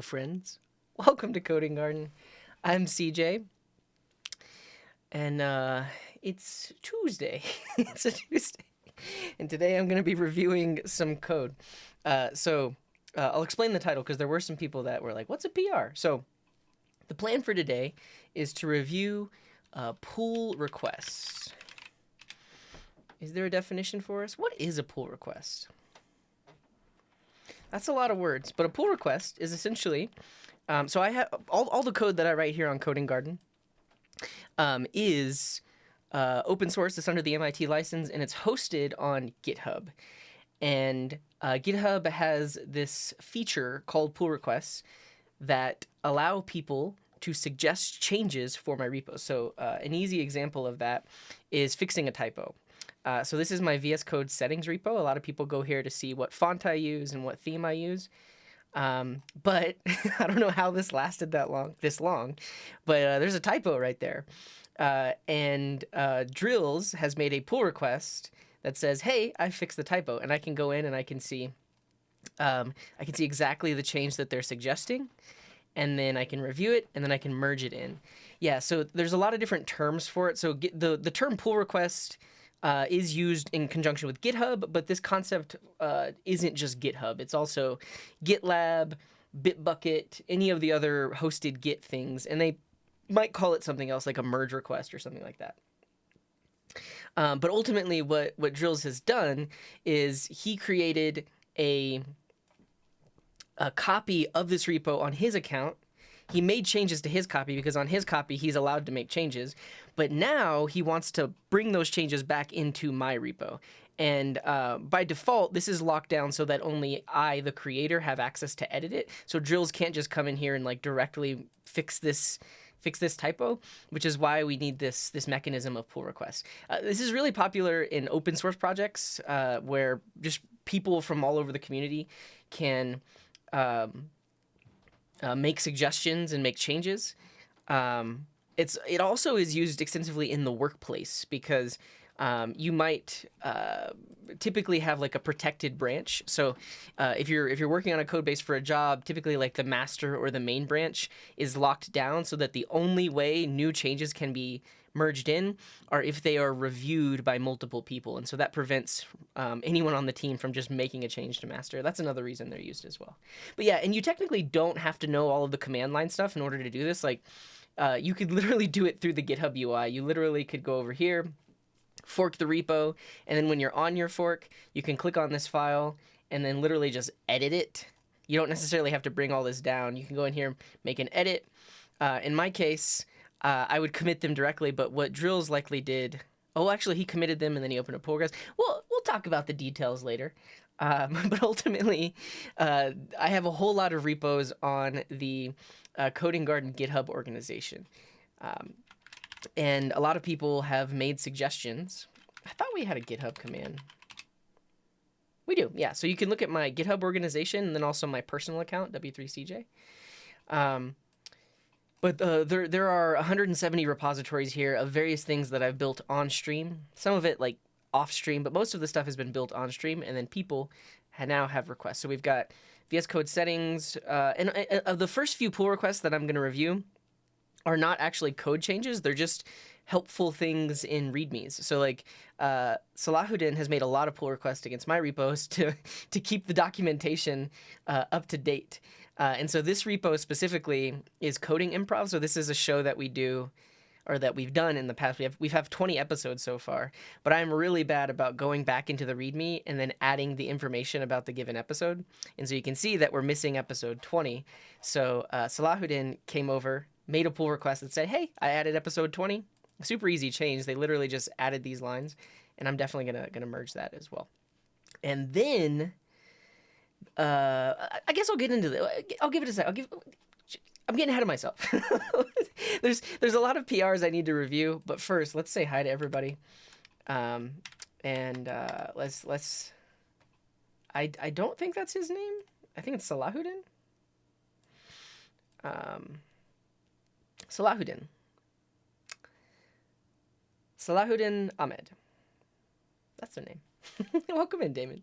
friends. Welcome to Coding Garden. I'm CJ, and it's Tuesday. It's a Tuesday, and today I'm going to be reviewing some code. I'll explain the title because there were some people that were like, "What's a PR?" So, the plan for today is to review pull requests. Is there a definition for us? What is a pull request? That's a lot of words, but a pull request is essentially. So I have all the code that I write here on Coding Garden is open source. It's under the MIT license, and it's hosted on GitHub. And GitHub has this feature called pull requests that allow people to suggest changes for my repo. So an easy example of that is fixing a typo. So this is my VS Code settings repo. A lot of people go here to see what font I use and what theme I use. But I don't know how this lasted this long, but there's a typo right there. And Drills has made a pull request that says, "Hey, I fixed the typo," and I can go in and I can see exactly the change that they're suggesting, and then I can review it, and then I can merge it in. Yeah, so there's a lot of different terms for it. So the term pull request is used in conjunction with GitHub, but this concept isn't just GitHub. It's also GitLab, Bitbucket, any of the other hosted Git things, and they might call it something else like a merge request or something like that. But ultimately, what Drills has done is he created a copy of this repo on his account. He made changes to his copy because on his copy he's allowed to make changes, but now he wants to bring those changes back into my repo. And by default, this is locked down so that only I, the creator, have access to edit it. So Drills can't just come in here and like directly fix this typo, which is why we need this mechanism of pull requests. This is really popular in open source projects where just people from all over the community can make suggestions and make changes. It also is used extensively in the workplace because you might typically have like a protected branch. So if you're working on a code base for a job, typically like the master or the main branch is locked down so that the only way new changes can be merged in are if they are reviewed by multiple people, and so that prevents anyone on the team from just making a change to master. That's another reason they're used as well. But yeah, and you technically don't have to know all of the command line stuff in order to do this. Like you could literally do it through the GitHub UI. You literally could go over here, fork the repo, and then when you're on your fork, you can click on this file and then literally just edit it. You don't necessarily have to bring all this down. You can go in here, make an edit. In my case, I would commit them directly, but what Drills likely did... Oh, actually, he committed them, and then he opened a pull request. We'll talk about the details later. But ultimately, I have a whole lot of repos on the Coding Garden GitHub organization. And a lot of people have made suggestions. I thought we had a GitHub command. We do, yeah. So you can look at my GitHub organization and then also my personal account, W3CJ. But there are 170 repositories here of various things that I've built on stream. Some of it like off stream, but most of the stuff has been built on stream, and then people now have requests. So we've got VS Code settings, and of the first few pull requests that I'm going to review are not actually code changes. They're just helpful things in readmes. So like Salahuddin has made a lot of pull requests against my repos to keep the documentation up to date. And so this repo specifically is Coding Improv. So this is a show that we do, or that we've done in the past. We've 20 episodes so far, but I'm really bad about going back into the README and then adding the information about the given episode. And so you can see that we're missing episode 20. So Salahuddin came over, made a pull request that said, "Hey, I added episode 20. Super easy change. They literally just added these lines, and I'm definitely gonna merge that as well. And then I guess I'll get into it. I'll give it a sec. I'm getting ahead of myself. There's a lot of PRs I need to review, but first let's say hi to everybody. Let's. I don't think that's his name. I think it's Salahuddin. Salahuddin. Salahuddin Ahmed. That's their name. Welcome in, Damon.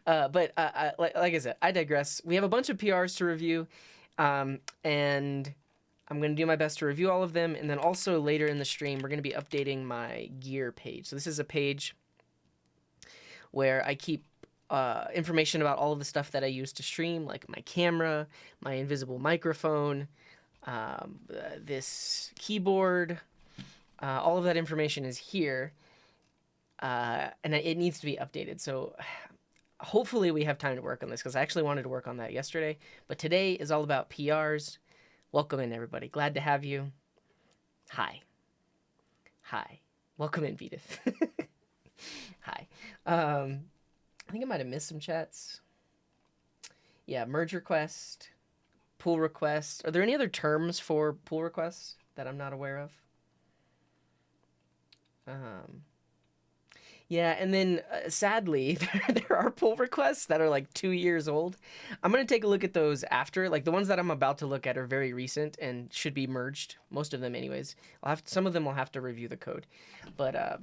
But like I said, I digress. We have a bunch of PRs to review, And I'm going to do my best to review all of them. And then also later in the stream, we're going to be updating my gear page. So this is a page where I keep information about all of the stuff that I use to stream, like my camera, my invisible microphone, this keyboard. All of that information is here, and it needs to be updated. So hopefully we have time to work on this, because I actually wanted to work on that yesterday. But today is all about PRs. Welcome in, everybody. Glad to have you. Hi. Hi. Welcome in, Vedith. Hi. I think I might have missed some chats. Yeah, merge request, pull request. Are there any other terms for pull requests that I'm not aware of? Yeah, and then sadly, there are pull requests that are like 2 years old. I'm going to take a look at those after. Like the ones that I'm about to look at are very recent and should be merged. Most of them anyways. Some of them will have to review the code. But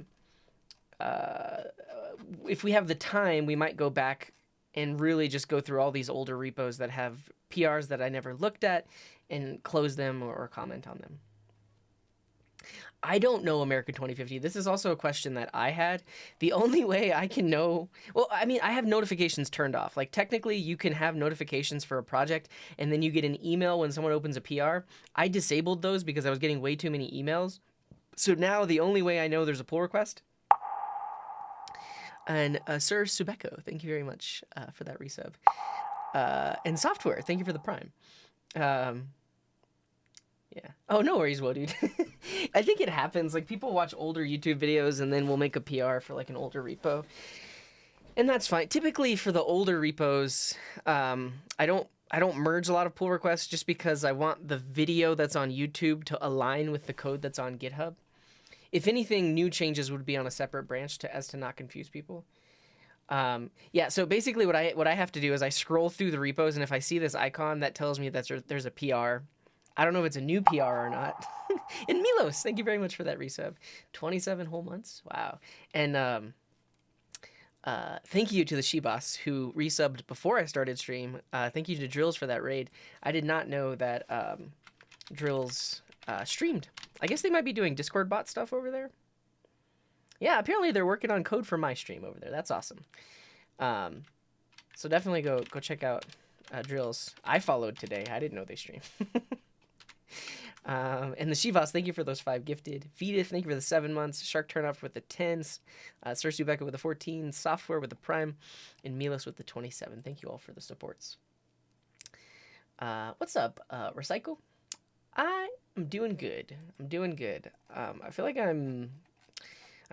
if we have the time, we might go back and really just go through all these older repos that have PRs that I never looked at and close them or comment on them. I don't know America 2050. This is also a question that I had. The only way I can know, well, I mean, I have notifications turned off. Like technically you can have notifications for a project and then you get an email when someone opens a PR. I disabled those because I was getting way too many emails. So now the only way I know there's a pull request. And Sir Subeko, thank you very much for that resub. And Software, thank you for the Prime. Yeah. Oh, no worries, Whoa, dude. I think it happens. Like, people watch older YouTube videos and then we'll make a PR for, like, an older repo. And that's fine. Typically, for the older repos, I don't merge a lot of pull requests just because I want the video that's on YouTube to align with the code that's on GitHub. If anything, new changes would be on a separate branch as to not confuse people. Yeah, so basically what I have to do is I scroll through the repos, and if I see this icon that tells me that there's a PR, I don't know if it's a new PR or not. And Milos, thank you very much for that resub. 27 whole months? Wow. And thank you to the Shibas who resubbed before I started stream. Thank you to Drills for that raid. I did not know that Drills streamed. I guess they might be doing Discord bot stuff over there. Yeah, apparently they're working on code for my stream over there. That's awesome. So definitely go check out Drills. I followed today. I didn't know they stream. And the Shivas, thank you for those 5 gifted. Vedith, thank you for the 7 months. Shark Turnoff with the 10s. Cersei Becca with the 14. Software with the Prime. And Milos with the 27. Thank you all for the supports. What's up, Recycle? I am doing good. I feel like I'm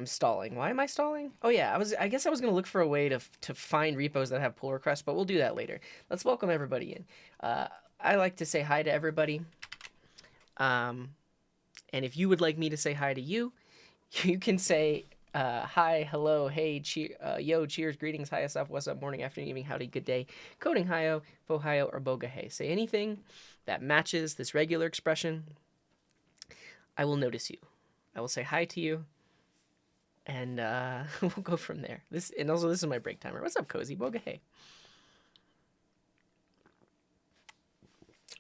stalling. Why am I stalling? Oh yeah, I guess I was gonna look for a way to find repos that have pull requests, but we'll do that later. Let's welcome everybody in. I like to say hi to everybody. And if you would like me to say hi to you, you can say hi, hello, hey, yo, cheers, greetings, hi, up, what's up, morning, afternoon, evening, howdy, good day, coding hiyo, fohayo, or boga hey. Say anything that matches this regular expression. I will notice you. I will say hi to you. And we'll go from there. This is my break timer. What's up, Cozy? Boga hey.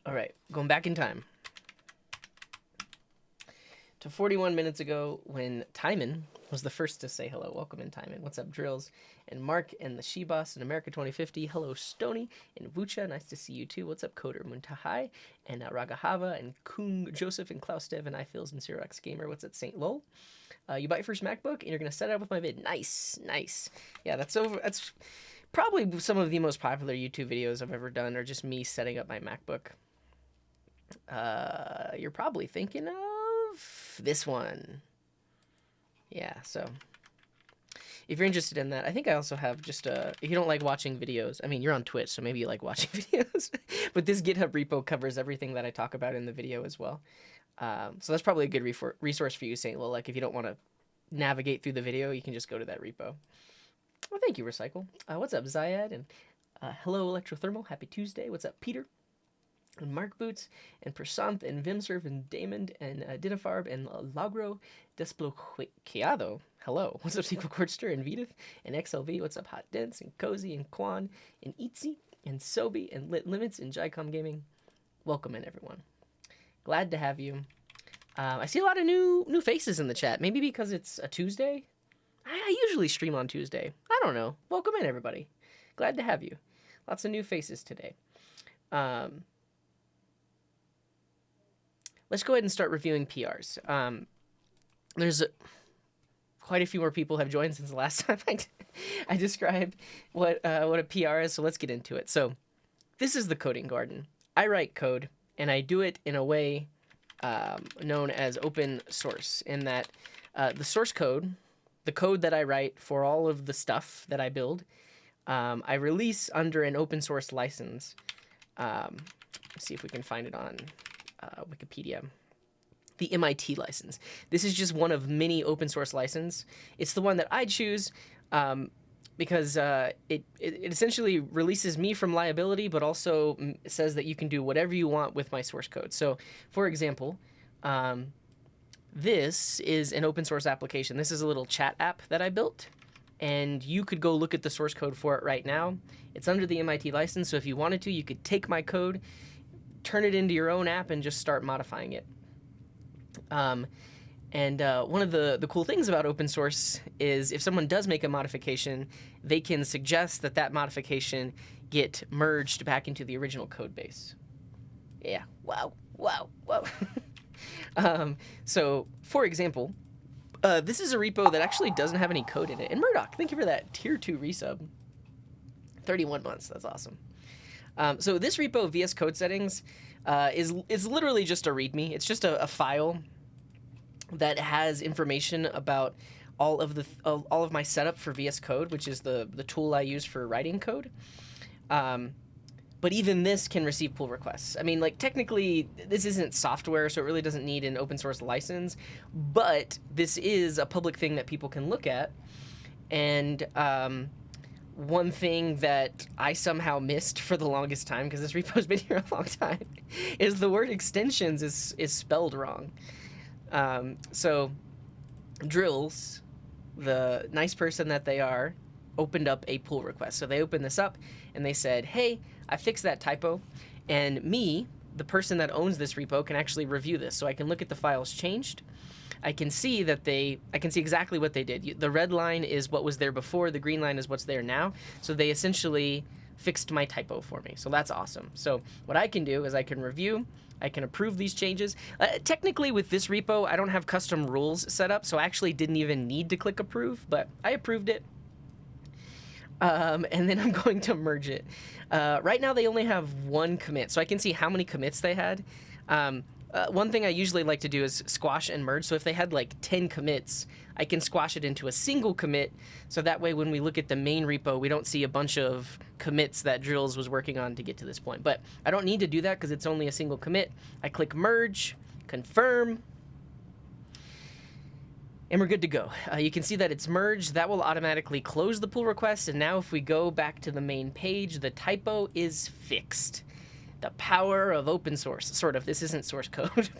All right, going back in time to 41 minutes ago when Timon was the first to say hello. Welcome in, Timon. What's up, Drills? And Mark and the Shibas and America 2050. Hello, Stony and Vucha. Nice to see you too. What's up, Coder Muntahai and Ragahava and Kung Joseph and Klaus Dev and iFills and Xerox Gamer. What's up, Saint Lol? You bought your first MacBook and you're gonna set it up with my vid. Nice. Yeah, that's probably some of the most popular YouTube videos I've ever done are just me setting up my MacBook. You're probably thinking of this one. Yeah, so if you're interested in that, I think I also have just if you don't like watching videos, I mean, you're on Twitch, so maybe you like watching videos, but this GitHub repo covers everything that I talk about in the video as well. So that's probably a good resource for you, St. Lil. Like, if you don't want to navigate through the video, you can just go to that repo. Well, thank you, Recycle. What's up, Zayad? And hello, Electrothermal. Happy Tuesday. What's up, Peter? And Mark Boots, and Prasanth, and Vimserv, and Damon, and Dinafarb, and Lagro Desbloqueado. Hello. What's up, Sequel Courtster, and Vedith, and XLV. What's up, Hot Dense, and Cozy, and Quan, and Itzy, and Sobi, and Lit Limits, and Jicom Gaming. welcome in everyone. Glad to have you. I see a lot of new faces in the chat. Maybe because it's a Tuesday. I usually stream on Tuesday. I don't know. Welcome in everybody. Glad to have you. Lots of new faces today. Let's go ahead and start reviewing PRs. There's quite a few more people have joined since the last time I described what a PR is. So let's get into it. So this is the coding garden. I write code, and I do it in a way known as open source, in that the source code, the code that I write for all of the stuff that I build, I release under an open source license. Let's see if we can find it on Wikipedia. The MIT license. This is just one of many open source licenses. It's the one that I choose because it essentially releases me from liability, but also says that you can do whatever you want with my source code. So, for example, this is an open source application. This is a little chat app that I built, and you could go look at the source code for it right now. It's under the MIT license, so if you wanted to, you could take my code, turn it into your own app, and just start modifying it. One of the cool things about open source is if someone does make a modification, they can suggest that that modification get merged back into the original code base. Yeah, wow. So, for example, this is a repo that actually doesn't have any code in it. And Murdoch, thank you for that tier 2 resub. 31 months, that's awesome. So this repo, VS Code Settings, is literally just a README. It's just a file that has information about all of my setup for VS Code, which is the tool I use for writing code. But even this can receive pull requests. I mean, like, technically, this isn't software, so it really doesn't need an open source license. But this is a public thing that people can look at. And one thing that I somehow missed for the longest time, because this repo's been here a long time, is the word extensions is spelled wrong. So Drills, the nice person that they are, opened up a pull request. So they opened this up and they said, hey, I fixed that typo, and me, the person that owns this repo, can actually review this. So I can look at the files changed. I can see exactly what they did. The red line is what was there before, the green line is what's there now. So they essentially fixed my typo for me. So that's awesome. So what I can do is I can review, I can approve these changes. Technically with this repo, I don't have custom rules set up, so I actually didn't even need to click approve, but I approved it. And then I'm going to merge it. Right now they only have one commit, so I can see how many commits they had. One thing I usually like to do is squash and merge. So if they had like 10 commits, I can squash it into a single commit. So that way when we look at the main repo, we don't see a bunch of commits that Drills was working on to get to this point. But I don't need to do that because it's only a single commit. I click merge, confirm, and we're good to go. You can see that it's merged. That will automatically close the pull request. And now if we go back to the main page, the typo is fixed. The power of open source, sort of. This isn't source code,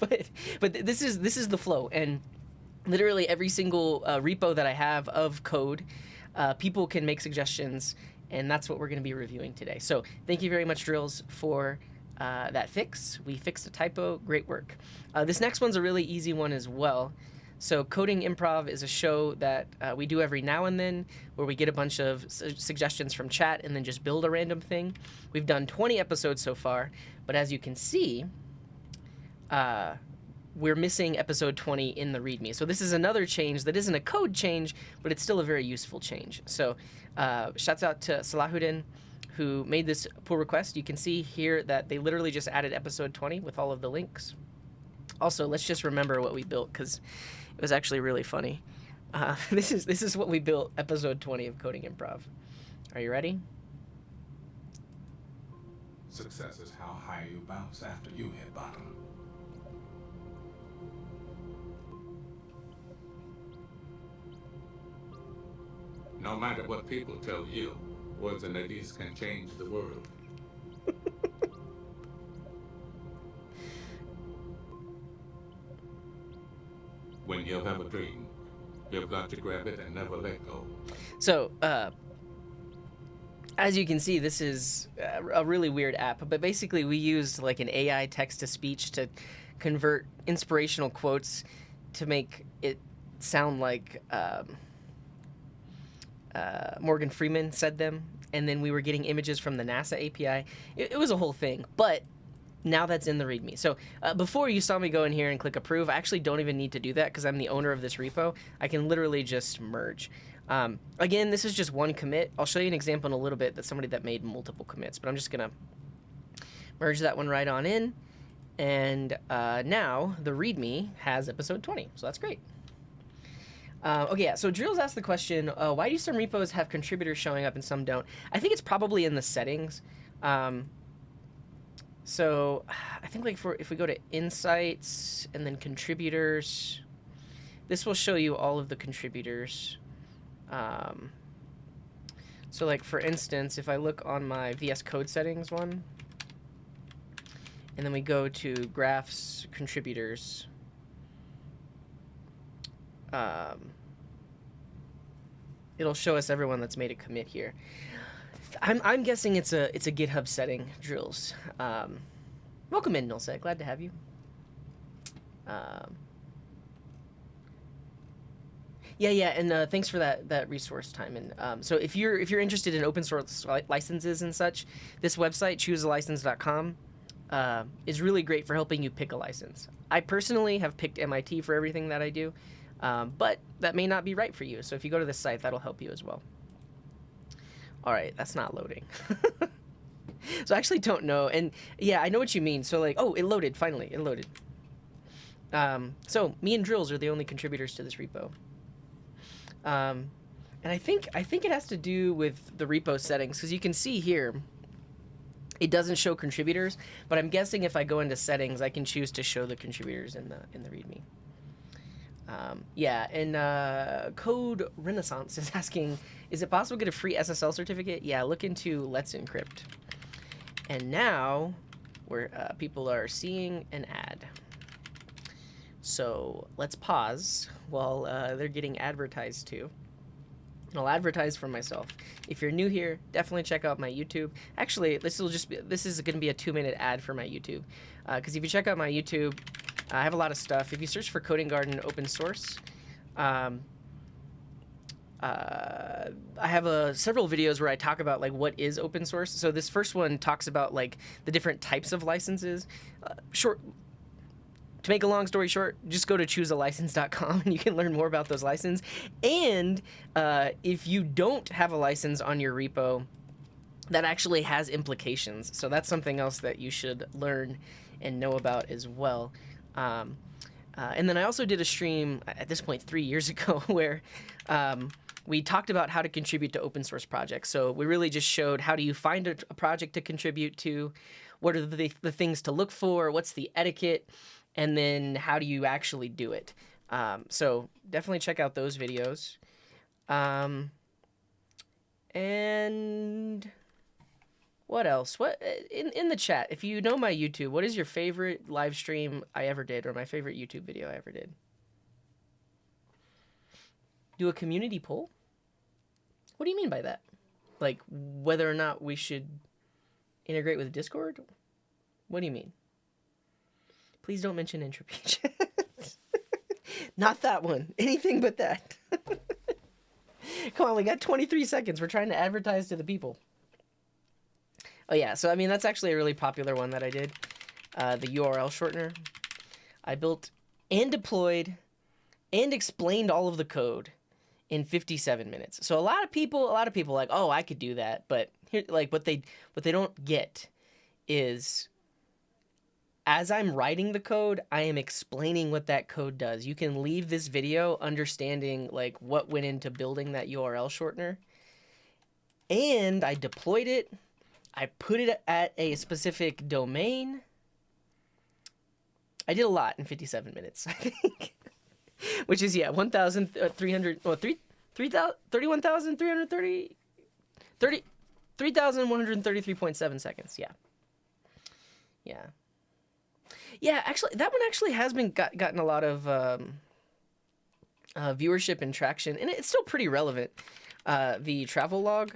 but this is the flow. And literally every single repo that I have of code, people can make suggestions, and that's what we're going to be reviewing today. So thank you very much, Drills, for that fix. We fixed a typo. Great work. This next one's a really easy one as well. So Coding Improv is a show that we do every now and then where we get a bunch of suggestions from chat and then just build a random thing. We've done 20 episodes so far, but as you can see, we're missing episode 20 in the README. So this is another change that isn't a code change, but it's still a very useful change. So shouts out to Salahuddin, who made this pull request. You can see here that they literally just added episode 20 with all of the links. Also, let's just remember what we built, because it was actually really funny. This is what we built, episode 20 of Coding Improv. Are you ready? Success is how high you bounce after you hit bottom. No matter what people tell you, words and ideas can change the world. When you have a dream, you've got to grab it and never let go. So, as you can see, this is a really weird app, but basically we used like an AI text to speech to convert inspirational quotes to make it sound like Morgan Freeman said them, and then we were getting images from the NASA API. It was a whole thing, but now that's in the README. So before you saw me go in here and click approve, I actually don't even need to do that because I'm the owner of this repo. I can literally just merge. Again, this is just one commit. I'll show you an example in a little bit that's somebody that made multiple commits, but I'm just going to merge that one right on in. And now the README has episode 20, so that's great. Okay, yeah, so Drills asked the question, why do some repos have contributors showing up and some don't? I think it's probably in the settings. So I think like if we go to Insights and then Contributors, this will show you all of the contributors. So like for instance, if I look on my VS Code settings one, and then we go to Graphs Contributors, it'll show us everyone that's made a commit here. I'm guessing it's a GitHub setting, Drills. Welcome in, Nulset. Glad to have you. Yeah, and thanks for that resource time. And so if you're interested in open source licenses and such, this website choosealicense.com is really great for helping you pick a license. I personally have picked MIT for everything that I do, but that may not be right for you. So if you go to this site, that'll help you as well. All right, that's not loading. So I actually don't know. And yeah, I know what you mean. So like, oh, it loaded, finally, it loaded. So me and Drills are the only contributors to this repo. And I think it has to do with the repo settings, because you can see here, it doesn't show contributors, but I'm guessing if I go into settings, I can choose to show the contributors in the README. Yeah, and Code Renaissance is asking, is it possible to get a free SSL certificate? Yeah, look into Let's Encrypt. And now, where people are seeing an ad. So let's pause while they're getting advertised to. And I'll advertise for myself. If you're new here, definitely check out my YouTube. Actually, this is going to be a 2-minute ad for my YouTube. Because if you check out my YouTube, I have a lot of stuff. If you search for Coding Garden open source, I have several videos where I talk about like what is open source. So this first one talks about like the different types of licenses. To make a long story short, just go to choosealicense.com and you can learn more about those licenses. And if you don't have a license on your repo, that actually has implications. So that's something else that you should learn and know about as well. And then I also did a stream at this point 3 years ago where we talked about how to contribute to open source projects. So we really just showed how do you find a project to contribute to, what are the things to look for, what's the etiquette, and then how do you actually do it. So definitely check out those videos. And what else? What in the chat, if you know my YouTube, what is your favorite live stream I ever did, or my favorite YouTube video I ever did? Do a community poll? What do you mean by that? Like whether or not we should integrate with Discord? What do you mean? Please don't mention entropy. Not that one. Anything but that. Come on, we got 23 seconds. We're trying to advertise to the people. Oh yeah, so I mean that's actually a really popular one that I did. The URL shortener. I built and deployed and explained all of the code in 57 minutes. So a lot of people like, oh, I could do that, but here, like what they don't get is, as I'm writing the code, I am explaining what that code does. You can leave this video understanding like what went into building that URL shortener. And I deployed it. I put it at a specific domain. I did a lot in 57 minutes, I think. Which is, yeah, 3,133.7 seconds, yeah. Yeah. Yeah, actually, that one actually has been gotten a lot of viewership and traction, and it's still pretty relevant. The travel log.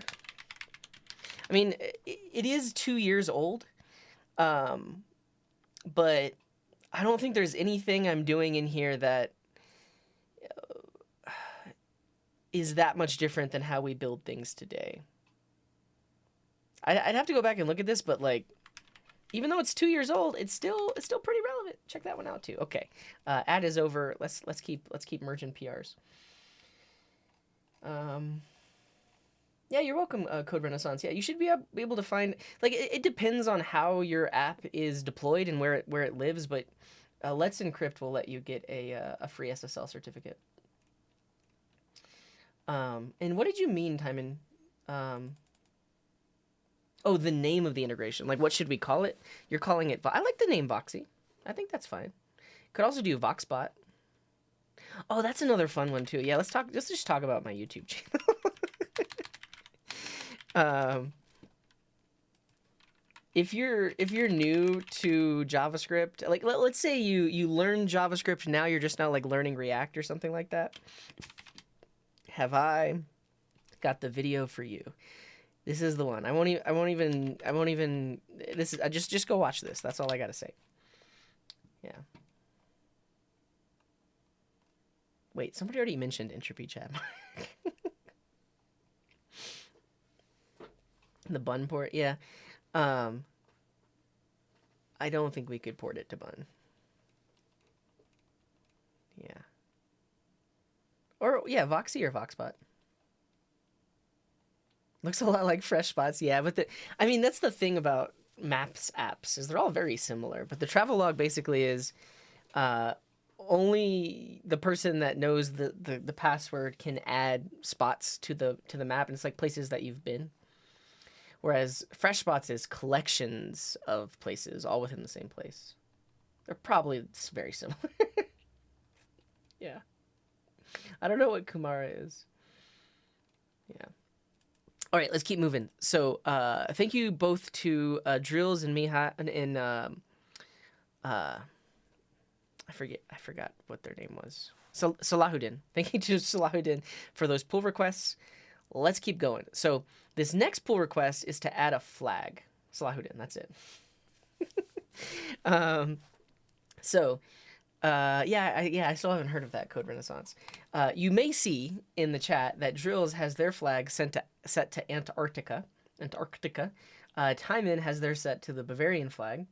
I mean, it is 2 years old, um, but I don't think there's anything I'm doing in here that is that much different than how we build things today. I'd have to go back and look at this, but like, even though it's 2 years old, it's still pretty relevant. Check that one out too. Okay, ad is over. Let's keep merging PRs. Yeah, you're welcome, Code Renaissance. Yeah, you should be able to find, like, it depends on how your app is deployed and where it lives, but Let's Encrypt will let you get a free SSL certificate. And what did you mean, Timon? Oh, the name of the integration. Like, what should we call it? You're calling it. I like the name Voxy. I think that's fine. Could also do Voxbot. Oh, that's another fun one too. Yeah, let's talk. Let's just talk about my YouTube channel. If you're new to JavaScript, like let's say you learn JavaScript, now you're just now like learning React or something like that. Have I got the video for you? This is the one. I won't even. This is. I just go watch this. That's all I gotta say. Yeah. Wait, somebody already mentioned entropy chat. The bun port, yeah. I don't think we could port it to bun. Yeah. Or yeah, Voxy or Voxbot. Looks a lot like Fresh Spots, yeah. But I mean, that's the thing about Maps apps is they're all very similar. But the travelogue basically is only the person that knows the password can add spots to the map, and it's like places that you've been. Whereas Fresh Spots is collections of places all within the same place. They're probably very similar. Yeah. I don't know what Kumara is. Yeah. All right, let's keep moving. So, thank you both to Drills and Miha and I forgot what their name was. So Salahuddin. Thank you to Salahuddin for those pull requests. Let's keep going. So this next pull request is to add a flag. Salahuddin, that's it. I still haven't heard of that, Code Renaissance. You may see in the chat that Drills has their flag set to Antarctica. Timon has their set to the Bavarian flag.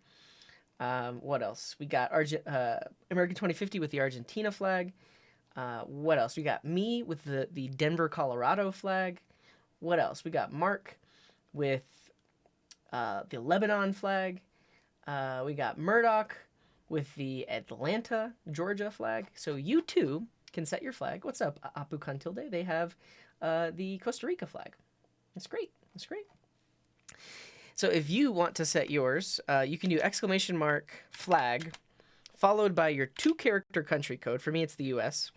What else? We got American 2050 with the Argentina flag. What else? We got me with the Denver, Colorado flag. What else? We got Mark with the Lebanon flag. We got Murdoch with the Atlanta, Georgia flag. So you too can set your flag. What's up, Apu Cantilde? They have the Costa Rica flag. That's great. That's great. So if you want to set yours, you can do !flag followed by your 2-character country code. For me, it's the US.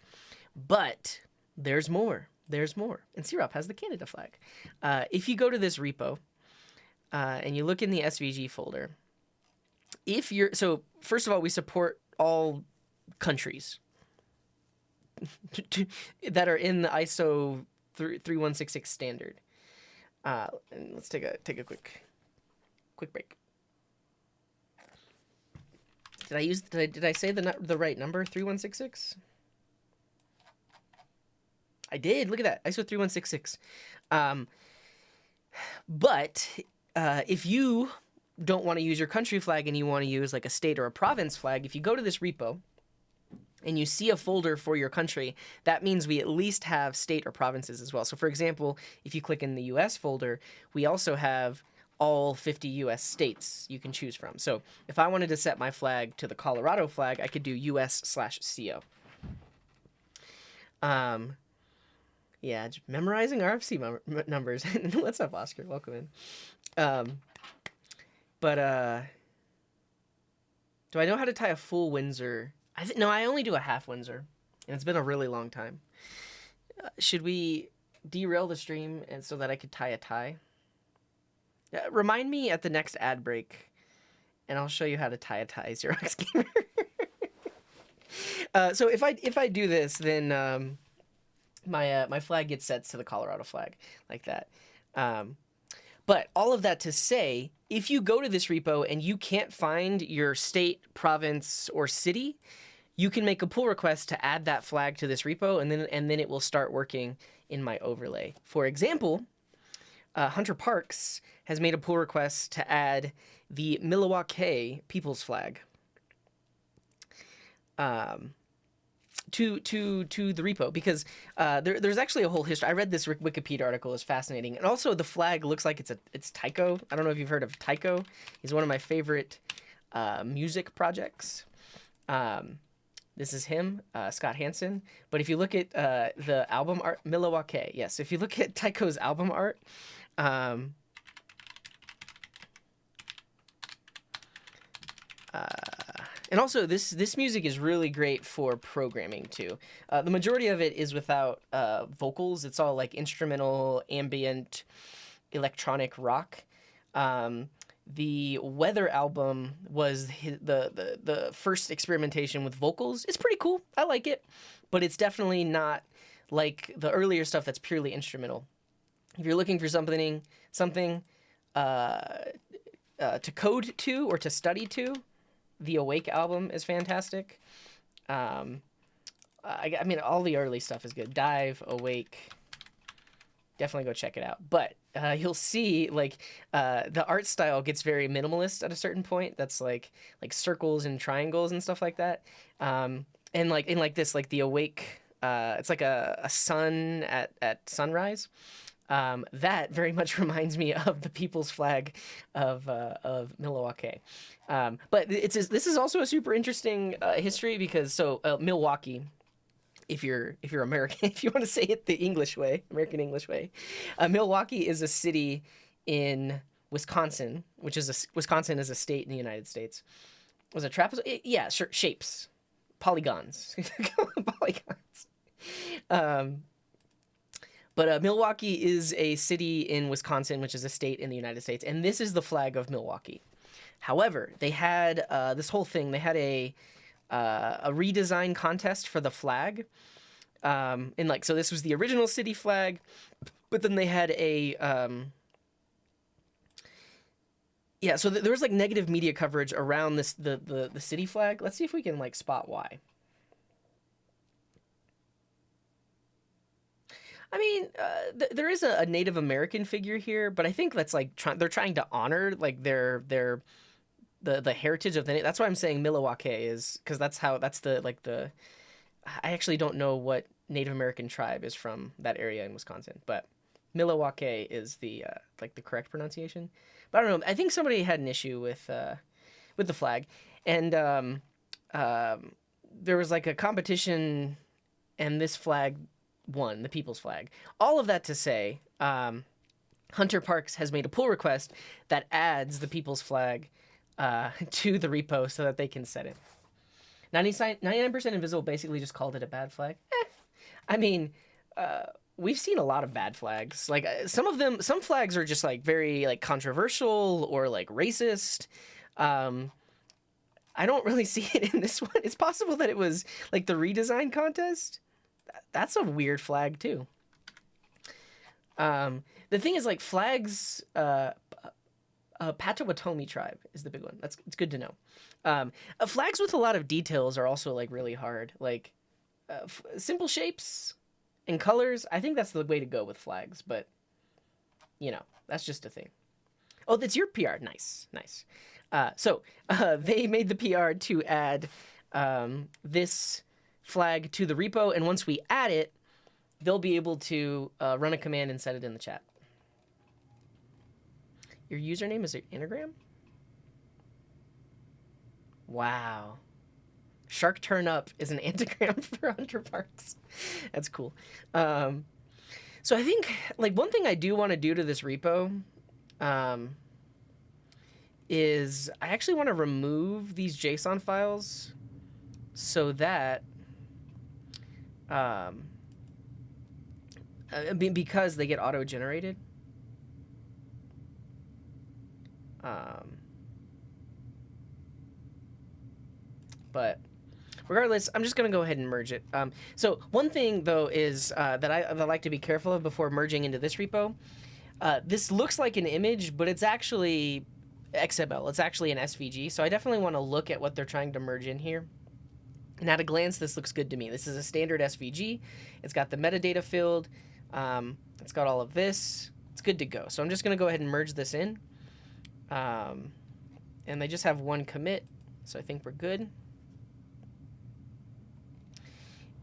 But there's more. There's more. And Syrup has the Canada flag. If you go to this repo and you look in the SVG folder, so first of all, we support all countries that are in the ISO 3166 standard. And let's take a quick break. Did I say the right number? 3166? I did. Look at that. ISO 3166. But if you don't want to use your country flag and you want to use like a state or a province flag, if you go to this repo and you see a folder for your country, that means we at least have state or provinces as well. So for example, if you click in the US folder, we also have all 50 US states you can choose from. So if I wanted to set my flag to the Colorado flag, I could do US/CO. Yeah, just memorizing RFC numbers. What's up, Oscar? Welcome in. Do I know how to tie a full Windsor? No, I only do a half Windsor, and it's been a really long time. Should we derail the stream and so that I could tie a tie? Remind me at the next ad break, and I'll show you how to tie a tie, Xerox Gamer. So if I do this, then my flag gets set to the Colorado flag like that. But all of that to say, if you go to this repo and you can't find your state, province, or city, you can make a pull request to add that flag to this repo, and then it will start working in my overlay. For example, Hunter Parks has made a pull request to add the Milwaukee People's Flag to the repo, because there's actually a whole history. I read this Wikipedia article; it's fascinating, and also the flag looks like it's Tycho. I don't know if you've heard of Tycho. He's one of my favorite music projects. This is him, Scott Hansen. But if you look at the album art, Milwaukee, yes. If you look at Tycho's album art, and also this music is really great for programming too. The majority of it is without vocals. It's all like instrumental, ambient, electronic rock. The Weather album was the first experimentation with vocals. It's pretty cool. I like it, but it's definitely not like the earlier stuff that's purely instrumental. If you're looking for something to code to or to study to, the Awake album is fantastic. I mean, all the early stuff is good. Dive, Awake, definitely go check it out. But you'll see like the art style gets very minimalist at a certain point. That's like circles and triangles and stuff like that. And like in like this, like the Awake, it's like a sun at sunrise. That very much reminds me of the People's Flag of Milwaukee. But this is also a super interesting history, because Milwaukee, if you're American, if you want to say it the English way, American English way, Milwaukee is a city in Wisconsin, Wisconsin is a state in the United States. Was it trapezoid? Yeah, sure. Shapes, polygons, polygons. But Milwaukee is a city in Wisconsin, which is a state in the United States, and this is the flag of Milwaukee. However, they had this whole thing. They had a redesign contest for the flag, and like so, this was the original city flag, but then they had a yeah. So there was like negative media coverage around this the city flag. Let's see if we can like spot why. I mean, there is a Native American figure here, but I think that's like they're trying to honor like the heritage of the. That's why I'm saying Milwaukee is, because that's the. I actually don't know what Native American tribe is from that area in Wisconsin, but Milwaukee is the like the correct pronunciation. But I don't know. I think somebody had an issue with the flag, and there was like a competition, and this flag won, the People's Flag. All of that to say, Hunter Parks has made a pull request that adds the People's Flag to the repo so that they can set it. 99% Invisible basically just called it a bad flag. I mean, we've seen a lot of bad flags. Like some flags are just like very like controversial or like racist. I don't really see it in this one. It's possible that it was like the redesign contest. That's a weird flag too. The thing is, like, flags, Potawatomi tribe is the big one. It's good to know. Flags with a lot of details are also like really hard. Like simple shapes and colors. I think that's the way to go with flags. But you know, that's just a thing. Oh, that's your PR. Nice. So they made the PR to add this flag to the repo, and once we add it, they'll be able to run a command and set it in the chat. Your username is an anagram? Wow. Shark Turn Up is an anagram for Hunter Parks. That's cool. So I think, like, one thing I do want to do to this repo is I actually want to remove these JSON files so that because they get auto-generated. But regardless, I'm just going to go ahead and merge it. So one thing, though, is that I like to be careful of before merging into this repo. This looks like an image, but it's actually XML. It's actually an SVG. So I definitely want to look at what they're trying to merge in here. And at a glance, this looks good to me. This is a standard SVG. It's got the metadata field. It's got all of this. It's good to go. So I'm just going to go ahead and merge this in. And they just have one commit, so I think we're good.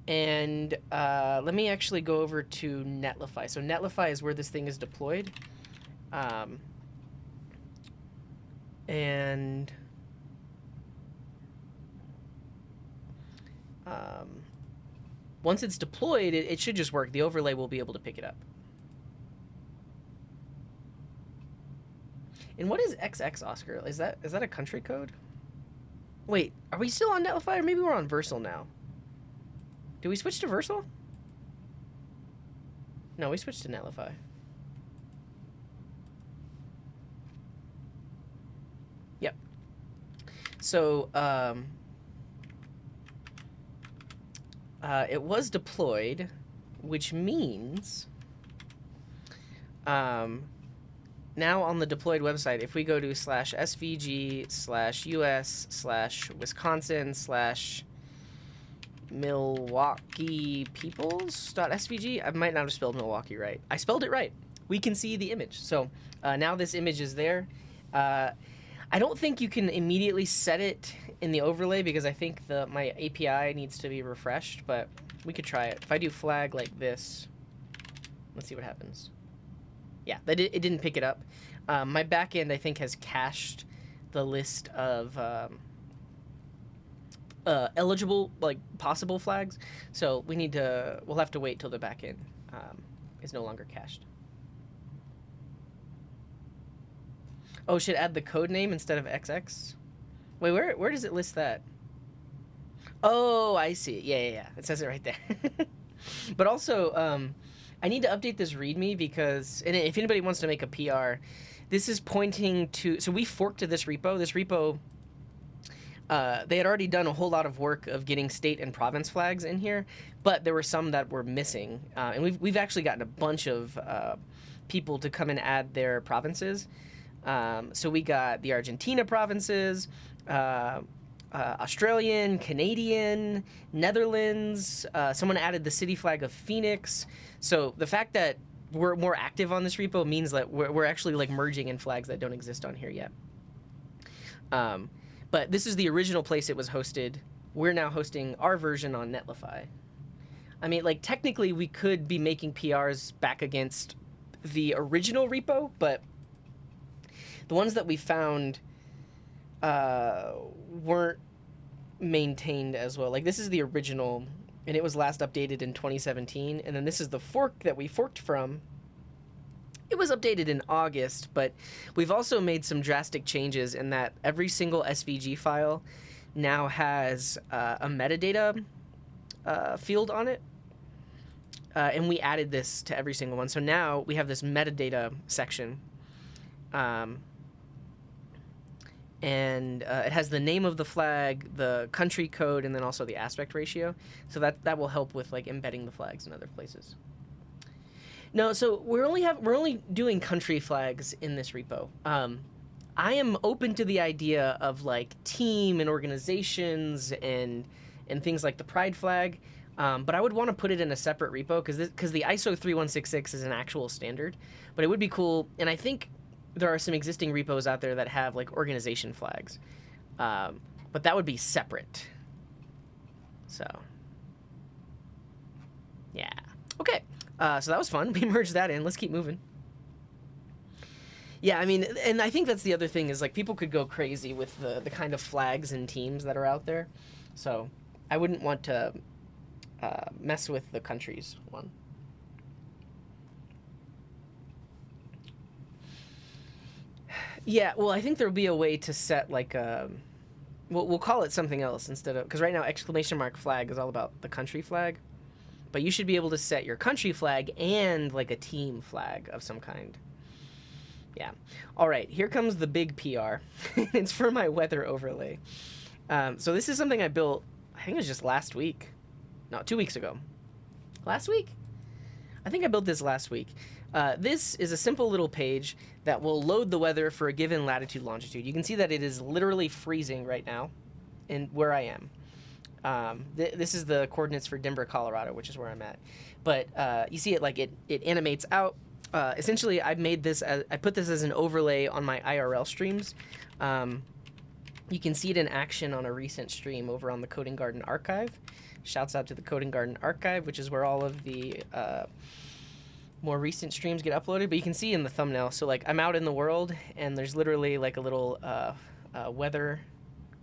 And let me actually go over to Netlify. So Netlify is where this thing is deployed. And once it's deployed, it should just work. The overlay will be able to pick it up. And what is XX, Oscar? Is that a country code? Wait, are we still on Netlify, or maybe we're on Versal now? Did we switch to Versal? No, we switched to Netlify. Yep. So, it was deployed, which means, now on the deployed website, if we go to /svg/us/Milwaukee Peoples.svg, I might not have spelled Milwaukee right. I spelled it right. We can see the image. So now this image is there. I don't think you can immediately set it in the overlay because I think my API needs to be refreshed, but we could try it. If I do flag like this, let's see what happens. Yeah, it didn't pick it up. My backend, I think, has cached the list of eligible, like, possible flags. So we'll have to wait till the backend is no longer cached. Oh, should add the code name instead of XX? Wait, where does it list that? Oh, I see. Yeah. It says it right there. But also, I need to update this README because, and if anybody wants to make a PR, this is pointing to, so we forked to this repo. This repo, they had already done a whole lot of work of getting state and province flags in here, but there were some that were missing. And we've actually gotten a bunch of people to come and add their provinces. So we got the Argentina provinces, Australian, Canadian, Netherlands. Someone added the city flag of Phoenix. So the fact that we're more active on this repo means that we're actually like merging in flags that don't exist on here yet. But this is the original place it was hosted. We're now hosting our version on Netlify. I mean, like, technically we could be making PRs back against the original repo, but the ones that we found weren't maintained as well. Like, this is the original, and it was last updated in 2017, and then this is the fork that we forked from. It was updated in August, but we've also made some drastic changes in that every single SVG file now has a metadata field on it. And we added this to every single one. So now we have this metadata section. And it has the name of the flag, the country code, and then also the aspect ratio. So that will help with like embedding the flags in other places. No, so we're only doing country flags in this repo. I am open to the idea of like team and organizations and things like the pride flag, but I would want to put it in a separate repo because the ISO 3166 is an actual standard. But it would be cool, and I think there are some existing repos out there that have like organization flags, but that would be separate. So yeah, okay. So that was fun. We merged that in. Let's keep moving. Yeah, I mean, and I think that's the other thing is like people could go crazy with the kind of flags and teams that are out there. So I wouldn't want to mess with the countries one. Yeah, well, I think there'll be a way to set like a, we'll call it something else instead of, because right now exclamation mark flag is all about the country flag. But you should be able to set your country flag and like a team flag of some kind. Yeah. All right, here comes the big PR. It's for my weather overlay. So this is something I built, I think it was just last week. No, 2 weeks ago. Last week? I think I built this last week. This is a simple little page that will load the weather for a given latitude, longitude. You can see that it is literally freezing right now in where I am. This is the coordinates for Denver, Colorado, which is where I'm at. But you see it like it animates out. Essentially, I put this as an overlay on my IRL streams. You can see it in action on a recent stream over on the Coding Garden archive. Shouts out to the Coding Garden archive, which is where all of the more recent streams get uploaded. But you can see in the thumbnail. So like I'm out in the world, and there's literally like a little weather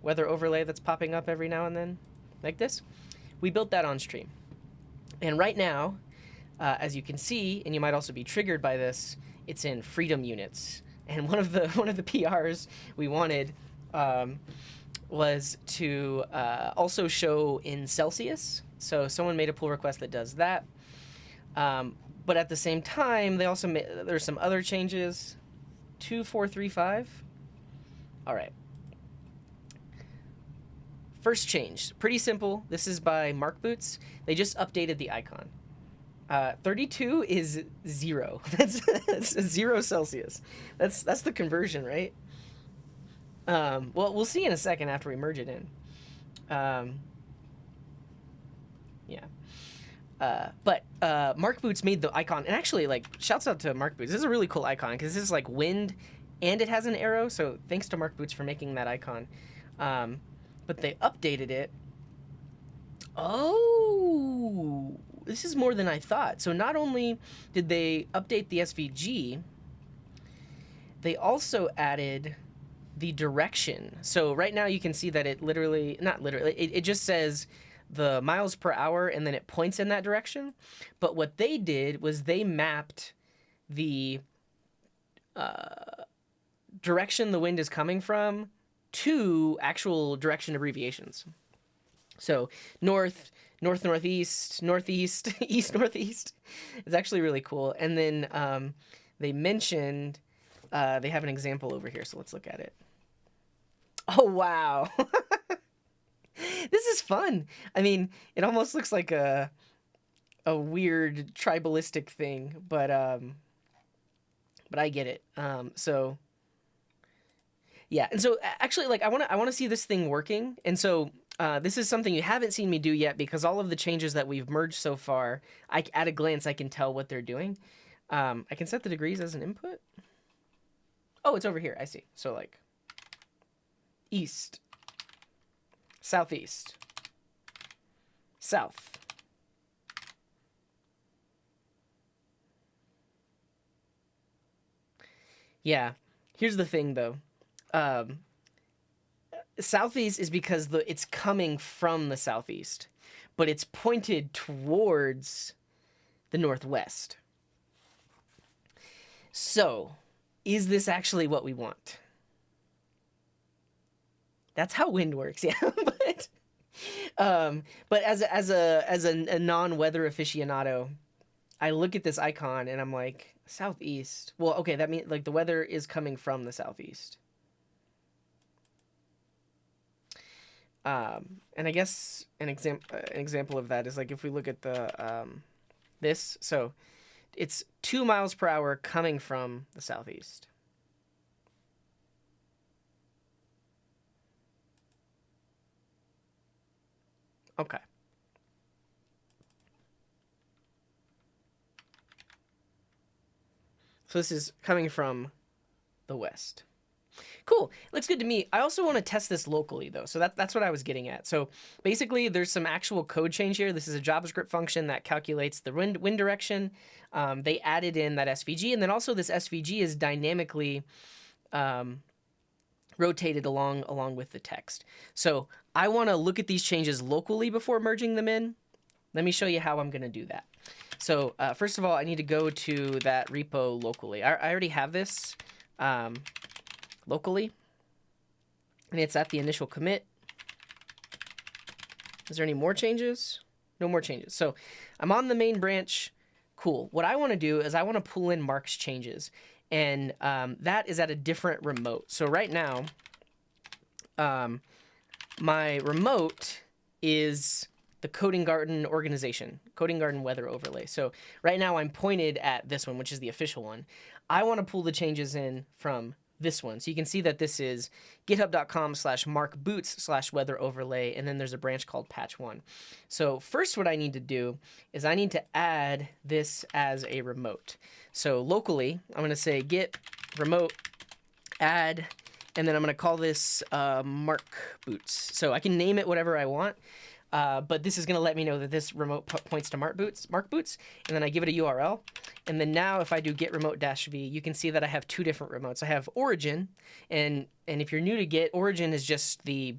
overlay that's popping up every now and then, like this. We built that on stream, and right now, as you can see, and you might also be triggered by this, it's in freedom units. And one of the PRs we wanted was to also show in Celsius. So someone made a pull request that does that. But at the same time, they also there's some other changes. 2435. All right. First change, pretty simple. This is by Mark Boots. They just updated the icon. 32 is 0. That's 0 Celsius. That's the conversion, right? Well, we'll see in a second after we merge it in. Yeah. But Mark Boots made the icon, and actually, like, shouts out to Mark Boots. This is a really cool icon because this is like wind, and it has an arrow. So thanks to Mark Boots for making that icon. But they updated it. Oh, this is more than I thought. So not only did they update the SVG, they also added the direction. So right now you can see that it it just says the miles per hour and then it points in that direction. But what they did was they mapped the direction the wind is coming from to actual direction abbreviations. So north, northeast, northeast, east, northeast. It's actually really cool. And then they mentioned they have an example over here, so let's look at it. Oh, wow. This is fun. I mean, it almost looks like a weird tribalistic thing, but I get it. So yeah, and so actually, like, I want to see this thing working, and so this is something you haven't seen me do yet because all of the changes that we've merged so far, at a glance I can tell what they're doing. I can set the degrees as an input. Oh, it's over here. I see. So like east, southeast, south. Yeah. Here's the thing, though. Southeast is because it's coming from the southeast, but it's pointed towards the northwest. So, is this actually what we want? That's how wind works, yeah. But as a non-weather aficionado, I look at this icon and I'm like, southeast. Well, okay, that means like the weather is coming from the southeast. And I guess an example of that is like if we look at the this, so it's 2 miles per hour coming from the southeast. Okay. So this is coming from the west. Cool. Looks good to me. I also want to test this locally, though. So that's what I was getting at. So basically, there's some actual code change here. This is a JavaScript function that calculates the wind direction. They added in that SVG, and then also this SVG is dynamically rotated along with the text. So I want to look at these changes locally before merging them in. Let me show you how I'm going to do that. So first of all, I need to go to that repo locally. I already have this locally, and it's at the initial commit. Is there any more changes? No more changes. So I'm on the main branch. Cool. What I want to do is I want to pull in Mark's changes, and that is at a different remote. So right now, my remote is the Coding Garden organization, Coding Garden weather overlay. So right now I'm pointed at this one, which is the official one. I want to pull the changes in from this one. So you can see that this is github.com/markboots/weather overlay, and then there's a branch called patch one. So first what I need to do is I need to add this as a remote. So locally, I'm going to say git remote add, and then I'm going to call this Mark Boots. So I can name it whatever I want, but this is going to let me know that this remote points to Mark Boots, and then I give it a URL. And then now if I do git remote -v, you can see that I have two different remotes. I have origin, and if you're new to Git, origin is just the,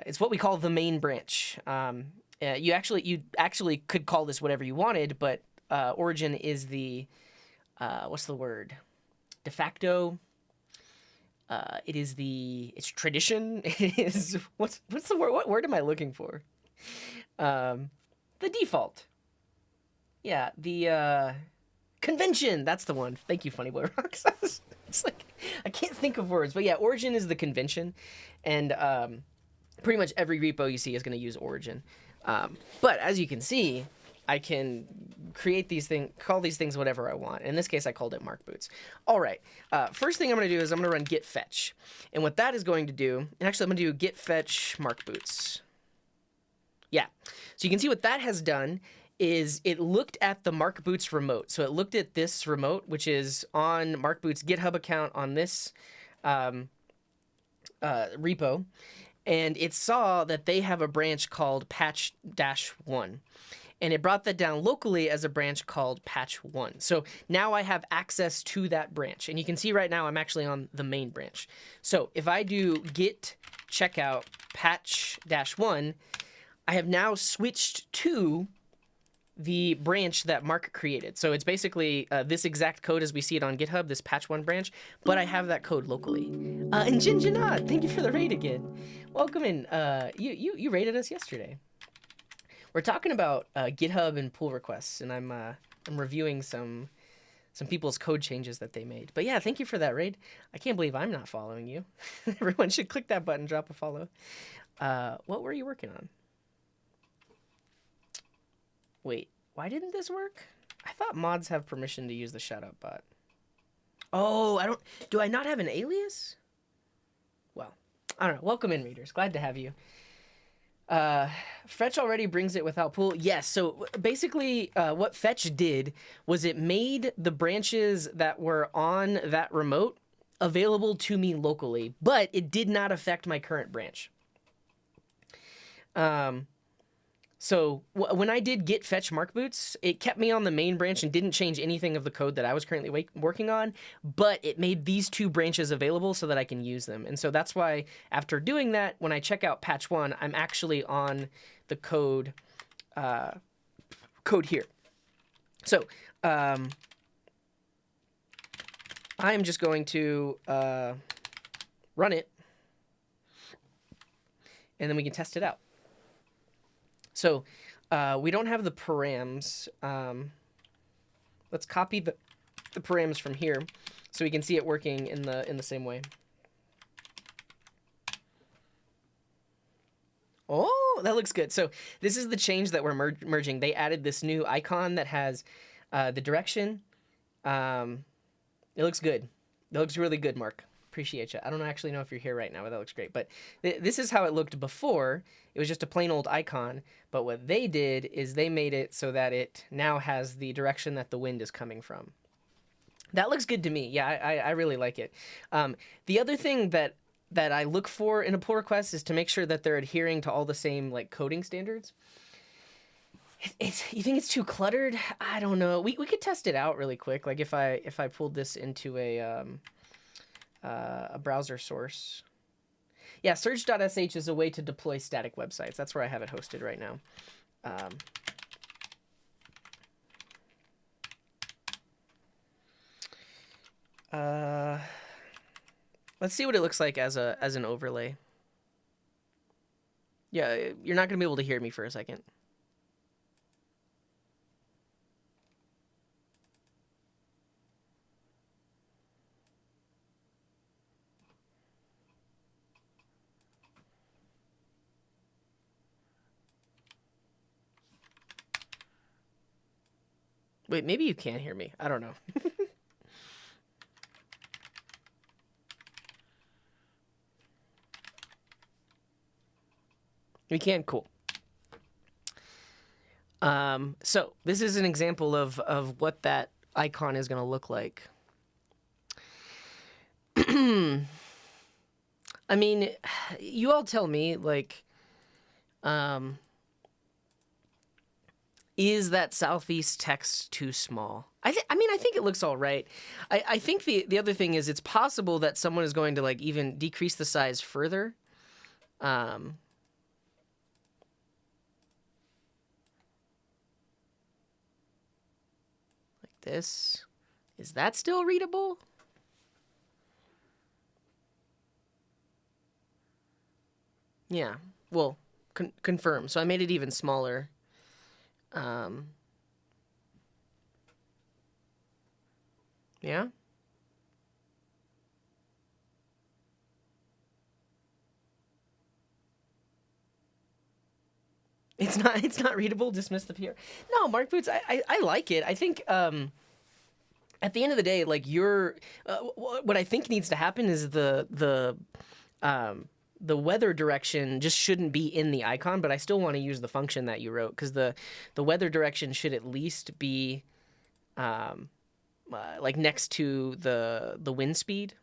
it's what we call the main branch. You actually could call this whatever you wanted, but origin is the, what's the word? De facto. It's tradition. It is, what's the word? What word am I looking for? The default. Yeah, the convention. That's the one. Thank you, Funny Boy Rocks. It's like, I can't think of words, but yeah, origin is the convention, and pretty much every repo you see is going to use origin. But as you can see, I can create these things, call these things whatever I want. In this case, I called it Mark Boots. All right. First thing I'm going to do is I'm going to run git fetch. And what that is going to do, and actually I'm going to do git fetch Mark Boots. Yeah. So you can see what that has done is it looked at the Mark Boots remote. So it looked at this remote, which is on Mark Boots' GitHub account on this repo. And it saw that they have a branch called patch-1. And it brought that down locally as a branch called patch1. So now I have access to that branch. And you can see right now I'm actually on the main branch. So if I do git checkout patch-1, I have now switched to the branch that Mark created. So it's basically this exact code as we see it on GitHub, this patch1 branch, but I have that code locally. And Jinjinad, thank you for the raid again. Welcome in. You raided us yesterday. We're talking about GitHub and pull requests, and I'm reviewing some people's code changes that they made. But yeah, thank you for that raid. I can't believe I'm not following you. Everyone should click that button, drop a follow. What were you working on? Wait, why didn't this work? I thought mods have permission to use the shoutout bot. Oh, do I not have an alias? Well, I don't know. Welcome in, readers. Glad to have you. Fetch already brings it without pull. Yes, so basically what Fetch did was it made the branches that were on that remote available to me locally, but it did not affect my current branch. So when I did git fetch Mark Boots, it kept me on the main branch and didn't change anything of the code that I was currently working on, but it made these two branches available so that I can use them. And so that's why after doing that, when I check out patch 1, I'm actually on the code here. So I'm just going to run it, and then we can test it out. So we don't have the params. Let's copy the params from here so we can see it working in the same way. Oh, that looks good. So this is the change that we're merging. They added this new icon that has the direction. It looks good. It looks really good, Mark. Appreciate you. I don't actually know if you're here right now, but that looks great. But this is how it looked before. It was just a plain old icon. But what they did is they made it so that it now has the direction that the wind is coming from. That looks good to me. Yeah, I really like it. The other thing that I look for in a pull request is to make sure that they're adhering to all the same like coding standards. You think it's too cluttered? I don't know. We could test it out really quick. Like if I pulled this into a browser source. Yeah, surge.sh is a way to deploy static websites. That's where I have it hosted right now. Let's see what it looks like as an overlay. Yeah, you're not going to be able to hear me for a second. Wait, maybe you can hear me. I don't know. We can? Cool. So this is an example of what that icon is going to look like. I mean, you all tell me, like, is that southeast text too small? I mean, I think it looks all right. I think the other thing is it's possible that someone is going to, like, even decrease the size further. Like this. Is that still readable? Yeah. Well, confirm. So I made it even smaller. Yeah. It's not readable. Dismiss the PR. No, Mark Boots. I like it. I think at the end of the day, like what I think needs to happen is the weather direction just shouldn't be in the icon, but I still want to use the function that you wrote because the weather direction should at least be like next to the wind speed.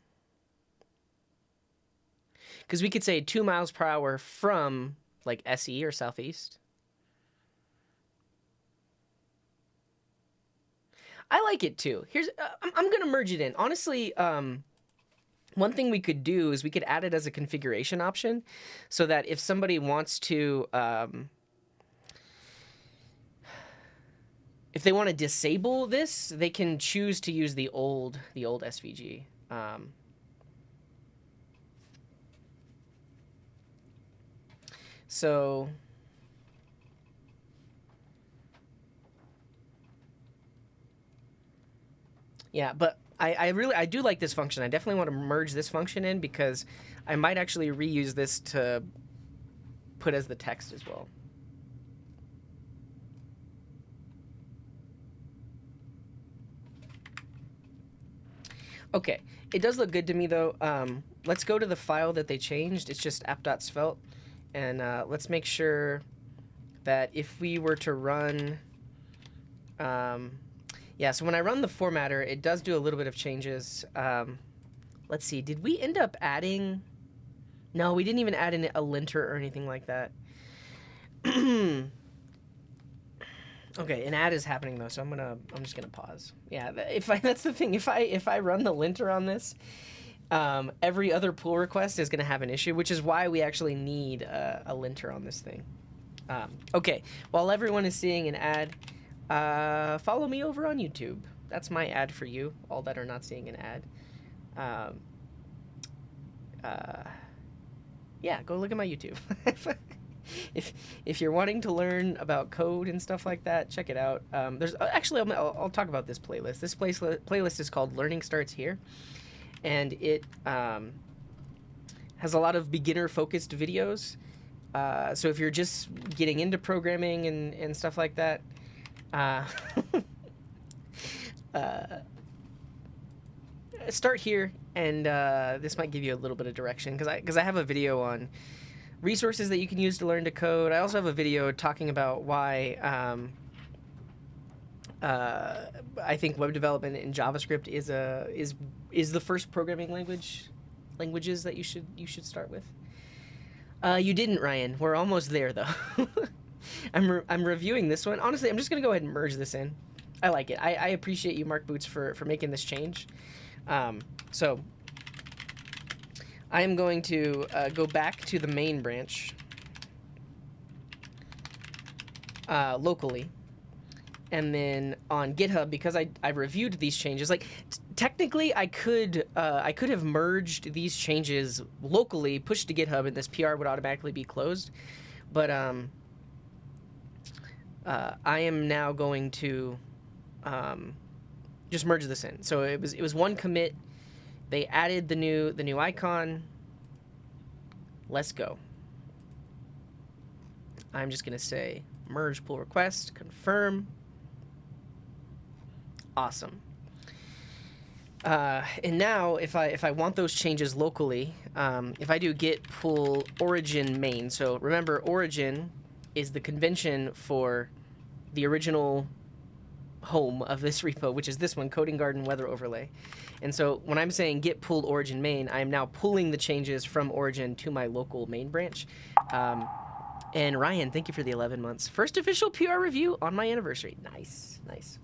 Because we could say 2 miles per hour from like SE or southeast. I like it too. Here's I'm gonna merge it in. Honestly, one thing we could do is we could add it as a configuration option, so that if somebody wants to, if they want to disable this, they can choose to use the old SVG. So. Yeah, but I do like this function. I definitely want to merge this function in because I might actually reuse this to put as the text as well. Okay, it does look good to me though. Let's go to the file that they changed. It's just app.svelte, and let's make sure that if we were to run, yeah. So when I run the formatter, it does do a little bit of changes. Let's see. Did we end up adding? No, we didn't even add in a linter or anything like that. Okay, an ad is happening though, so I'm just gonna pause. Yeah, that's the thing. If I run the linter on this, every other pull request is gonna have an issue, which is why we actually need a linter on this thing. Okay, while everyone is seeing an ad, follow me over on YouTube. That's my ad for you, all that are not seeing an ad. Yeah, go look at my YouTube. If you're wanting to learn about code and stuff like that, check it out. There's actually I'll talk about this playlist. This playlist is called Learning Starts Here, and it has a lot of beginner focused videos. So if you're just getting into programming and stuff like that, start here, and this might give you a little bit of direction because I have a video on resources that you can use to learn to code. I also have a video talking about why I think web development in JavaScript is the first programming languages that you should start with. You didn't, Ryan. We're almost there though. I'm reviewing this one. Honestly, I'm just gonna go ahead and merge this in. I like it. I appreciate you, Mark Boots, for making this change. So I am going to go back to the main branch locally, and then on GitHub, because I reviewed these changes. Like technically, I could have merged these changes locally, pushed to GitHub, and this PR would automatically be closed. But I am now going to just merge this in. So it was one commit. They added the new icon. Let's go. I'm just gonna say merge pull request, confirm. Awesome. And now, if I want those changes locally, if I do git pull origin main, so remember origin is the convention for the original home of this repo, which is this one, Coding Garden Weather Overlay. And so when I'm saying git pull origin main, I am now pulling the changes from origin to my local main branch. And Ryan, thank you for the 11 months. First official PR review on my anniversary. Nice, nice.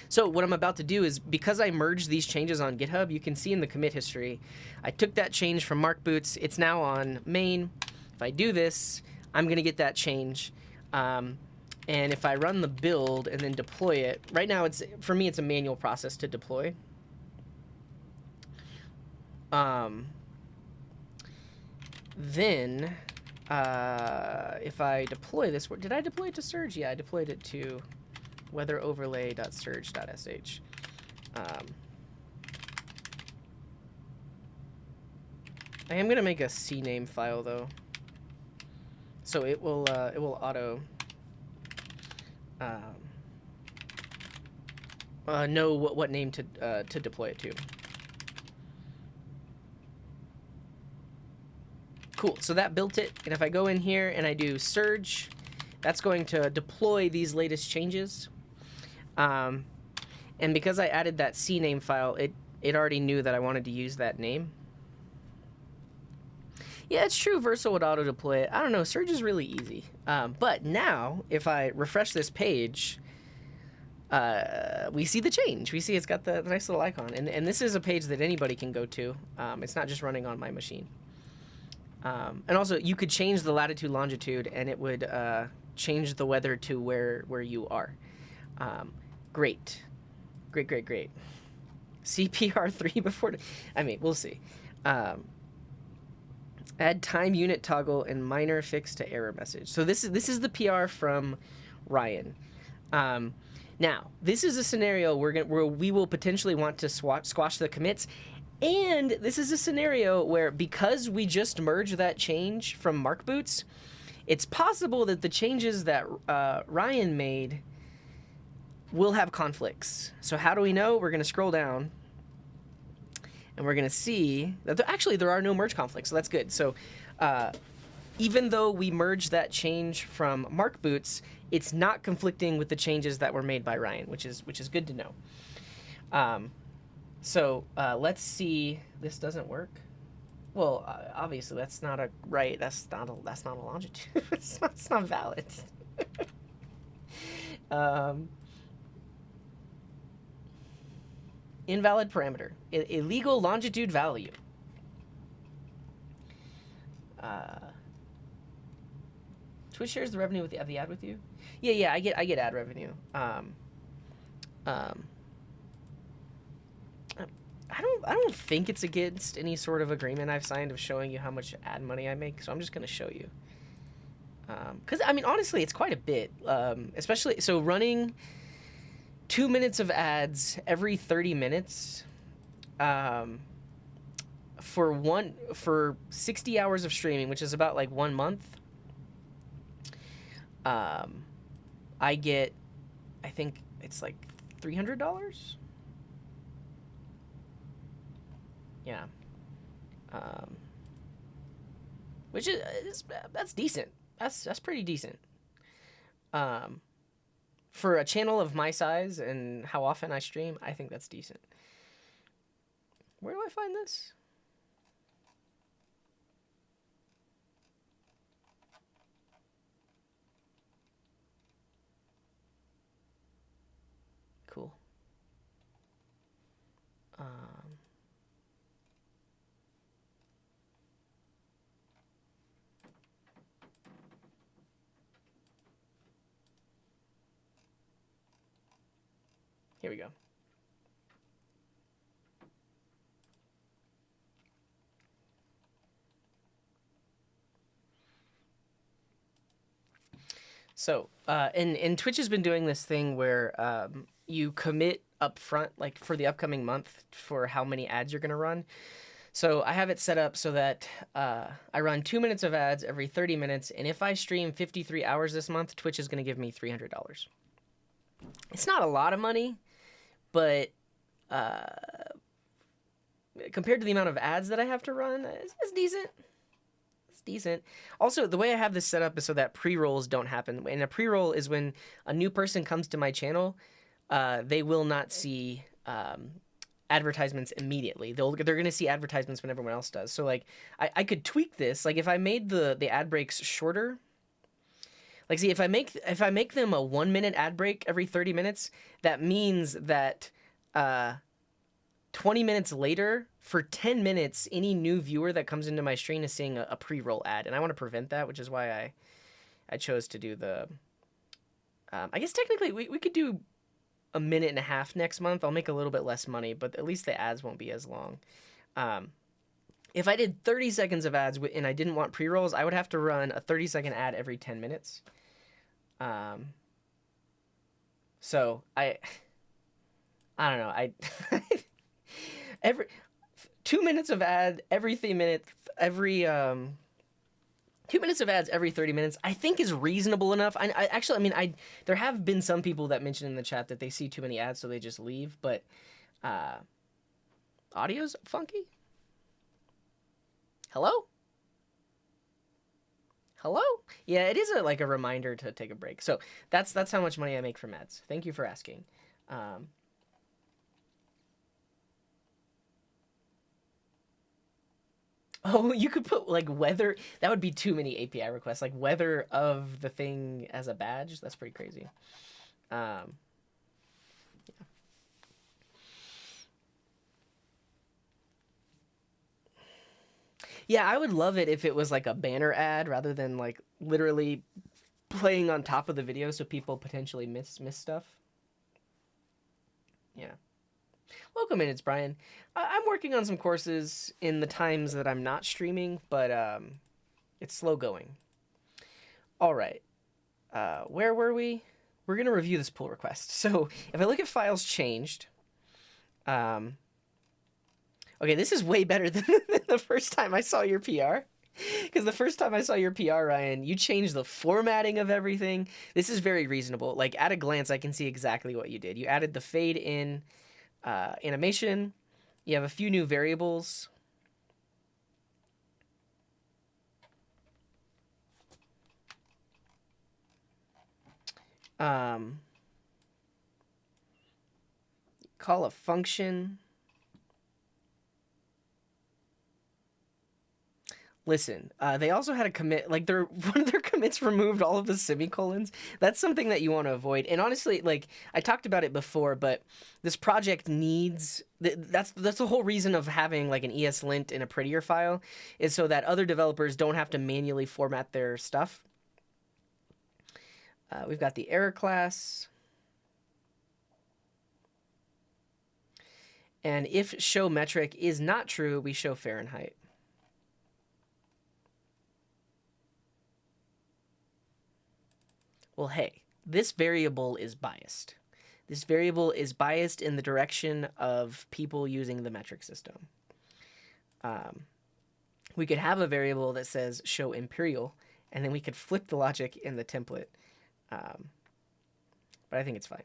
So what I'm about to do is, because I merged these changes on GitHub, you can see in the commit history, I took that change from Mark Boots. It's now on main. If I do this, I'm going to get that change. And if I run the build and then deploy it, right now for me it's a manual process to deploy. Then if I deploy this, did I deploy it to Surge? Yeah, I deployed it to weatheroverlay.surge.sh. I am gonna make a CNAME file though, so it will auto know what name to deploy it to. Cool. So that built it, and if I go in here and I do Surge, that's going to deploy these latest changes. And because I added that CNAME file, it already knew that I wanted to use that name. Yeah, it's true. Versa would auto deploy it. I don't know. Surge is really easy. But now, if I refresh this page, we see the change. We see it's got the nice little icon, and this is a page that anybody can go to. It's not just running on my machine. And also, you could change the latitude, longitude, and it would change the weather to where you are. Great. Great. CPR3 before... I mean, we'll see. Add time unit toggle and minor fix to error message. So this is the PR from Ryan. Now, this is a scenario where we will potentially want to squash the commits. And this is a scenario where, because we just merged that change from Mark Boots, it's possible that the changes that Ryan made will have conflicts. So how do we know? We're going to scroll down, and we're going to see that there are no merge conflicts, so that's good. So even though we merged that change from Mark Boots, it's not conflicting with the changes that were made by Ryan, which is good to know. So let's see. This doesn't work. Well, obviously that's not a right. That's not a longitude. it's not valid. Invalid parameter. Illegal longitude value. Twitch shares the revenue of the ad with you. Yeah. I get ad revenue. I don't think it's against any sort of agreement I've signed of showing you how much ad money I make, so I'm just going to show you. Because, I mean, honestly, it's quite a bit. Especially, so running 2 minutes of ads every 30 minutes for 60 hours of streaming, which is about like 1 month, I get, I think it's like $300. Yeah. Which is that's decent. That's pretty decent. For a channel of my size and how often I stream, I think that's decent. Where do I find this? Cool. Here we go. So, and Twitch has been doing this thing where you commit up front, like for the upcoming month, for how many ads you're going to run. So I have it set up so that I run 2 minutes of ads every 30 minutes, and if I stream 53 hours this month, Twitch is going to give me $300. It's not a lot of money, but compared to the amount of ads that I have to run, it's decent. It's decent. Also, the way I have this set up is so that pre-rolls don't happen. And a pre-roll is when a new person comes to my channel, they will not see advertisements immediately. They're going to see advertisements when everyone else does. So like I could tweak this. Like if I made the ad breaks shorter, like see if I make them a 1 minute ad break every 30 minutes, that means that 20 minutes later, for 10 minutes, any new viewer that comes into my stream is seeing a pre-roll ad. And I want to prevent that, which is why I chose to do the... I guess technically we could do a minute and a half next month. I'll make a little bit less money, but at least the ads won't be as long. If I did 30 seconds of ads and I didn't want pre-rolls, I would have to run a 30-second ad every 10 minutes. So I don't know. Every 2 minutes of ad every 3 minutes, 2 minutes of ads every 30 minutes, I think is reasonable enough. There have been some people that mentioned in the chat that they see too many ads, so they just leave. But audio's funky. Hello? Hello? Yeah, it is like a reminder to take a break. So that's how much money I make from ads. Thank you for asking. Oh, you could put like weather. That would be too many API requests. Like weather of the thing as a badge. That's pretty crazy. Yeah. Yeah, I would love it if it was like a banner ad rather than like literally playing on top of the video so people potentially miss stuff. Yeah. Welcome in, it's Brian. I'm working on some courses in the times that I'm not streaming, but it's slow going. All right. Where were we? We're going to review this pull request. So if I look at files changed, okay, this is way better than the first time I saw your PR. Because the first time I saw your PR, Ryan, you changed the formatting of everything. This is very reasonable. Like at a glance, I can see exactly what you did. You added the fade in animation. You have a few new variables. Call a function. Listen, they also had a commit, like one of their commits removed all of the semicolons. That's something that you want to avoid. And honestly, like I talked about it before, but this project needs, that's the whole reason of having like an ESLint in a prettier file, is so that other developers don't have to manually format their stuff. We've got the error class. And if show metric is not true, we show Fahrenheit. Well, hey, this variable is biased. This variable is biased in the direction of people using the metric system. We could have a variable that says show imperial, and then we could flip the logic in the template. But I think it's fine.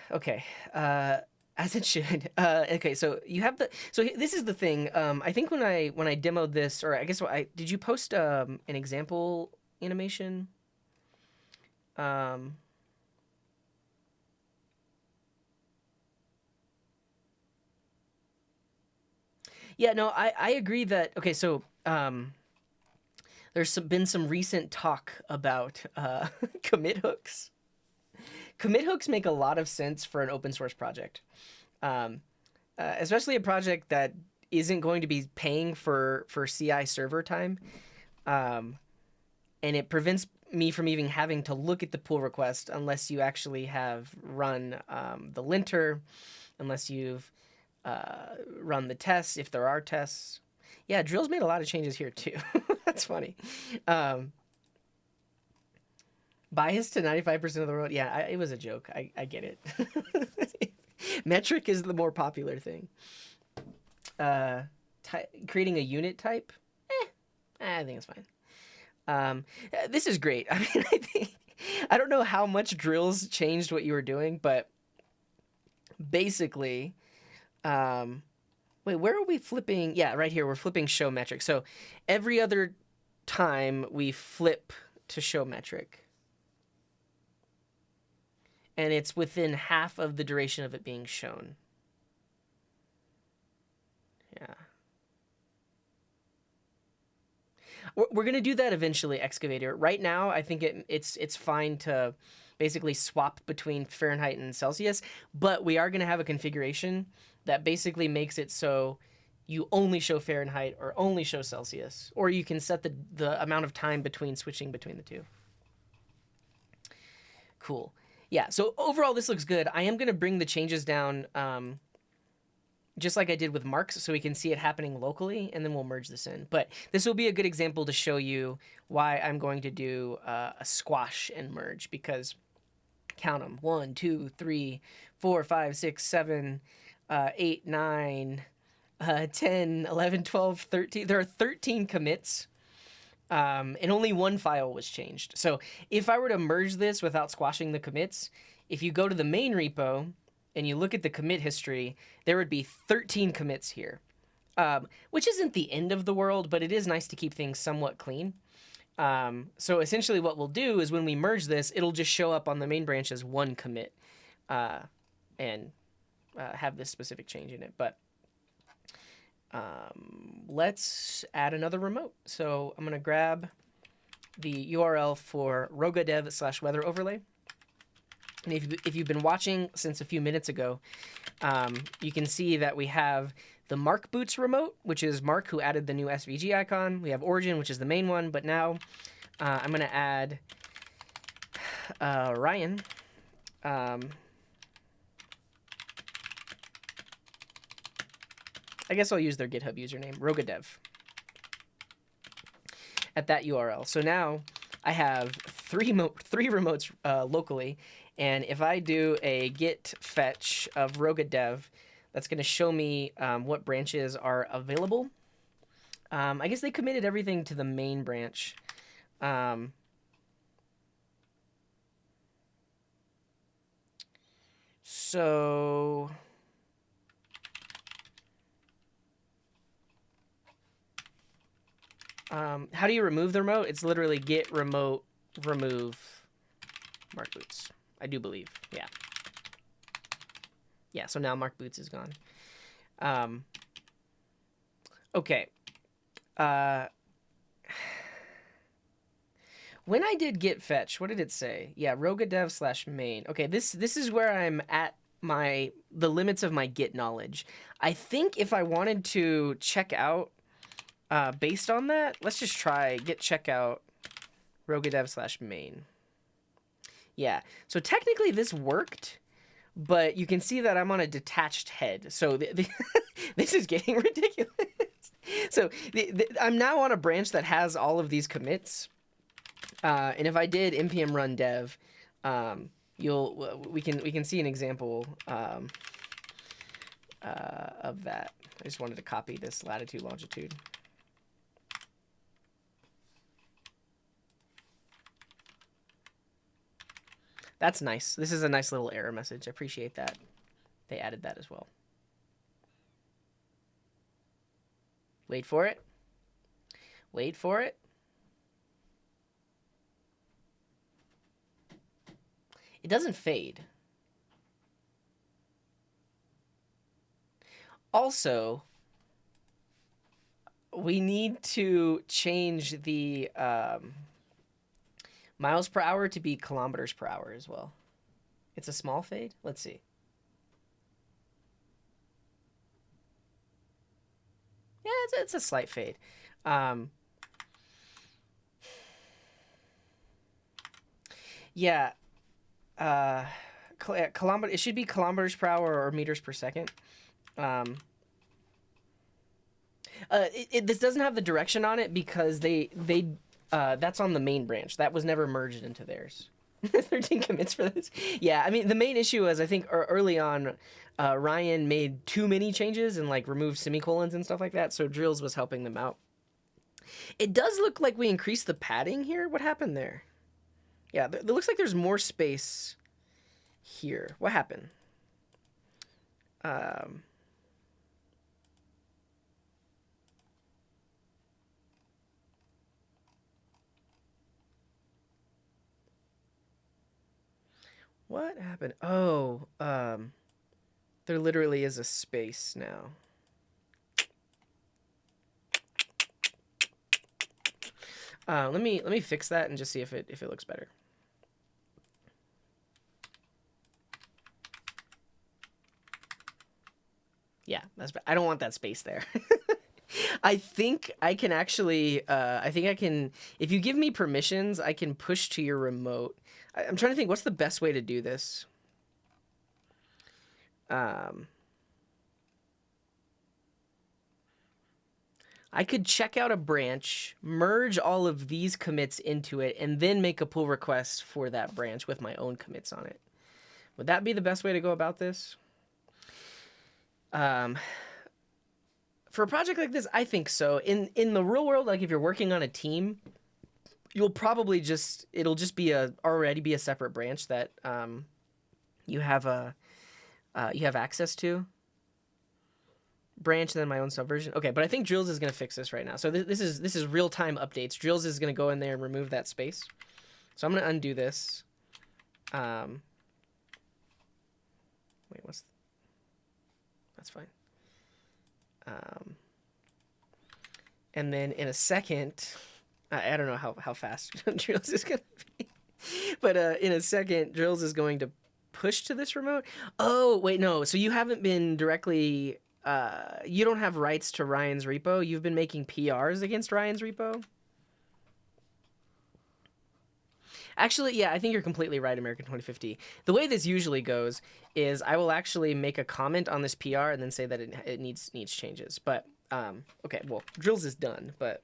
Okay, as it should. Okay, so you have so this is the thing. I think when I demoed this, or I guess did you post an example animation? Yeah, no, I agree that, okay, so there's been some recent talk about commit hooks. Commit hooks make a lot of sense for an open source project, especially a project that isn't going to be paying for CI server time, and it prevents me from even having to look at the pull request unless you actually have run the linter, unless you've run the tests, if there are tests. Yeah, Drill's made a lot of changes here too. That's funny. Bias to 95% of the world. Yeah, it was a joke. I get it. Metric is the more popular thing. Creating a unit type? I think it's fine. This is great. I mean, I don't know how much Drills changed what you were doing, but basically, um, wait, where are we flipping? Yeah, right here. We're flipping show metric. So every other time we flip to show metric, and it's within half of the duration of it being shown. Yeah. We're going to do that eventually, Excavator. Right now, I think it's fine to basically swap between Fahrenheit and Celsius, but we are going to have a configuration that basically makes it so you only show Fahrenheit or only show Celsius, or you can set the amount of time between switching between the two. Cool. Yeah, so overall this looks good. I am going to bring the changes down just like I did with marks, so we can see it happening locally, and then we'll merge this in. But this will be a good example to show you why I'm going to do a squash and merge, because count them: 1, 2, 3, 4, 5, 6, 7, 8, 9, 10, 11, 12, 13. There are 13 commits, and only one file was changed. So if I were to merge this without squashing the commits, if you go to the main repo and you look at the commit history, there would be 13 commits here, which isn't the end of the world, but it is nice to keep things somewhat clean. So essentially what we'll do is when we merge this, it'll just show up on the main branch as one commit and have this specific change in it. But let's add another remote. So I'm going to grab the URL for rogadev/weather overlay. And if you've been watching since a few minutes ago, you can see that we have the Mark Boots remote, which is Mark who added the new SVG icon. We have Origin, which is the main one, but now I'm going to add Ryan. I guess I'll use their GitHub username, rogadev, at that URL. So now I have three remotes locally. And if I do a git fetch of rogadev, that's going to show me what branches are available. I guess they committed everything to the main branch. So how do you remove the remote? It's literally git remote remove Mark Boots. I do believe, yeah. Yeah, so now Mark Boots is gone. Okay. When I did git fetch, what did it say? Yeah, rogadev/main. Okay, this is where I'm at the limits of my Git knowledge. I think if I wanted to check out based on that, let's just try git checkout rogadev/main. Yeah, so technically this worked, but you can see that I'm on a detached head. So this is getting ridiculous. So I'm now on a branch that has all of these commits. And if I did npm run dev, we can see an example of that. I just wanted to copy this latitude, longitude. That's nice. This is a nice little error message. I appreciate that. They added that as well. Wait for it. Wait for it. It doesn't fade. Also, we need to change the miles per hour to be kilometers per hour as well. It's a small fade. Let's see. Yeah, it's a slight fade. Yeah. It should be kilometers per hour or meters per second. This doesn't have the direction on it because that's on the main branch. That was never merged into theirs. 13 commits for this. Yeah, I mean, the main issue was I think early on, Ryan made too many changes and like removed semicolons and stuff like that. So Drills was helping them out. It does look like we increased the padding here. What happened there? Yeah, it looks like there's more space here. What happened? Um, what happened? Oh, there literally is a space now. Let me fix that and just see if it looks better. Yeah, I don't want that space there. I think I can actually. I think I can. If you give me permissions, I can push to your remote. I'm trying to think. What's the best way to do this? Um, I could check out a branch, merge all of these commits into it, and then make a pull request for that branch with my own commits on it. Would that be the best way to go about this? Um, for a project like this, I think so. In the real world, like if you're working on a team, you'll probably it'll just be already be a separate branch that you have access to. Branch and then my own subversion. Okay, but I think Drills is going to fix this right now. So this is real time updates. Drills is going to go in there and remove that space. So I'm going to undo this. Wait, that's fine. And then in a second, I don't know how fast Drills is going to be, but in a second, Drills is going to push to this remote. Oh wait, no. So you haven't been directly. You don't have rights to Ryan's repo. You've been making PRs against Ryan's repo. Actually, yeah, I think you're completely right, American 2050. The way this usually goes is I will actually make a comment on this PR and then say that it needs changes. But okay, well, Drills is done, but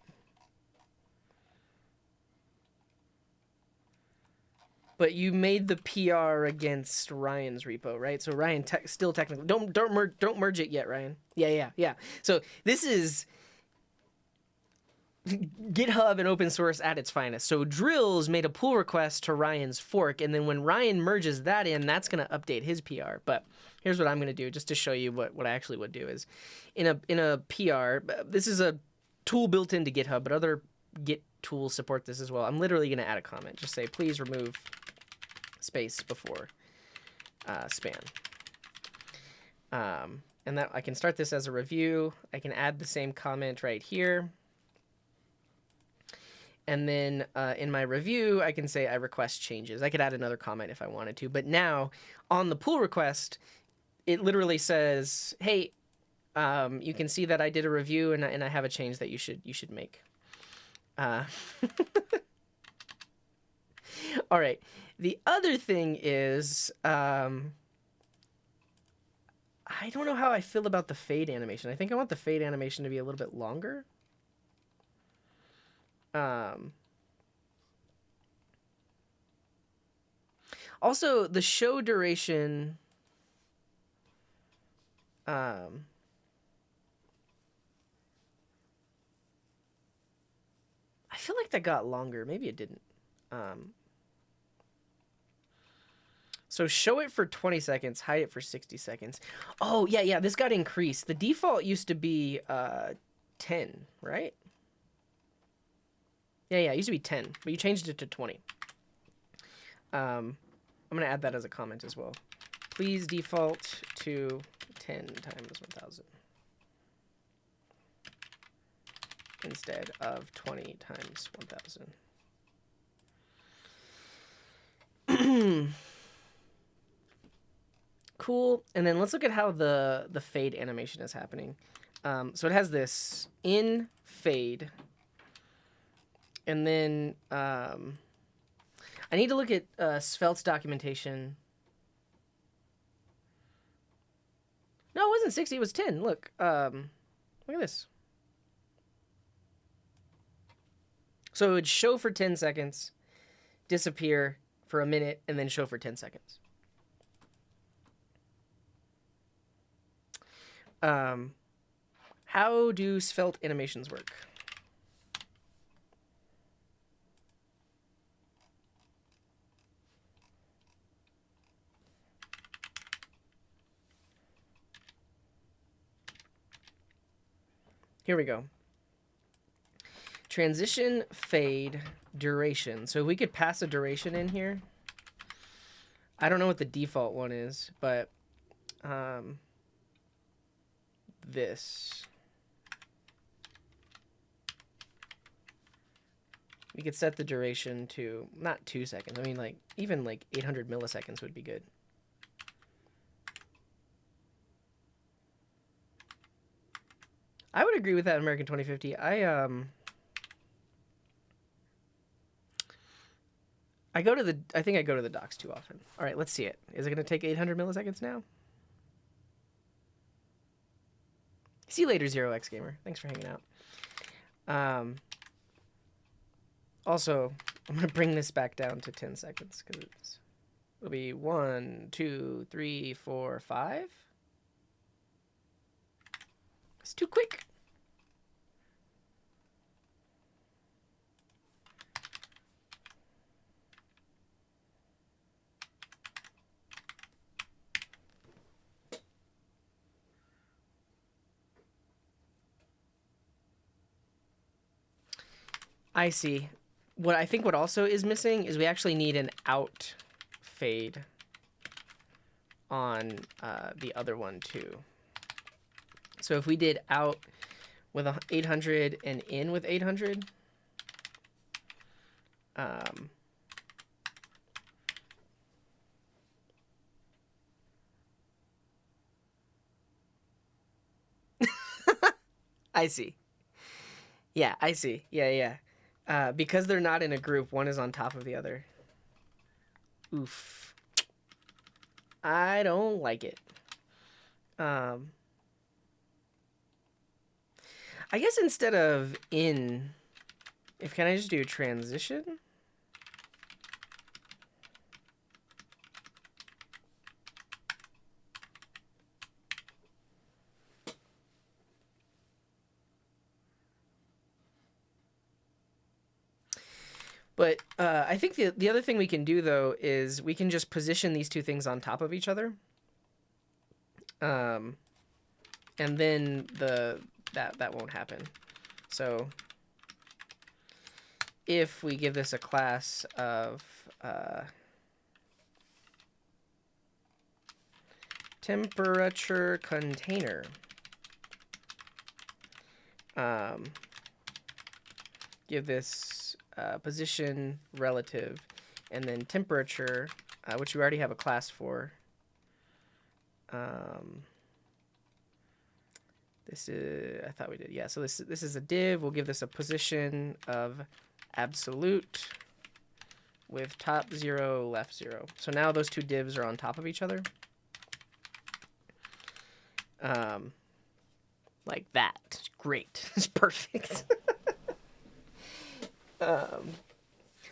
you made the PR against Ryan's repo, right? So Ryan still technically don't merge it yet, Ryan. Yeah. So this is GitHub and open source at its finest. So Drills made a pull request to Ryan's fork, and then when Ryan merges that in, that's going to update his PR. But here's what I'm going to do, just to show you what I actually would do is, in a PR, this is a tool built into GitHub, but other Git tools support this as well. I'm literally going to add a comment. Just say, please remove space before span. And that I can start this as a review. I can add the same comment right here. And then in my review, I can say I request changes. I could add another comment if I wanted to. But now on the pull request, it literally says, hey, you can see that I did a review and I have a change that you should make. All right. The other thing is, I don't know how I feel about the fade animation. I think I want the fade animation to be a little bit longer. Also, the show duration. I feel like that got longer. Maybe it didn't. So show it for 20 seconds, hide it for 60 seconds. Oh, yeah, this got increased. The default used to be 10, right? Yeah, it used to be 10, but you changed it to 20. I'm going to add that as a comment as well. Please default to 10 times 1000 instead of 20 times 1000. Cool. And then let's look at how the fade animation is happening. So it has this in fade. And then I need to look at Svelte's documentation. No, it wasn't 60, it was 10. Look at this. So it would show for 10 seconds, disappear for a minute, and then show for 10 seconds. How do Svelte animations work? Here we go. Transition, fade, duration. So we could pass a duration in here. I don't know what the default one is, but this. We could set the duration to not 2 seconds. I mean, like even like 800 milliseconds would be good. I would agree with that, American 2050. I think I go to the docs too often. All right, let's see it. Is it going to take 800 milliseconds now? See you later, 0x Gamer. Thanks for hanging out. Also, I'm going to bring this back down to 10 seconds because it'll be 1, 2, 3, 4, 5. It's too quick. I see. What also is missing is we actually need an out fade on the other one too. So if we did out with 800 and in with 800, I see. Yeah, I see. Yeah. Because they're not in a group, one is on top of the other. Oof. I don't like it. I guess instead of in, can I just do transition? But I think the other thing we can do, though, is we can just position these two things on top of each other. And then that won't happen. So if we give this a class of temperature container, give this position relative, and then temperature, which we already have a class for. This is, I thought we did, yeah. So this is a div. We'll give this a position of absolute with top 0, left 0. So now those two divs are on top of each other. Like that. Great. It's perfect.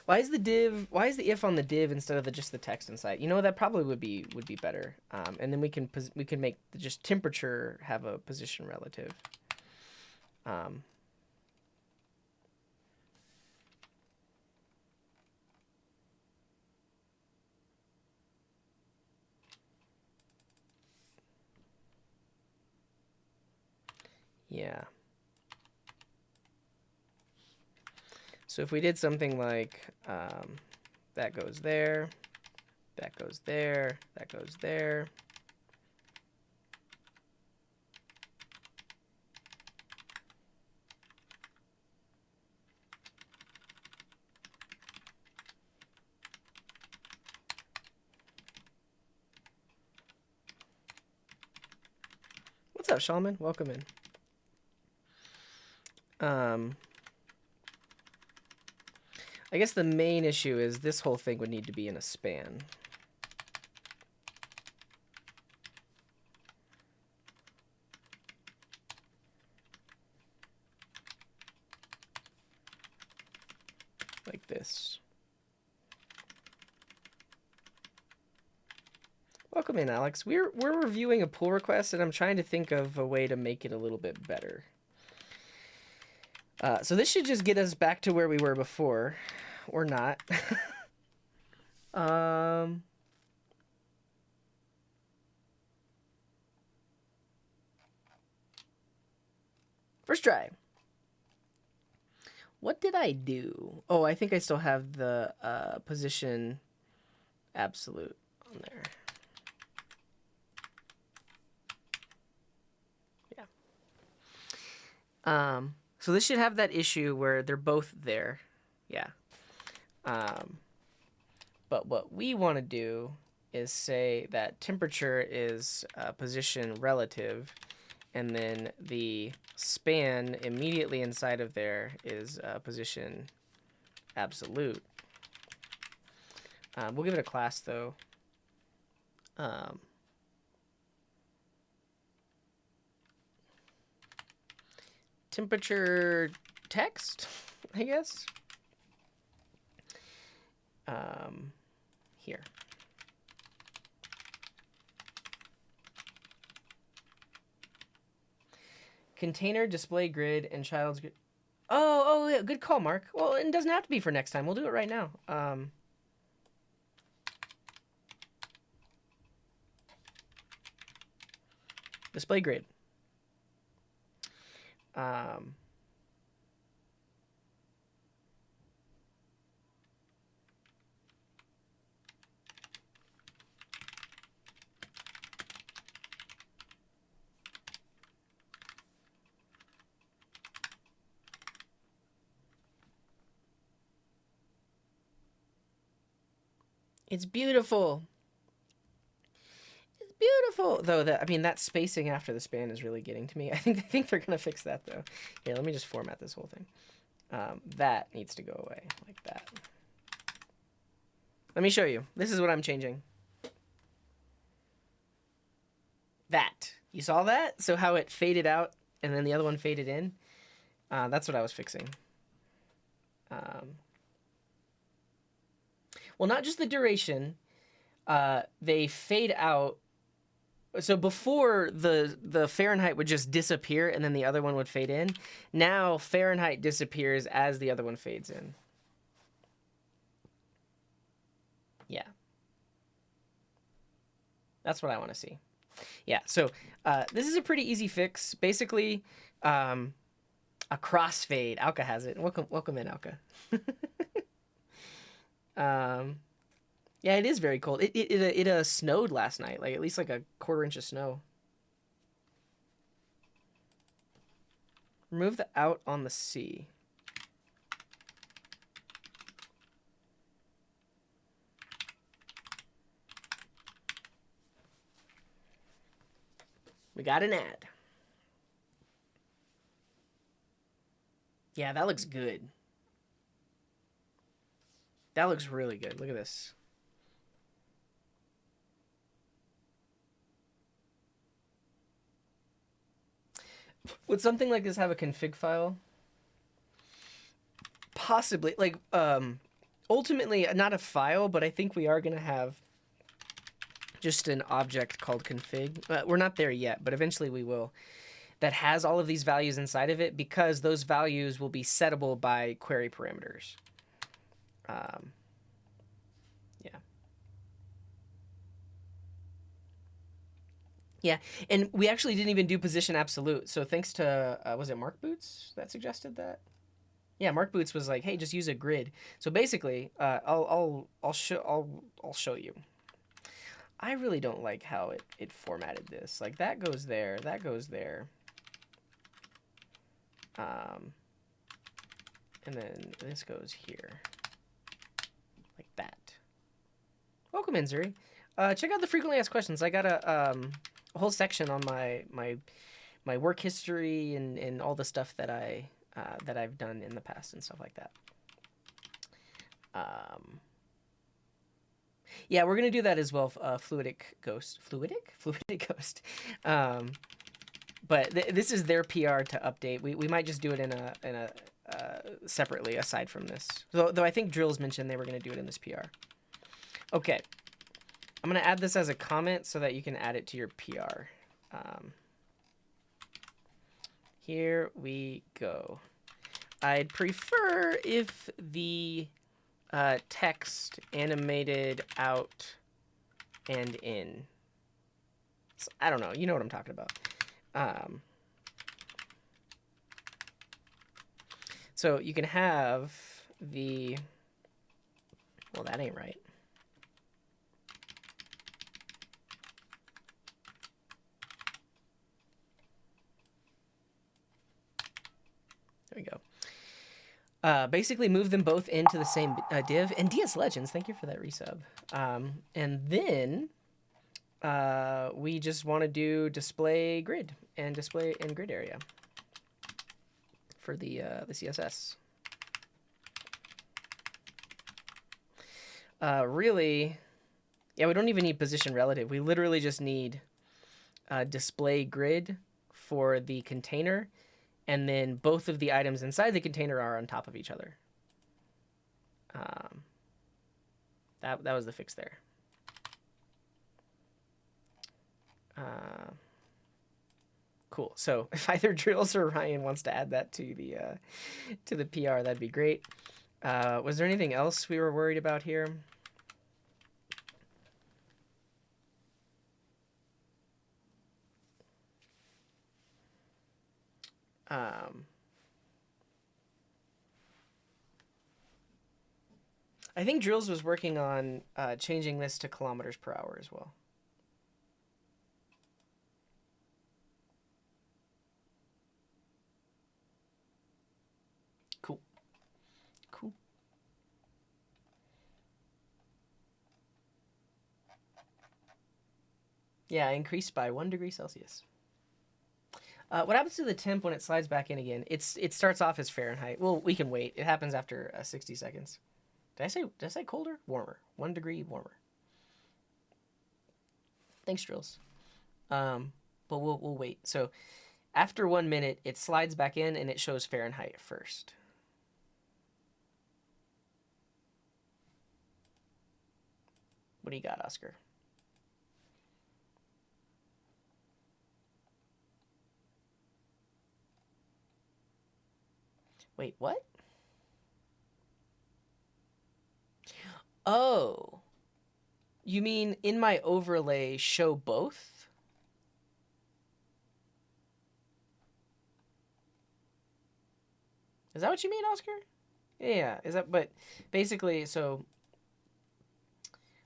Why is the if on the div instead of just the text inside? You know, that probably would be better. And then we can make just temperature have a position relative. Yeah. So if we did something like that goes there, that goes there, that goes there. What's up, Shulman? Welcome in. I guess the main issue is this whole thing would need to be in a span. Like this. Welcome in, Alex. We're reviewing a pull request, and I'm trying to think of a way to make it a little bit better. So this should just get us back to where we were before, or not. First try. What did I do? Oh, I think I still have the position absolute on there. Yeah. So this should have that issue where they're both there. Yeah. But what we want to do is say that temperature is position relative, and then the span immediately inside of there is position absolute. We'll give it a class though. Temperature text, I guess. Here. Container, display grid, and child's grid. Oh, yeah, good call, Mark. Well, it doesn't have to be for next time. We'll do it right now. Display grid. It's beautiful. It's beautiful. Though that spacing after the span is really getting to me. I think they're gonna fix that though. Here, let me just format this whole thing. That needs to go away like that. Let me show you. This is what I'm changing. That. You saw that? So how it faded out and then the other one faded in? That's what I was fixing. Well, not just the duration. They fade out. So before the Fahrenheit would just disappear and then the other one would fade in. Now Fahrenheit disappears as the other one fades in. Yeah. That's what I want to see. Yeah, so this is a pretty easy fix. Basically, a crossfade. Alka has it. Welcome in, Alka. Yeah, it is very cold. It snowed last night, like at least like a quarter-inch of snow. Remove the out on the C. We got an ad. Yeah, that looks good. That looks really good. Look at this. Would something like this have a config file? Possibly. Like, ultimately, not a file, but I think we are going to have just an object called config. We're not there yet, but eventually we will. That has all of these values inside of it because those values will be settable by query parameters. Yeah. Yeah, and we actually didn't even do position absolute. So thanks to was it Mark Boots that suggested that? Yeah, Mark Boots was like, "Hey, just use a grid." So basically, I'll show you. I really don't like how it formatted this. Like that goes there, that goes there. And then this goes here. Like that. Welcome in, Zuri. Check out the frequently asked questions. I got a whole section on my work history and all the stuff that I've done in the past and stuff like that. Yeah, we're gonna do that as well. Fluidic Ghost. Fluidic Ghost. But this is their PR to update. We might just do it in a separately aside from this. Though I think Drills mentioned they were gonna do it in this PR. Okay. I'm gonna add this as a comment so that you can add it to your PR. Here we go. I'd prefer if the text animated out and in. So, I don't know. You know what I'm talking about. So you can have the, well, that ain't right. There we go. Basically move them both into the same div. And DS Legends, thank you for that resub. And then we just want to do display grid and display in grid area for the CSS. Really, yeah, we don't even need position relative. We literally just need display grid for the container, and then both of the items inside the container are on top of each other. That was the fix there. Cool. So if either Drills or Ryan wants to add that to the PR, that'd be great. Was there anything else we were worried about here? I think Drills was working on changing this to kilometers per hour as well. Cool. Cool. Yeah, increased by 1 degree Celsius. What happens to the temp when it slides back in again? It starts off as Fahrenheit. Well, we can wait. It happens after 60 seconds. Did I say colder? Warmer. 1 degree warmer. Thanks, Drills. But we'll wait. So after 1 minute, it slides back in and it shows Fahrenheit first. What do you got, Oscar? Wait, what? Oh. You mean in my overlay show both? Is that what you mean, Oscar? Yeah, is that, but basically, so,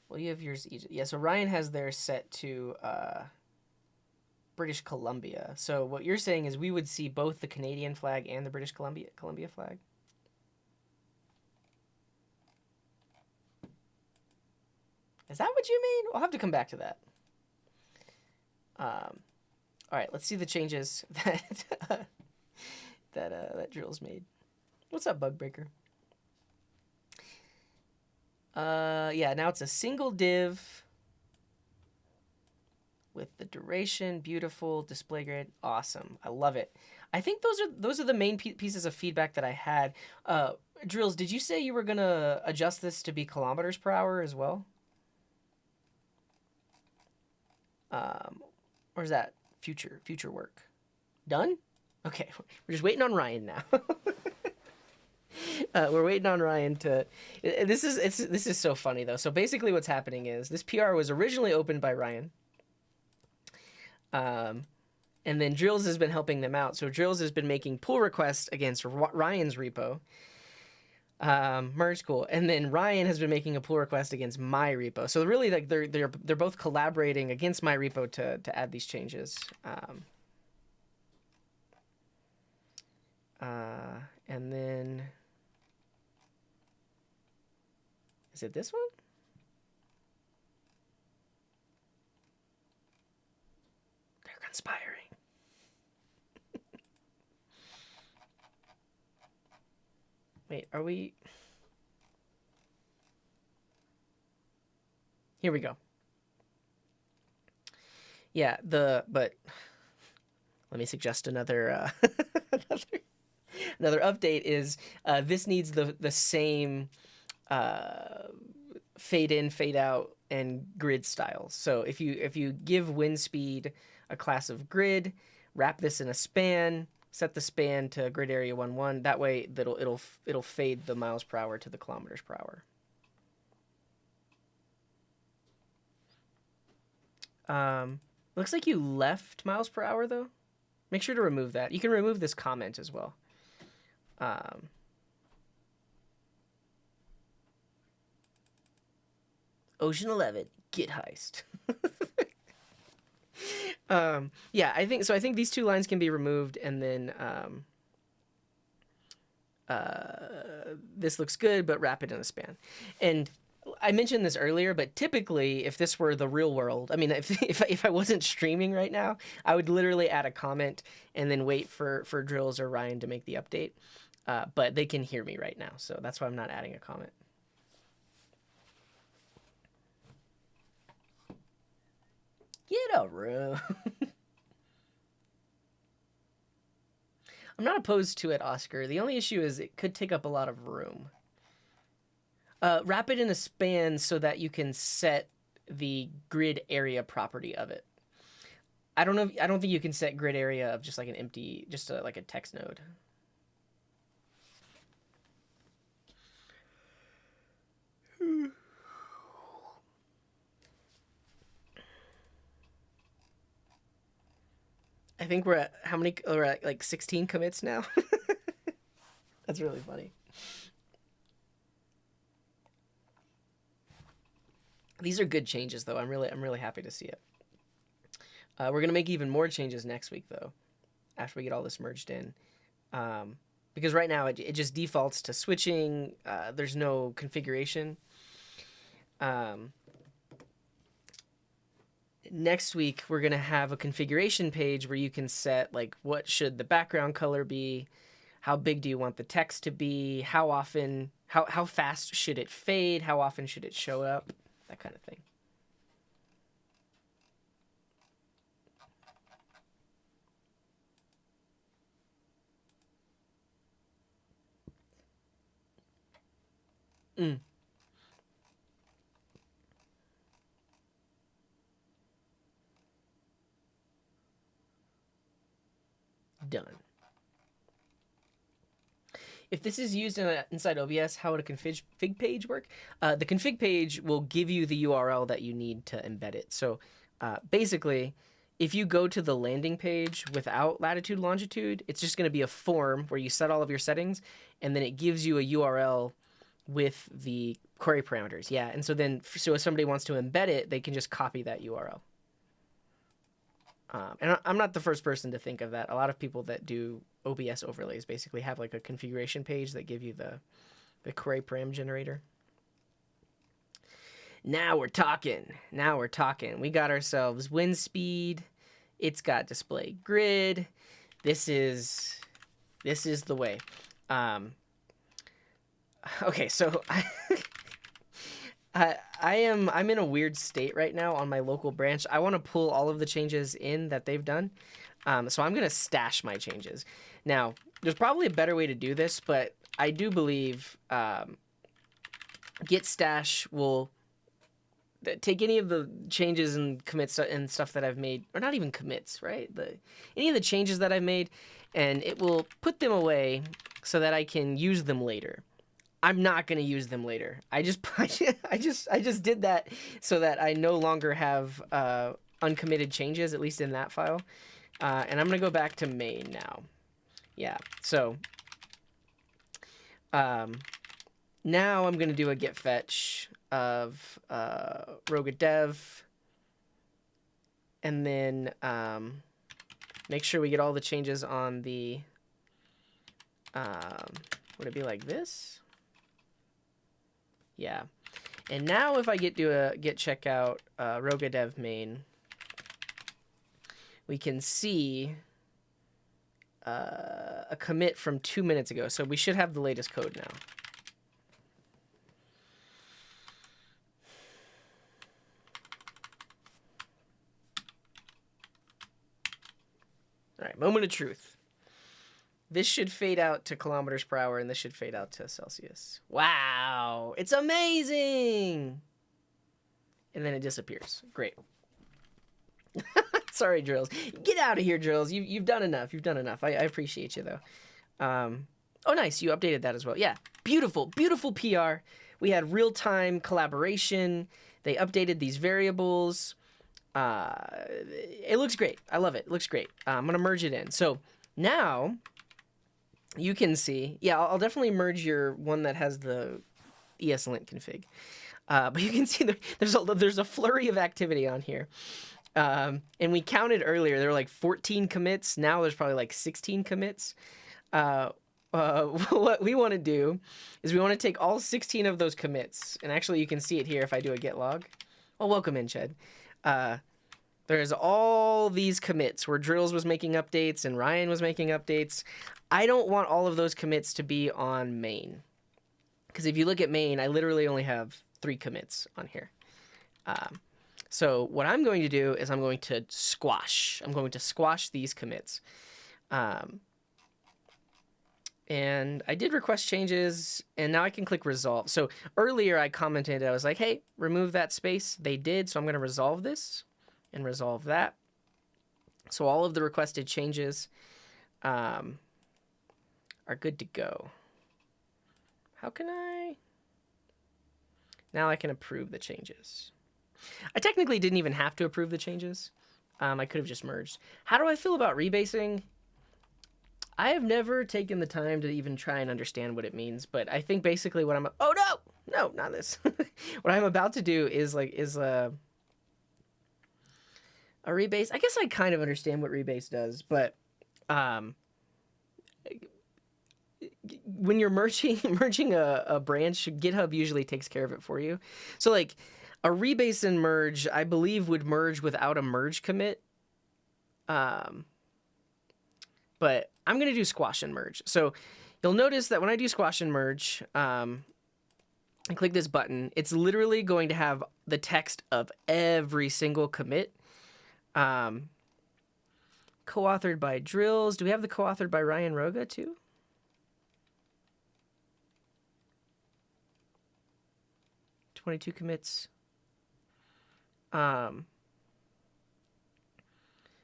well, you have yours, Egypt. Yeah, so Ryan has theirs set to British Columbia. So what you're saying is we would see both the Canadian flag and the British Columbia flag? Is that what you mean? I'll have to come back to that. All right, let's see the changes that Drills made. What's up, Bug Breaker? Yeah, now it's a single div with the duration, beautiful display grid, awesome. I love it. I think those are the main pieces of feedback that I had. Drills, did you say you were gonna adjust this to be kilometers per hour as well? Or is that future work? Done? Okay, we're just waiting on Ryan now. We're waiting on Ryan to. This is so funny though. So basically, what's happening is this PR was originally opened by Ryan, and then Drills has been helping them out. So Drills has been making pull requests against Ryan's repo. Merge cool, and then Ryan has been making a pull request against my repo. So really, like they're both collaborating against my repo to add these changes. And then is it this one? They're conspiring. Wait, are we? Here we go. Yeah, but let me suggest another another update is this needs the same fade in, fade out, and grid styles. So if you give wind speed a class of grid, wrap this in a span, set the span to grid area 1-1. That way it'll fade the miles per hour to the kilometers per hour. Looks like you left miles per hour though. Make sure to remove that. You can remove this comment as well. Ocean 11, get heist. Yeah, I think so. I think these two lines can be removed, and then this looks good, but wrap it in a span. And I mentioned this earlier, but typically, if this were the real world, I mean, if I wasn't streaming right now, I would literally add a comment and then wait for Drills or Ryan to make the update. But they can hear me right now, so that's why I'm not adding a comment. Get a room. I'm not opposed to it, Oscar. The only issue is it could take up a lot of room. Wrap it in a span so that you can set the grid area property of it. I don't know. I don't think you can set grid area of just like an empty, just like a text node. I think we're at how many? We're at like 16 commits now. That's really funny. These are good changes, though. I'm really happy to see it. We're gonna make even more changes next week, though, after we get all this merged in, because right now it just defaults to switching. There's no configuration. Next week we're gonna have a configuration page where you can set like what should the background color be, how big do you want the text to be, how often, how fast should it fade, how often should it show up, that kind of thing. Done. If this is used inside OBS, how would a config page work? The config page will give you the URL that you need to embed it. So basically, if you go to the landing page without latitude, longitude, it's just going to be a form where you set all of your settings, and then it gives you a URL with the query parameters. Yeah, and so then, so if somebody wants to embed it, they can just copy that URL. And I'm not the first person to think of that. A lot of people that do OBS overlays basically have like a configuration page that give you the query param generator. Now we're talking. Now we're talking. We got ourselves wind speed. It's got display grid. This is the way. Okay, so I'm in a weird state right now on my local branch. I want to pull all of the changes in that they've done. So I'm going to stash my changes. Now, there's probably a better way to do this, but I do believe git stash will take any of the changes and commits and stuff that I've made, or not even commits, right? Any of the changes that I've made, and it will put them away so that I can use them later. I'm not going to use them later. I just did that so that I no longer have uncommitted changes, at least in that file. And I'm going to go back to main now. Yeah, so now I'm going to do a git fetch of rogadev, and then make sure we get all the changes on the, would it be like this? Yeah. And now if I do a git checkout rogadev main, we can see a commit from 2 minutes ago. So we should have the latest code now. All right, moment of truth. This should fade out to kilometers per hour, and this should fade out to Celsius. Wow, it's amazing! And then it disappears. Great. Sorry, Drills. Get out of here, Drills. You've done enough. You've done enough. I appreciate you, though. Oh, nice. You updated that as well. Yeah, beautiful, beautiful PR. We had real-time collaboration. They updated these variables. It looks great. I love it. It looks great. I'm going to merge it in. So now you can see, yeah, I'll definitely merge your one that has the ESLint config. But you can see there's a flurry of activity on here. And we counted earlier, there were like 14 commits. Now there's probably like 16 commits. What we want to do is we want to take all 16 of those commits. And actually, you can see it here if I do a git log. Oh, welcome in, Ched. There's all these commits where Drills was making updates and Ryan was making updates. I don't want all of those commits to be on main. Because if you look at main, I literally only have 3 commits on here. So what I'm going to do is I'm going to squash these commits. And I did request changes, and now I can click resolve. So earlier I commented, I was like, hey, remove that space. They did, so I'm going to resolve this and resolve that. So all of the requested changes are good to go. How can I? Now I can approve the changes. I technically didn't even have to approve the changes. I could have just merged. How do I feel about rebasing? I have never taken the time to even try and understand what it means, but I think basically what oh no, not this. What I'm about to do is a rebase. I guess I kind of understand what rebase does, but when you're merging a branch, GitHub usually takes care of it for you. So like a rebase and merge, I believe would merge without a merge commit. But I'm going to do squash and merge. So you'll notice that when I do squash and merge, and click this button, it's literally going to have the text of every single commit. Co-authored by Drills. Do we have the co-authored by Ryan Roga too? $22 commits.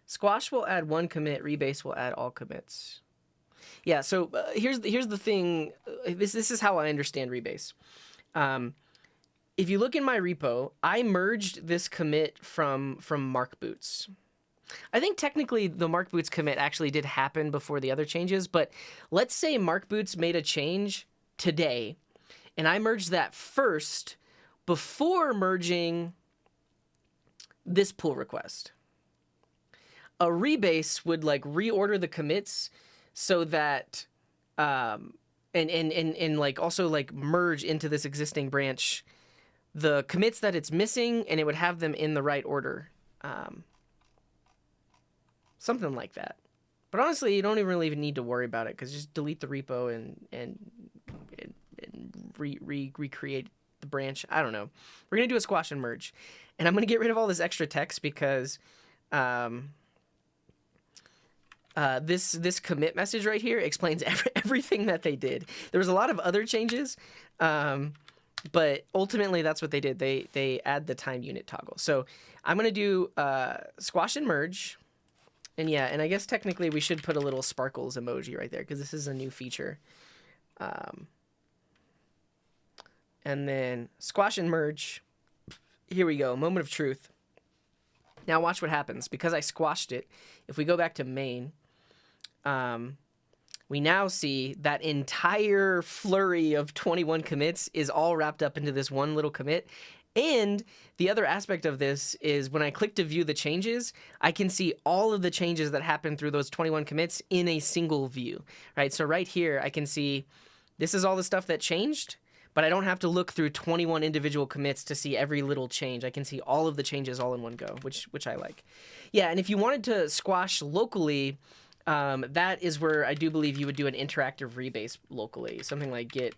Squash will add 1 commit. Rebase will add all commits. Yeah. So here's the thing. This is how I understand rebase. If you look in my repo, I merged this commit from Mark Boots. I think technically the Mark Boots commit actually did happen before the other changes, but let's say Mark Boots made a change today, and I merged that first before merging this pull request. A rebase would like reorder the commits so that and like also like merge into this existing branch the commits that it's missing, and it would have them in the right order. Something like that. But honestly, you don't even really need to worry about it, because just delete the repo and recreate the branch. I don't know. We're going to do a squash and merge. And I'm going to get rid of all this extra text because this commit message right here explains everything that they did. There was a lot of other changes, but ultimately that's what they did. They add the time unit toggle. So I'm going to do squash and merge. And yeah, and I guess technically we should put a little sparkles emoji right there, because this is a new feature. And then squash and merge. Here we go, moment of truth. Now watch what happens. Because I squashed it, if we go back to main, we now see that entire flurry of 21 commits is all wrapped up into this one little commit. And the other aspect of this is when I click to view the changes, I can see all of the changes that happened through those 21 commits in a single view, right? So right here, I can see this is all the stuff that changed, but I don't have to look through 21 individual commits to see every little change. I can see all of the changes all in one go, which I like. Yeah, and if you wanted to squash locally, that is where I do believe you would do an interactive rebase locally, something like git.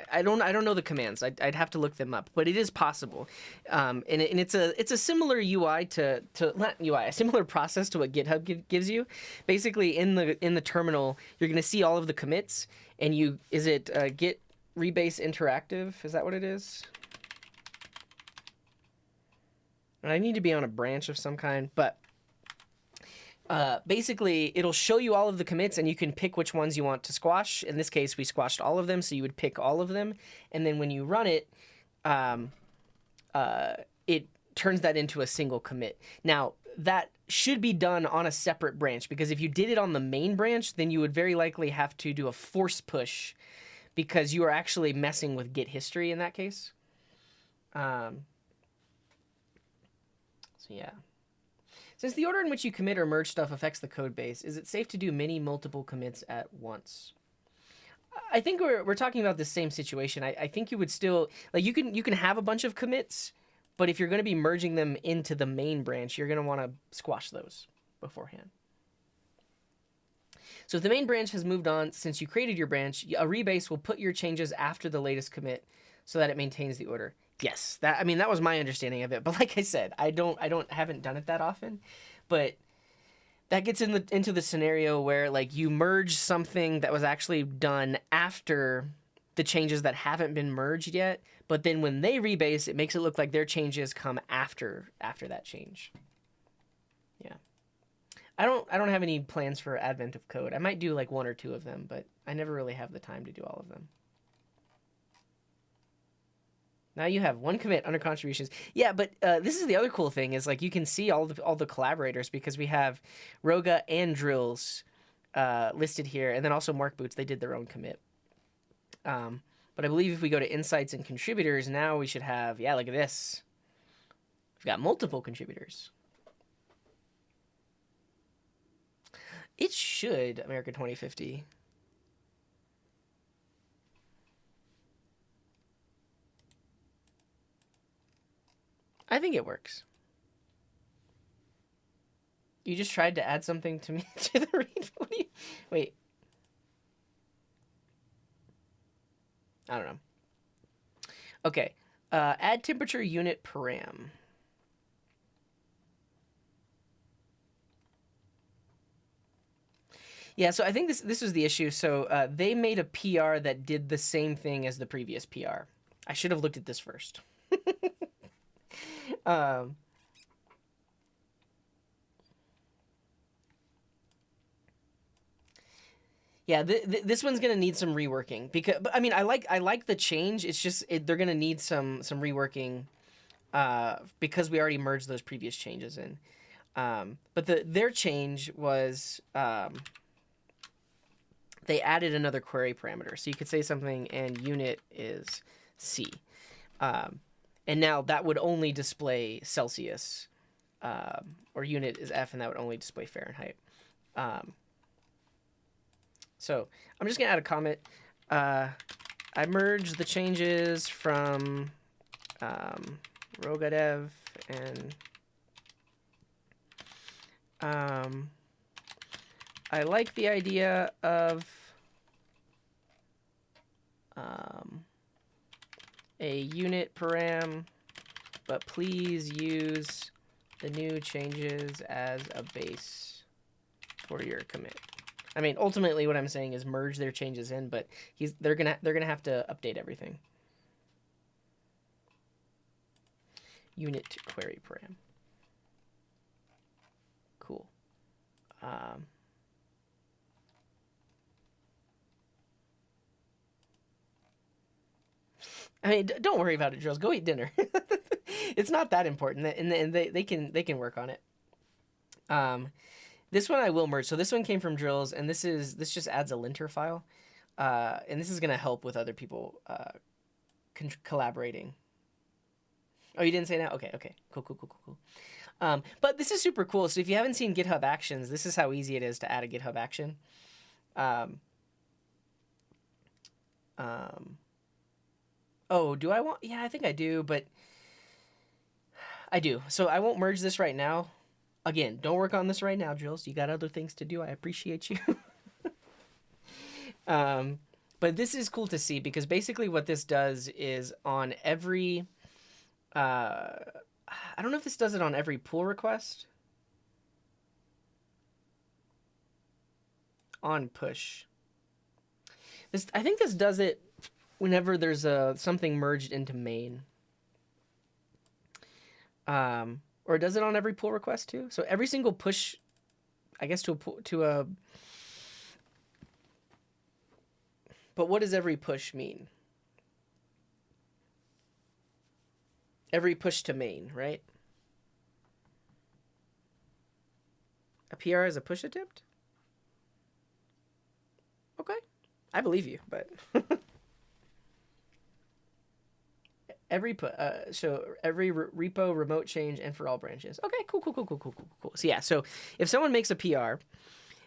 I don't know the commands. I'd have to look them up, but it is possible. And it's a similar UI to not UI, a similar process to what GitHub gives you. Basically, in the terminal, you're going to see all of the commits, and is it git rebase interactive? Is that what it is? And I need to be on a branch of some kind, but basically, it'll show you all of the commits, and you can pick which ones you want to squash. In this case, we squashed all of them, so you would pick all of them. And then when you run it, it turns that into a single commit. Now, that should be done on a separate branch, because if you did it on the main branch, then you would very likely have to do a force push because you are actually messing with Git history in that case. So yeah. Since the order in which you commit or merge stuff affects the code base, is it safe to do many multiple commits at once? I think we're talking about the same situation. I think you would still like you can have a bunch of commits, but if you're going to be merging them into the main branch, you're going to want to squash those beforehand. So if the main branch has moved on since you created your branch, a rebase will put your changes after the latest commit so that it maintains the order. Yes, that was my understanding of it. But like I said, haven't done it that often, but that gets into the scenario where like you merge something that was actually done after the changes that haven't been merged yet, but then when they rebase, it makes it look like their changes come after that change. Yeah. I don't have any plans for Advent of Code. I might do like one or two of them, but I never really have the time to do all of them. Now you have one commit under contributions. Yeah, but this is the other cool thing is like you can see all the collaborators because we have Roga and Drills listed here, and then also Mark Boots. They did their own commit. But I believe if we go to insights and contributors, now we should have, yeah, look at this. We've got multiple contributors. It should, America 2050. I think it works. You just tried to add something to me to the read. What do you... Wait. I don't know. Okay. Add temperature unit param. Yeah, so I think this was the issue. So they made a PR that did the same thing as the previous PR. I should have looked at this first. Yeah, this one's gonna need some reworking because, but I mean, I like the change. It's just they're gonna need some reworking because we already merged those previous changes in. But their change was they added another query parameter, so you could say something and unit is C, and now that would only display Celsius, or unit is F, and that would only display Fahrenheit. So I'm just gonna add a comment. I merged the changes from Rogadev and I like the idea of a unit param, but please use the new changes as a base for your commit. I mean, ultimately, what I'm saying is merge their changes in, but they're gonna have to update everything. Unit query param. Cool. I mean, don't worry about it, Drills. Go eat dinner. It's not that important, and they can work on it. This one I will merge. So this one came from Drills, and this just adds a linter file, and this is gonna help with other people collaborating. Oh, you didn't say that? Okay, cool. But this is super cool. So if you haven't seen GitHub Actions, this is how easy it is to add a GitHub action. Oh, do I want? Yeah, I think I do, but I do. So I won't merge this right now. Again, don't work on this right now, Drills. You got other things to do. I appreciate you. But this is cool to see because basically what this does is on every... I don't know if this does it on every pull request. On push. I think this does it whenever there's something merged into main. Or does it on every pull request too? So every single push, I guess to a. But what does every push mean? Every push to main, right? A PR is a push attempt? Okay. I believe you, but... So every repo remote change and for all branches. Okay, cool. So yeah, so if someone makes a PR,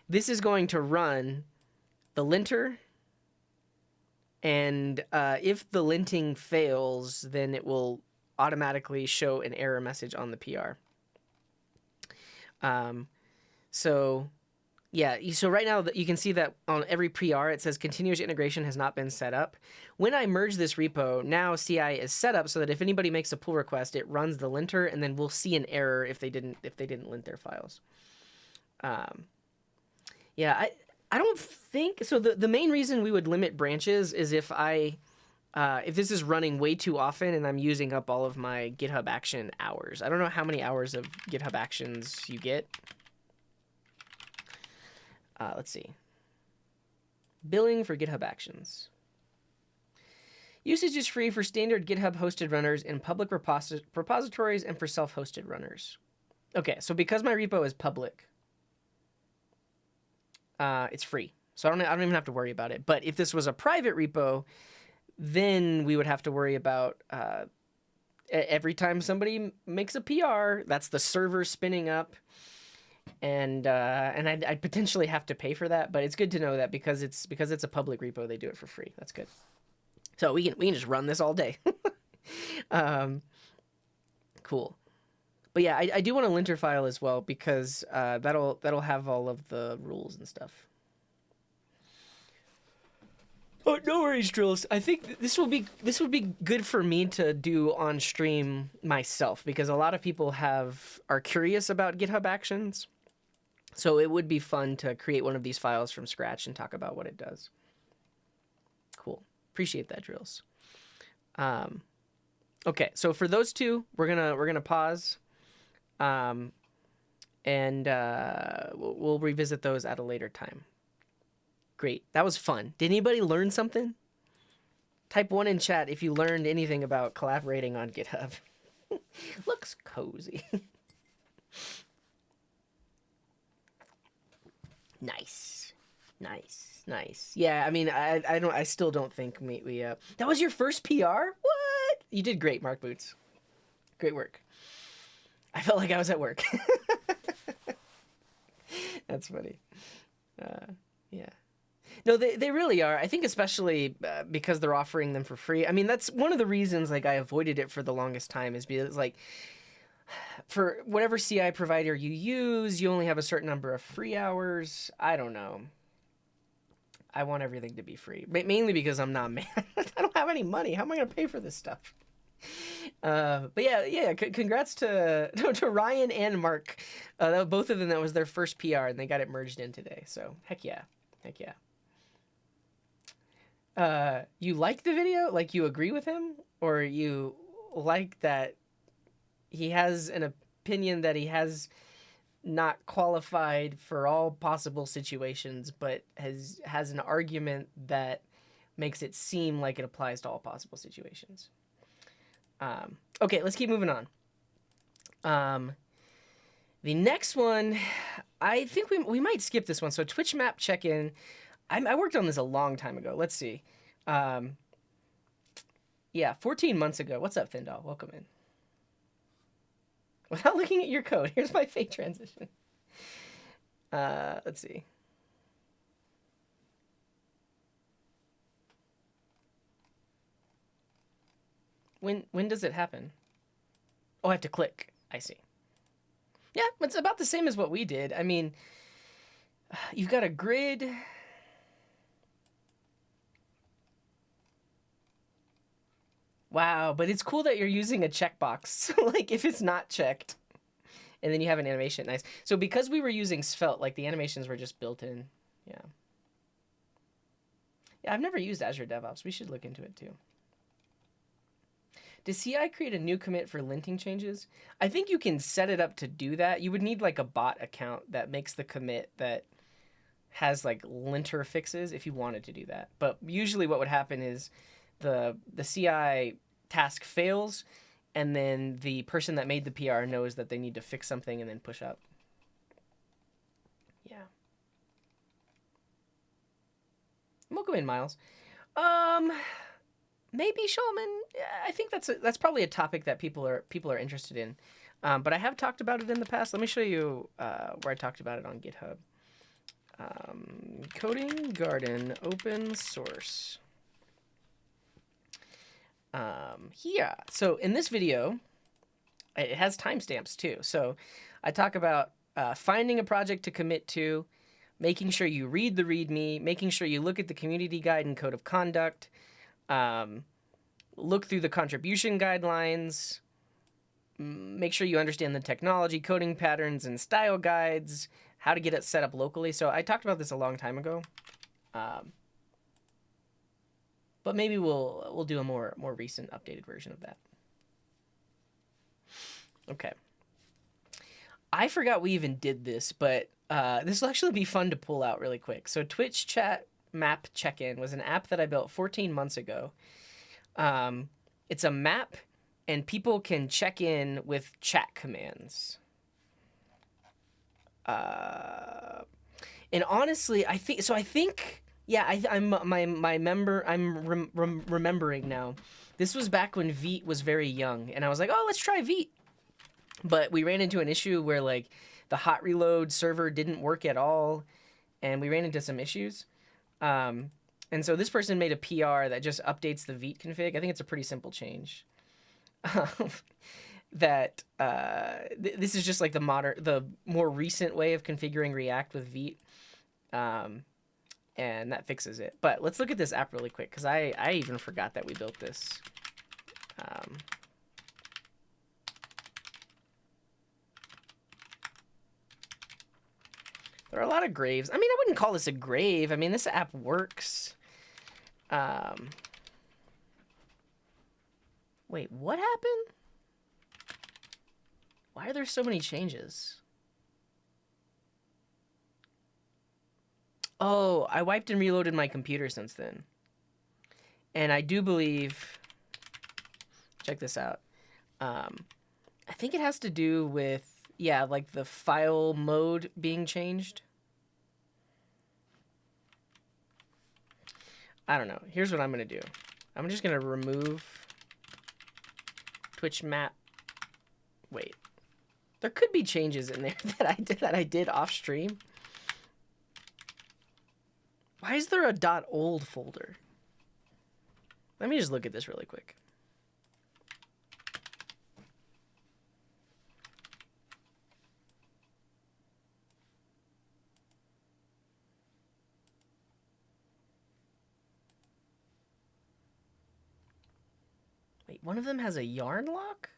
this is going to run the linter, and if the linting fails, then it will automatically show an error message on the PR. So yeah, so right now you can see that on every PR it says continuous integration has not been set up. When I merge this repo, now CI is set up so that if anybody makes a pull request, it runs the linter, and then we'll see an error if they didn't lint their files. Yeah, I don't think so. The main reason we would limit branches is if this is running way too often and I'm using up all of my GitHub Action hours. I don't know how many hours of GitHub Actions you get. Let's see. Billing for GitHub Actions. Usage is free for standard GitHub hosted runners in public repositories and for self-hosted runners. Okay, so because my repo is public, it's free. So I don't even have to worry about it. But if this was a private repo, then we would have to worry about every time somebody makes a PR, that's the server spinning up. And I'd potentially have to pay for that, but it's good to know that because it's a public repo, they do it for free. That's good. So we can just run this all day. Cool. But yeah, I do want a linter file as well because that'll have all of the rules and stuff. Oh, no worries, Drills. I think this would be good for me to do on stream myself because a lot of people are curious about GitHub Actions. So it would be fun to create one of these files from scratch and talk about what it does. Cool. Appreciate that, Drills. Okay, so for those two, we're gonna pause, and we'll revisit those at a later time. Great, that was fun. Did anybody learn something? Type 1 in chat if you learned anything about collaborating on GitHub. Looks cozy. Nice. Yeah, I mean, I still don't think we that was your first PR? What? You did great, Mark Boots. Great work. I felt like I was at work. That's funny. Yeah. No, they really are. I think especially because they're offering them for free. I mean, that's one of the reasons like I avoided it for the longest time is because like for whatever CI provider you use, you only have a certain number of free hours. I don't know. I want everything to be free, mainly because I'm not man. I don't have any money. How am I going to pay for this stuff? But yeah. Congrats to Ryan and Mark. Both of them, that was their first PR, and they got it merged in today. So heck yeah. You like the video? Like you agree with him, or you like that he has an opinion that he has not qualified for all possible situations, but has an argument that makes it seem like it applies to all possible situations. Okay, let's keep moving on. The next one, I think we might skip this one. So Twitch map check-in. I worked on this a long time ago. Let's see. Yeah, 14 months ago. What's up, Findal? Welcome in. Without looking at your code, here's my fake transition. Let's see. When does it happen? Oh, I have to click. I see. Yeah, it's about the same as what we did. I mean, you've got a grid. Wow, but it's cool that you're using a checkbox. Like if it's not checked, and then you have an animation. Nice. So because we were using Svelte, like the animations were just built in. Yeah. Yeah, I've never used Azure DevOps. We should look into it too. Does CI create a new commit for linting changes? I think you can set it up to do that. You would need like a bot account that makes the commit that has like linter fixes if you wanted to do that. But usually what would happen is the CI task fails, and then the person that made the PR knows that they need to fix something and then push up. Yeah. Welcome in, Miles. maybe Shulman. I think that's probably a topic that people are interested in. But I have talked about it in the past. Let me show you where I talked about it on GitHub. Coding Garden open source. Here. So in this video, it has timestamps too. So I talk about finding a project to commit to, making sure you read the README, making sure you look at the community guide and code of conduct, look through the contribution guidelines, make sure you understand the technology, coding patterns, and style guides, how to get it set up locally. So I talked about this a long time ago, but maybe we'll do a more recent updated version of that. Okay. I forgot we even did this, but this will actually be fun to pull out really quick. So Twitch Chat Map Check-in was an app that I built 14 months ago. It's a map, and people can check in with chat commands. And honestly, I think yeah, I'm my member. I'm remembering now. This was back when Vite was very young, and I was like, oh, let's try Vite. But we ran into an issue where like the hot reload server didn't work at all, and we ran into some issues. And so this person made a PR that just updates the Vite config. I think it's a pretty simple change. That this is just like the more recent way of configuring React with Vite, and that fixes it. But let's look at this app really quick because I even forgot that we built this. There are a lot of graves. I mean, I wouldn't call this a grave. I mean, this app works. Wait, what happened? Why are there so many changes? Oh, I wiped and reloaded my computer since then. And I do believe... Check this out. I think it has to do with... Yeah, like the file mode being changed. I don't know. Here's what I'm going to do. I'm just going to remove Twitch map. Wait. There could be changes in there that I did off stream. Why is there a .old folder? Let me just look at this really quick. Wait, one of them has a yarn lock?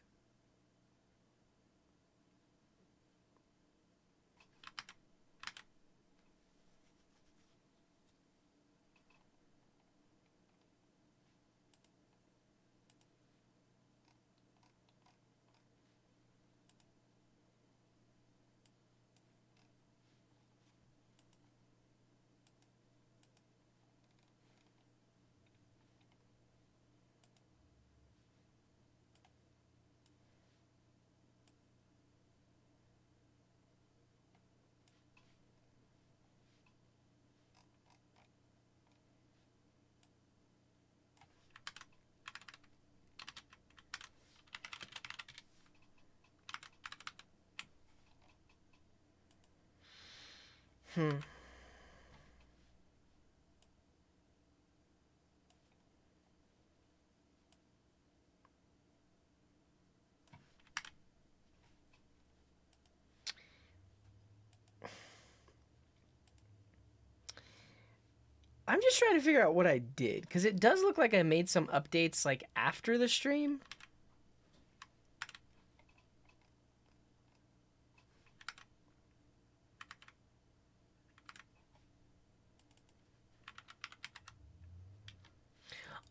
I'm just trying to figure out what I did, because it does look like I made some updates like after the stream.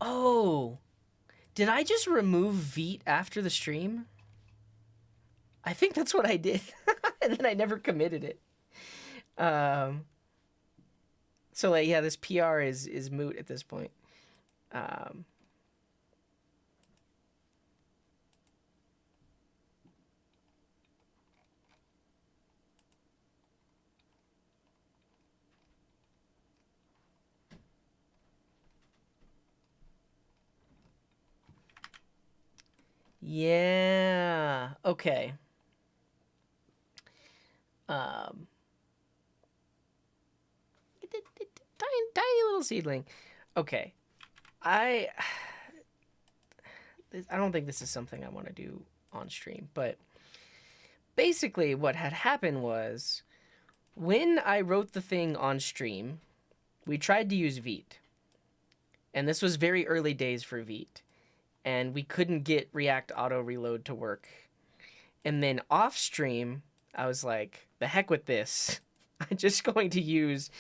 Oh, did I just remove Vite after the stream? I think that's what I did. And then I never committed it. So like, yeah, this PR is moot at this point. Yeah. Okay. Um, tiny little seedling. Okay. I I don't think this is something I want to do on stream, but basically what had happened was when I wrote the thing on stream, we tried to use Vite. And this was very early days for Vite. And we couldn't get React Auto Reload to work. And then off stream, I was like, the heck with this. I'm just going to use,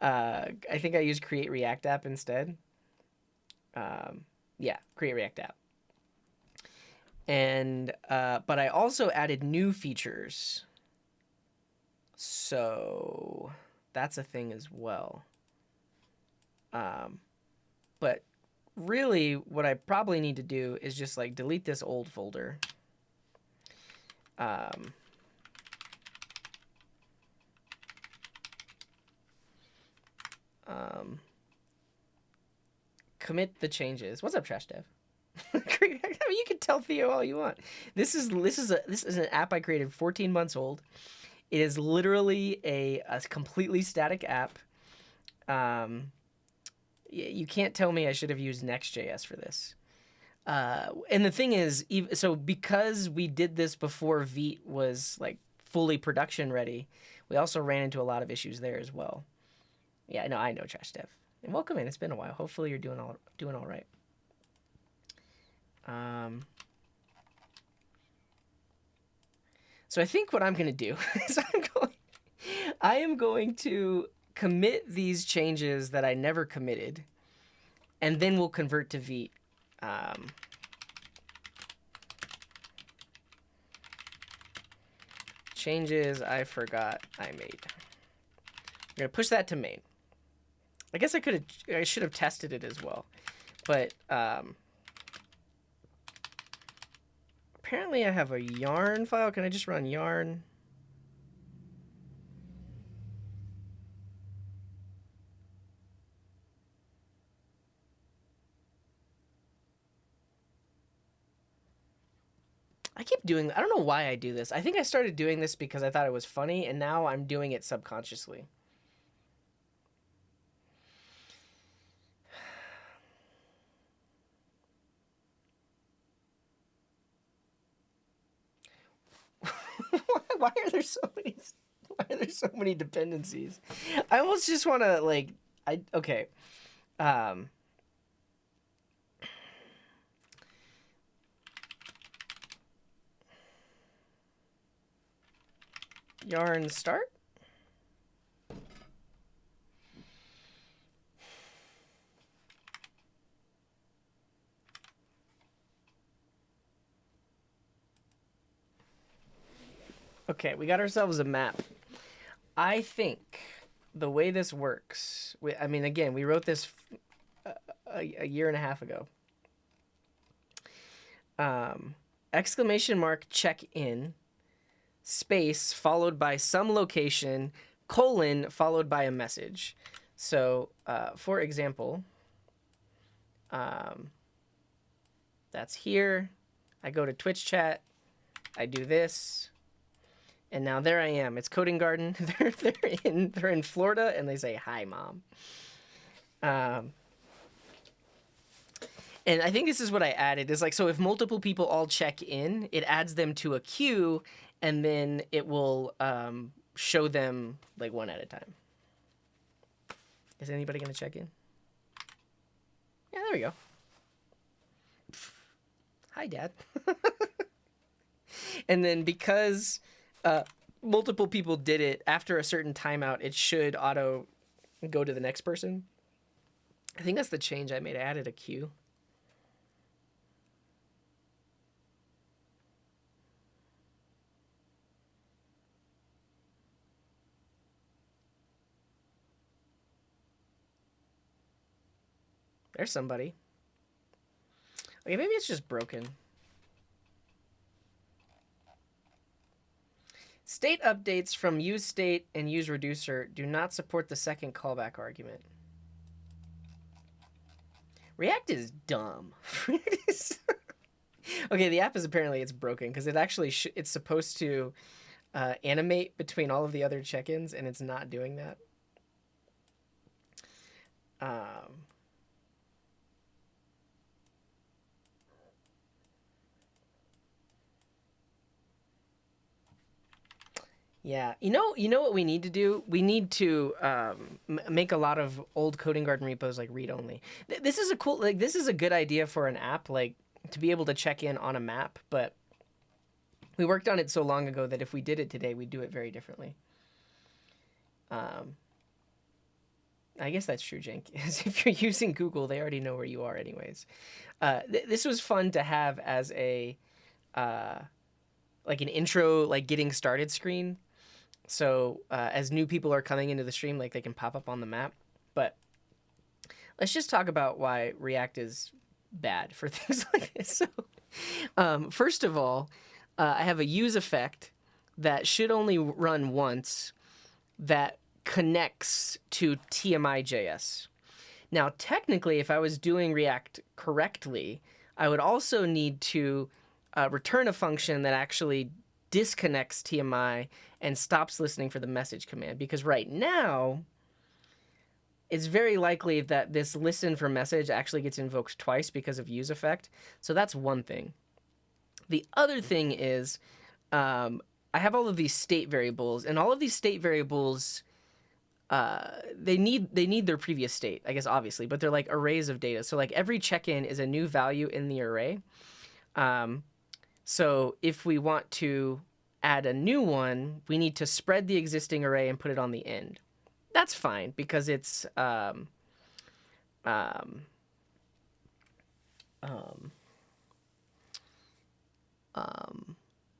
I think I used Create React App instead. Yeah, Create React App. And, but I also added new features. So that's a thing as well. But really, what I probably need to do is just like delete this old folder. Commit the changes. What's up, Trash Dev? I mean, you can tell Theo all you want. This is an app I created 14 months old. It is literally a completely static app. You can't tell me I should have used Next.js for this. And the thing is, so because we did this before Vite was like fully production ready, we also ran into a lot of issues there as well. Yeah, no, I know, Trash Dev. And welcome in. It's been a while. Hopefully you're doing all right. So I think what I'm going to do is I am going to commit these changes that I never committed, and then we'll convert to Vite. Changes I forgot I made. I'm going to push that to main. I guess I should have tested it as well. But apparently I have a yarn file. Can I just run yarn? I keep doing, I don't know why I do this. I think I started doing this because I thought it was funny, and now I'm doing it subconsciously. Why are there so many? Why are there so many dependencies? I almost just want to like, okay. Yarn start. Okay, we got ourselves a map. I think the way this works, I mean, again, we wrote this a year and a half ago. Exclamation mark check in, space followed by some location, colon followed by a message. So, for example, that's here. I go to Twitch chat. I do this. And now there I am. It's Coding Garden. They're in Florida, and they say hi, mom. And I think this is what I added. Is like, so if multiple people all check in, it adds them to a queue, and then it will show them like one at a time. Is anybody gonna check in? Yeah, there we go. Hi, Dad. And then because multiple people did it, after a certain timeout, it should auto go to the next person. I think that's the change I made. I added a queue. There's somebody. Okay, maybe it's just broken. State updates from useState and useReducer do not support the second callback argument. React is dumb. Okay, the app is apparently it's broken because it actually it's supposed to animate between all of the other check-ins, and it's not doing that. Yeah, you know what we need to do? We need to make a lot of old Coding Garden repos like read only. This is a cool, like this is a good idea for an app, like to be able to check in on a map. But we worked on it so long ago that if we did it today, we'd do it very differently. I guess that's true, Jenk. If you're using Google, they already know where you are, anyways. This was fun to have as a like an intro, like getting started screen. So as new people are coming into the stream, like they can pop up on the map. But let's just talk about why React is bad for things like this. So first of all, I have a use effect that should only run once that connects to TMI.js. Now, technically, if I was doing React correctly, I would also need to return a function that actually disconnects TMI and stops listening for the message command. Because right now, it's very likely that this listen for message actually gets invoked twice because of use effect. So that's one thing. The other thing is I have all of these state variables, and all of these state variables they need their previous state, I guess, obviously, but they're like arrays of data. So like every check-in is a new value in the array. So if we want to add a new one, we need to spread the existing array and put it on the end. That's fine because it's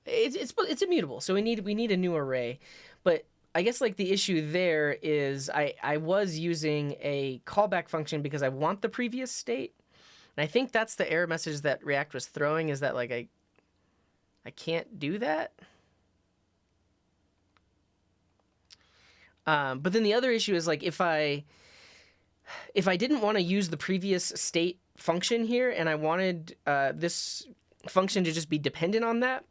it's immutable. So we need a new array, but I guess like the issue there is I was using a callback function because I want the previous state. And I think that's the error message that React was throwing, is that like I can't do that. But then the other issue is like if I didn't want to use the previous state function here and I wanted this function to just be dependent on that,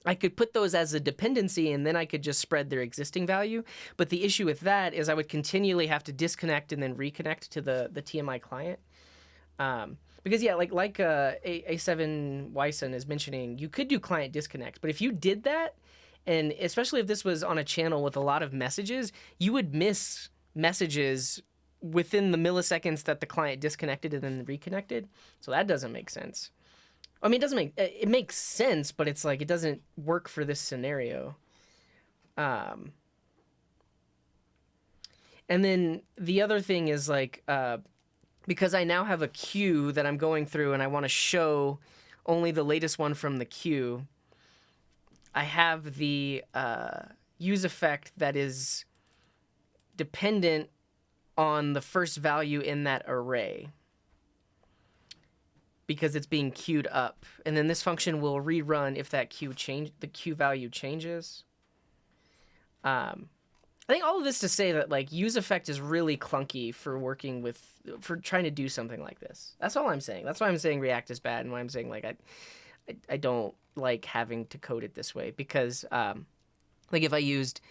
I could put those as a dependency and then I could just spread their existing value. But the issue with that is I would continually have to disconnect and then reconnect to the TMI client. Because yeah, like A7 Wyson is mentioning, you could do client disconnect, but if you did that, and especially if this was on a channel with a lot of messages, you would miss messages within the milliseconds that the client disconnected and then reconnected. So that doesn't make sense. I mean, it makes sense, but it's like it doesn't work for this scenario. And then the other thing is like because I now have a queue that I'm going through and I want to show only the latest one from the queue, I have the use effect that is dependent on the first value in that array because it's being queued up. And then this function will rerun if that the queue value changes. I think all of this to say that like use effect is really clunky for trying to do something like this. That's all I'm saying. That's why I'm saying React is bad, and why I'm saying like I don't like having to code it this way, because like if I used,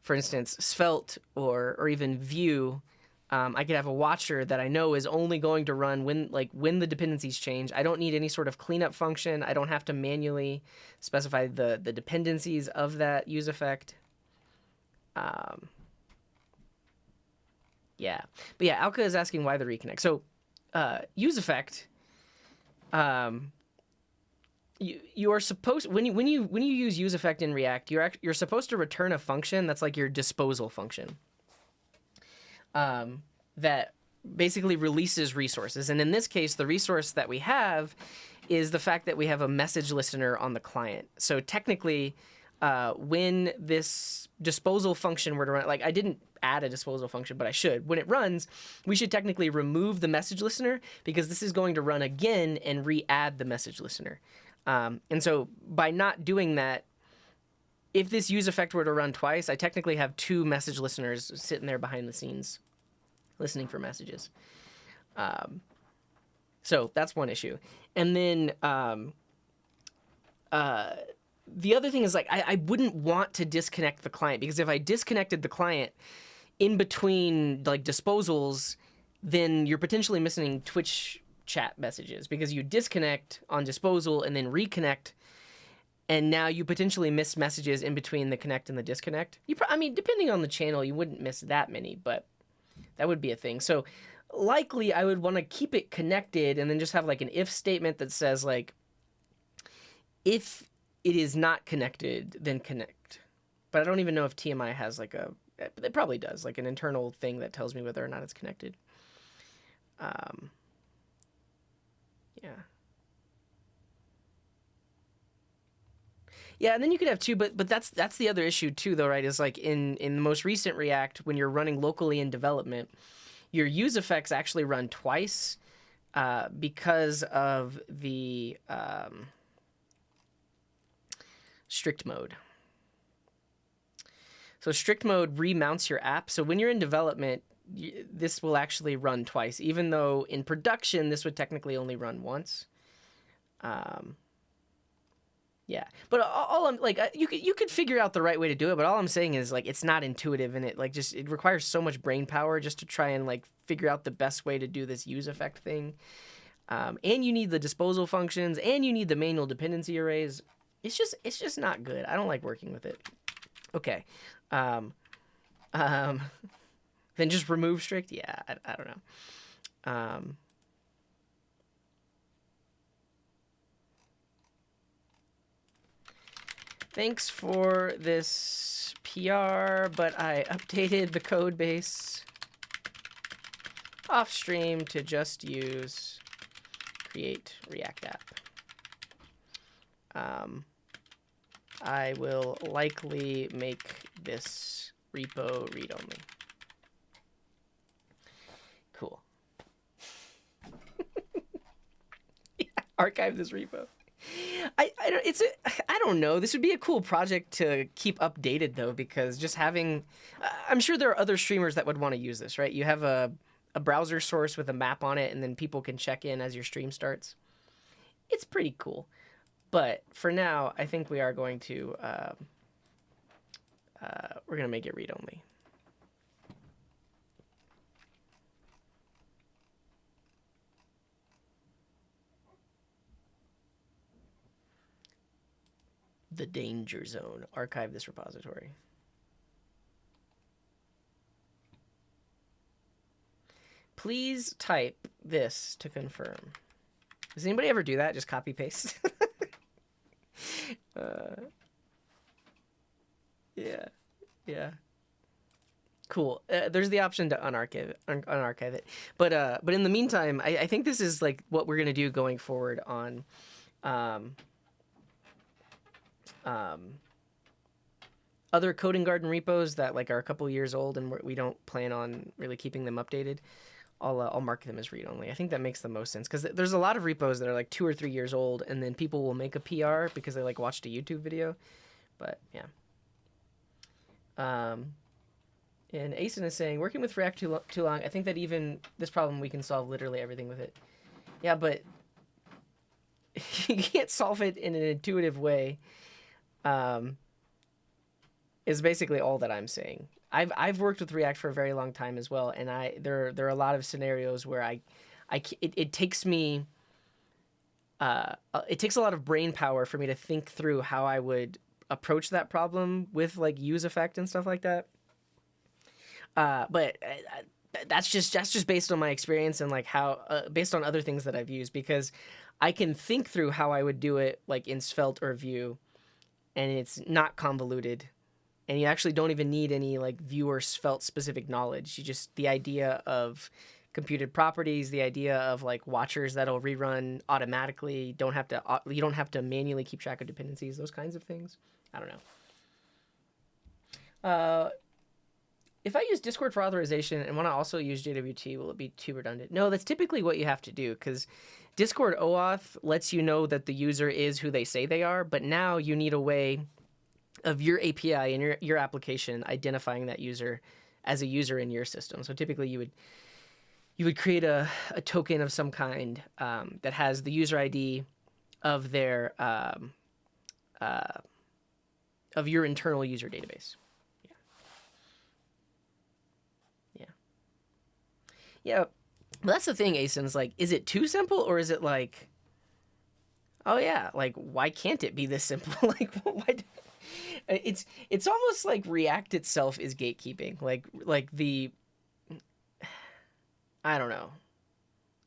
for instance, Svelte or even Vue, I could have a watcher that I know is only going to run when the dependencies change. I don't need any sort of cleanup function. I don't have to manually specify the dependencies of that use effect. Yeah, but yeah, Alka is asking why the reconnect. So use effect, you are supposed, when you use use effect in React, you're supposed to return a function that's like your disposal function, that basically releases resources. And in this case, the resource that we have is the fact that we have a message listener on the client. So technically, when this disposal function were to run, like I didn't add a disposal function, but I should. When it runs, we should technically remove the message listener, because this is going to run again and re-add the message listener. And so by not doing that, if this use effect were to run twice, I technically have two message listeners sitting there behind the scenes listening for messages. So that's one issue. And then the other thing is like I wouldn't want to disconnect the client, because if I disconnected the client in between like disposals, then you're potentially missing Twitch chat messages, because you disconnect on disposal and then reconnect, and now you potentially miss messages in between the connect and the disconnect. I mean, depending on the channel, you wouldn't miss that many, but that would be a thing. So likely I would want to keep it connected and then just have like an if statement that says like, if it is not connected, then connect. But I don't even know if TMI has like it probably does, like an internal thing that tells me whether or not it's connected. Yeah. Yeah, and then you could have two, but that's the other issue too, though, right? Is like in the most recent React, when you're running locally in development, your use effects actually run twice because of the strict mode. So strict mode remounts your app. So when you're in development, this will actually run twice, even though in production this would technically only run once. Yeah, but all I'm like, you could figure out the right way to do it, but all I'm saying is like it's not intuitive, and it like just it requires so much brain power just to try and like figure out the best way to do this use effect thing. And you need the disposal functions, and you need the manual dependency arrays. It's just not good. I don't like working with it. Okay, then just remove strict. Yeah, I don't know. Thanks for this PR, but I updated the code base off stream to just use create React app. I will likely make this repo read-only. Cool. Yeah, archive this repo. I don't know. This would be a cool project to keep updated though, because just having, I'm sure there are other streamers that would want to use this, right? You have a browser source with a map on it, and then people can check in as your stream starts. It's pretty cool. But for now, I think we are going to we're gonna make it read only. The danger zone. Archive this repository. Please type this to confirm. Does anybody ever do that? Just copy paste? Yeah. Cool. There's the option to unarchive it. But in the meantime, I think this is like what we're gonna do going forward on other Coding Garden repos that like are a couple years old and we don't plan on really keeping them updated. I'll mark them as read only. I think that makes the most sense, because there's a lot of repos that are like 2 or 3 years old, and then people will make a PR because they like watched a YouTube video. But yeah. And Asen is saying, working with React too long, I think that even this problem we can solve literally everything with it. Yeah, but you can't solve it in an intuitive way. Is basically all that I'm saying. I've worked with React for a very long time as well, and there are a lot of scenarios where it takes me it takes a lot of brain power for me to think through how I would approach that problem with like use effect and stuff like that. But that's just based on my experience and like how based on other things that I've used, because I can think through how I would do it like in Svelte or Vue, and it's not convoluted. And you actually don't even need any like Vue or Svelte specific knowledge. You just, the idea of computed properties, the idea of like watchers that'll rerun automatically, you don't have to manually keep track of dependencies, those kinds of things. I don't know. If I use Discord for authorization and want to also use JWT, will it be too redundant? No, that's typically what you have to do, because Discord OAuth lets you know that the user is who they say they are, but now you need a way of your API and your application identifying that user as a user in your system. So typically you would create a token of some kind that has the user ID of their of your internal user database. Yeah. Yeah. Well, that's the thing, Asins. Like, is it too simple, or is it like, oh yeah, like why can't it be this simple? Like, why? It's almost like React itself is gatekeeping. Like the I don't know.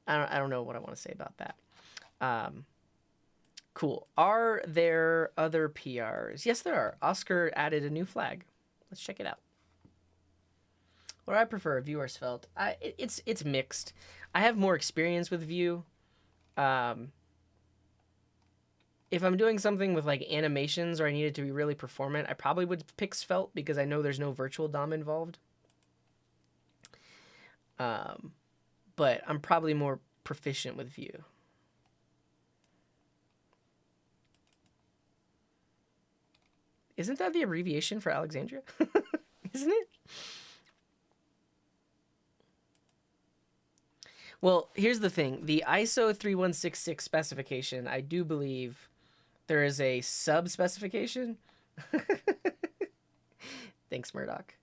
I don't know what I want to say about that. Um, cool. Are there other PRs? Yes, there are. Oscar added a new flag. Let's check it out. What I prefer, Vue or Svelte? It's mixed. I have more experience with Vue. If I'm doing something with like animations or I need it to be really performant, I probably would pick Svelte because I know there's no virtual DOM involved. But I'm probably more proficient with Vue. Isn't that the abbreviation for Alexandria? Isn't it? Well, here's the thing. The ISO 3166 specification, I do believe there is a sub-specification. Thanks, Murdoch.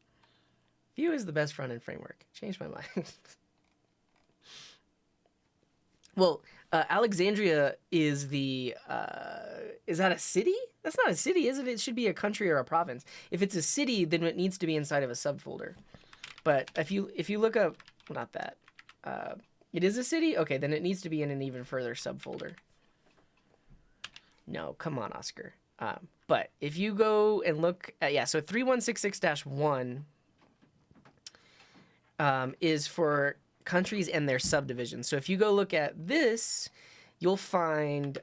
Vue is the best front-end framework. Changed my mind. Well, Alexandria is the... is that a city? That's not a city, is it? It should be a country or a province. If it's a city, then it needs to be inside of a subfolder. But if you look up... Well, not that. It is a city? Okay, then it needs to be in an even further subfolder. No, come on, Oscar. But if you go and look at... Yeah, so 3166-1 is for countries and their subdivisions. So if you go look at this, you'll find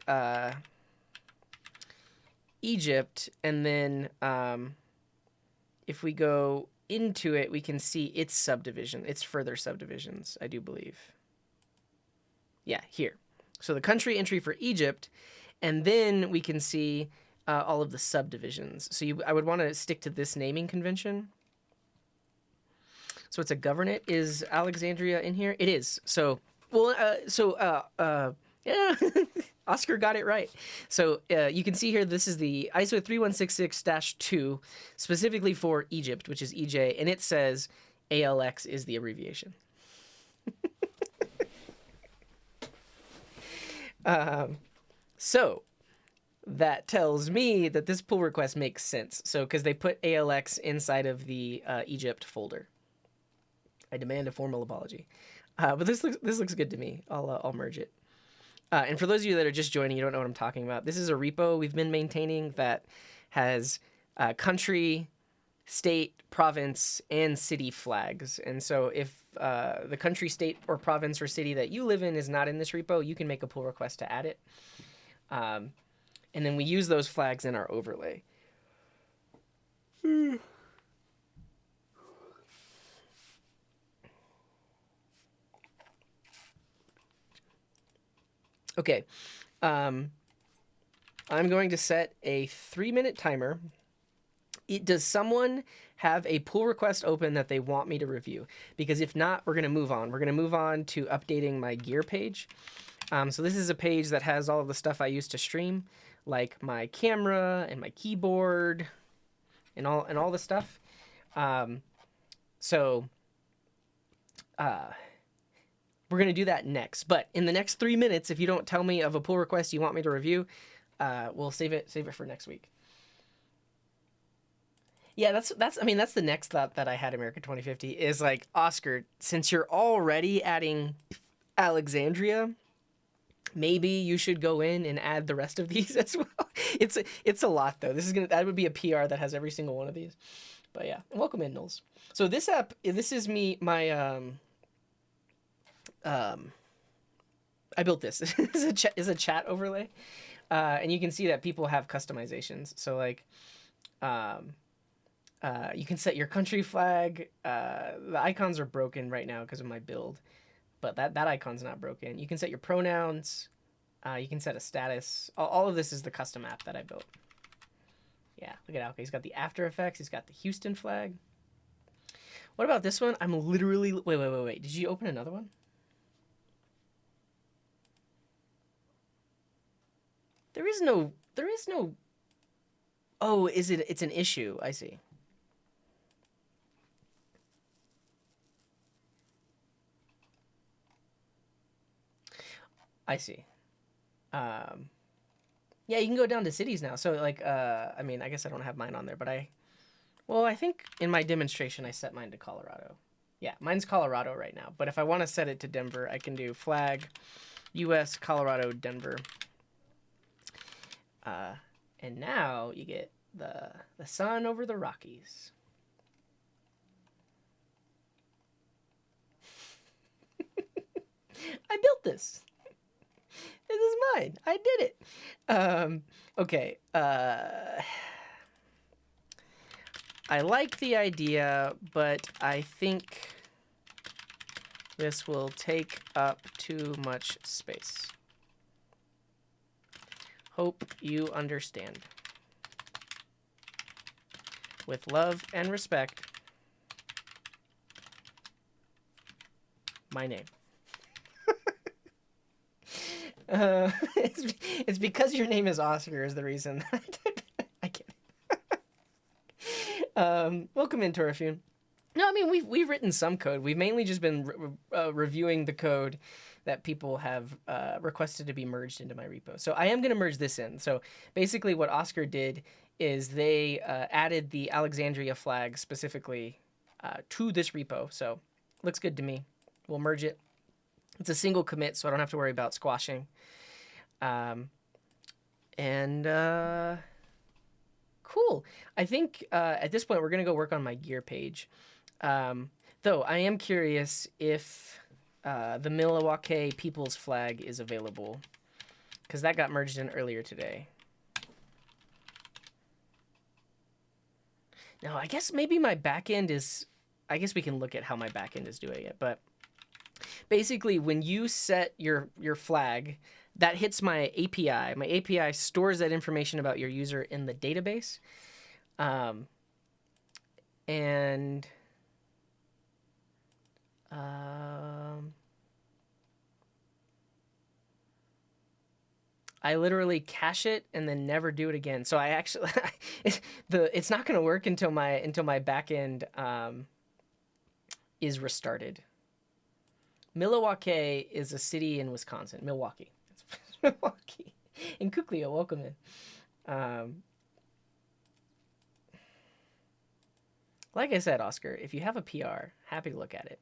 Egypt, and then if we go into it, we can see its subdivision, its further subdivisions, I do believe. Yeah, here. So the country entry for Egypt, and then we can see all of the subdivisions. So I would want to stick to this naming convention. So it's a governate. Is Alexandria in here? It is. So, well, yeah, Oscar got it right. So you can see here, this is the ISO 3166-2, specifically for Egypt, which is EJ, and it says ALX is the abbreviation. So that tells me that this pull request makes sense. So, because they put ALX inside of the Egypt folder. I demand a formal apology. But this looks good to me. I'll merge it. And for those of you that are just joining, you don't know what I'm talking about. This is a repo we've been maintaining that has country, state, province, and city flags. And so if the country, state, or province or city that you live in is not in this repo, you can make a pull request to add it. And then we use those flags in our overlay. Okay. I'm going to set a 3-minute timer. Does someone have a pull request open that they want me to review? Because if not, we're going to move on. We're going to move on to updating my gear page. So this is a page that has all of the stuff I use to stream, like my camera and my keyboard and all the stuff. We're going to do that next. But in the next 3 minutes, if you don't tell me of a pull request you want me to review, we'll save it for next week. Yeah, that's the next thought that I had, America 2050, is like, Oscar, since you're already adding Alexandria, maybe you should go in and add the rest of these as well. It's a lot though. That would be a PR that has every single one of these. But yeah, welcome in, Knowles. So this is I built this. This is a chat overlay, and you can see that people have customizations. So like, you can set your country flag. The icons are broken right now because of my build, but that icon's not broken. You can set your pronouns. You can set a status. All of this is the custom app that I built. Yeah, look at Alka. He's got the After Effects. He's got the Houston flag. What about this one? I'm literally... Wait. Did you open another one? There is no Oh, is it? It's an issue. I see. I see. Um, yeah, you can go down to cities now. So like, I mean, I guess I don't have mine on there, but well, I think in my demonstration I set mine to Colorado. Yeah, mine's Colorado right now. But if I want to set it to Denver, I can do flag, U.S. Colorado Denver. Uh, and now you get the sun over the Rockies. I built this. This is mine. I did it. Okay. I like the idea, but I think this will take up too much space. Hope you understand. With love and respect, my name. It's because your name is Oscar is the reason. I can't. Welcome in, Torafune. No, I mean we've written some code. We've mainly just been reviewing the code that people have requested to be merged into my repo. So I am going to merge this in. So basically, what Oscar did is they added the Alexandria flag specifically to this repo. So looks good to me. We'll merge it. It's a single commit, so I don't have to worry about squashing. Cool. I think at this point we're gonna go work on my gear page. Though I am curious if the Milwaukee People's flag is available, because that got merged in earlier today. Now I guess maybe my backend is. I guess we can look at how my backend is doing it, but basically when you set your flag, that hits my API. My API stores that information about your user in the database. And I literally cache it and then never do it again. So I actually it's not going to work until my backend is restarted. Milwaukee is a city in Wisconsin. Milwaukee. Milwaukee. And Kuklio, welcome in. Like I said, Oscar, if you have a PR, happy to look at it.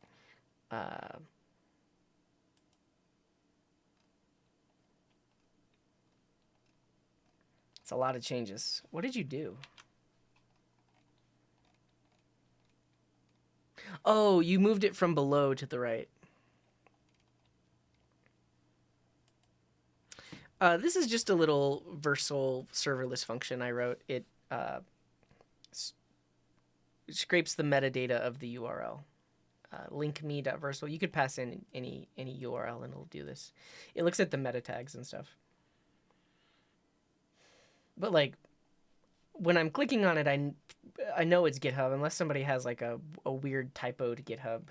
It's a lot of changes. What did you do? Oh, you moved it from below to the right. This is just a little Versal serverless function I wrote. It scrapes the metadata of the URL. Link me.versal. You could pass in any URL and it'll do this. It looks at the meta tags and stuff. But like when I'm clicking on it, I know it's GitHub unless somebody has like a weird typo to GitHub.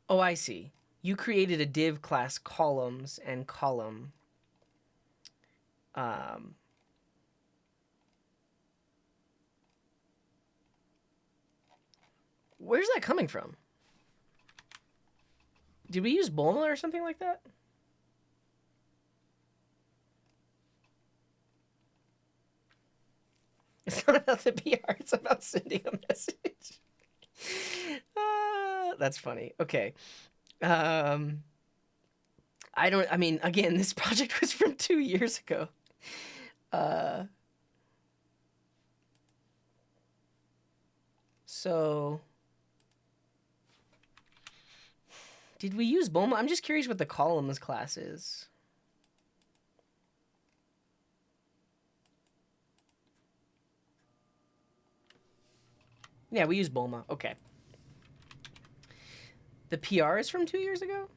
Oh, I see. You created a div class columns and column. Where's that coming from? Did we use Bulma or something like that? It's not about the PR, it's about sending a message. That's funny. Okay. I mean, again, this project was from 2 years ago. So did we use Bulma? I'm just curious what the columns class is. Yeah, we use Bulma. Okay. The PR is from 2 years ago?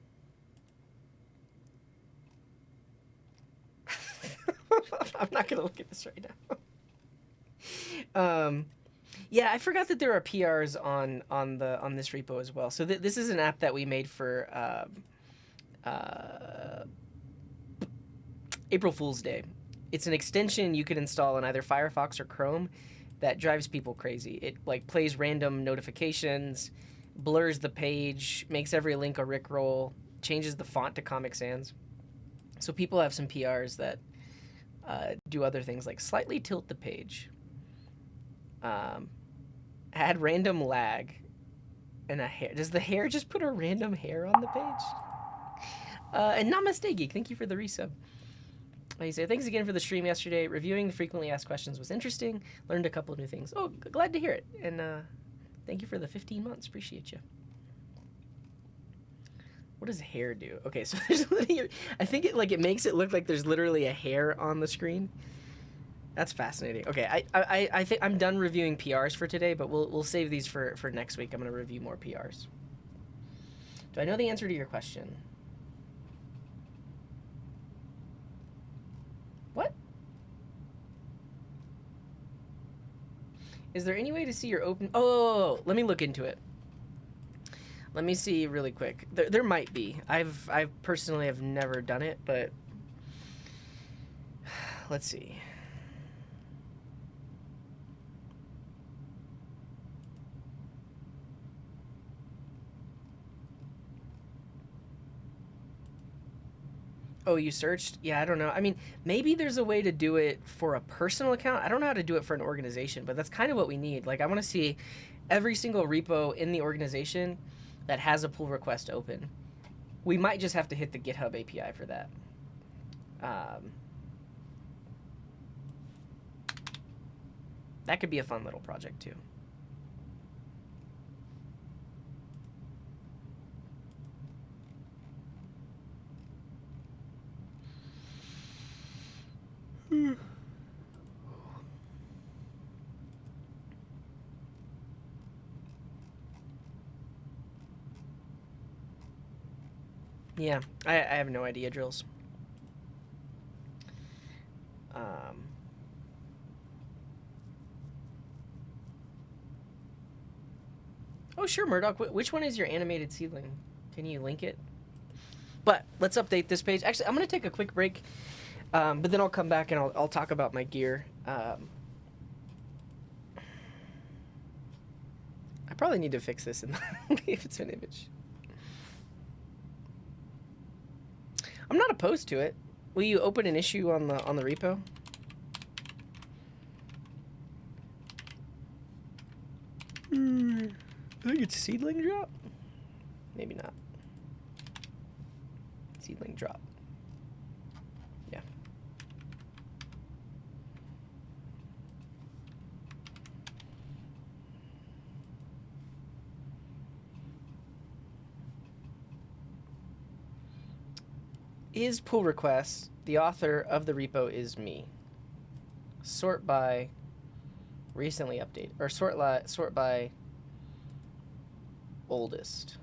I'm not going to look at this right now. Yeah, I forgot that there are PRs on this repo as well. So this is an app that we made for uh, April Fool's Day. It's an extension you could install in either Firefox or Chrome that drives people crazy. It like plays random notifications, blurs the page, makes every link a rickroll, changes the font to Comic Sans. So people have some PRs that do other things like slightly tilt the page, um, add random lag, and a hair. Does the hair just put a random hair on the page? And Namaste Geek, thank you for the resub. You say, thanks again for the stream yesterday. Reviewing the frequently asked questions was interesting. Learned a couple of new things. Oh, glad to hear it. And thank you for the 15 months. Appreciate you. What does hair do? Okay, so there's literally, I think it makes it look like there's literally a hair on the screen. That's fascinating. Okay, I think I'm done reviewing PRs for today, but we'll save these for next week. I'm gonna review more PRs. Do I know the answer to your question? What? Is there any way to see your open? Oh, let me look into it. Let me see really quick. There might be. I've personally have never done it, but let's see. Oh, you searched? Yeah, I don't know. I mean, maybe there's a way to do it for a personal account. I don't know how to do it for an organization, but that's kind of what we need. Like, I want to see every single repo in the organization that has a pull request open. We might just have to hit the GitHub API for that. That could be a fun little project too. Yeah, I have no idea, Drills. Oh, sure, Murdoch. Which one is your animated seedling? Can you link it? But let's update this page. Actually, I'm going to take a quick break, but then I'll come back and I'll talk about my gear. I probably need to fix this and if it's an image. I'm not opposed to it. Will you open an issue on the repo? I think it's seedling drop. Maybe not. Seedling drop. Yeah. Is pull request. The author of the repo is me. Sort by recently updated, or sort by oldest.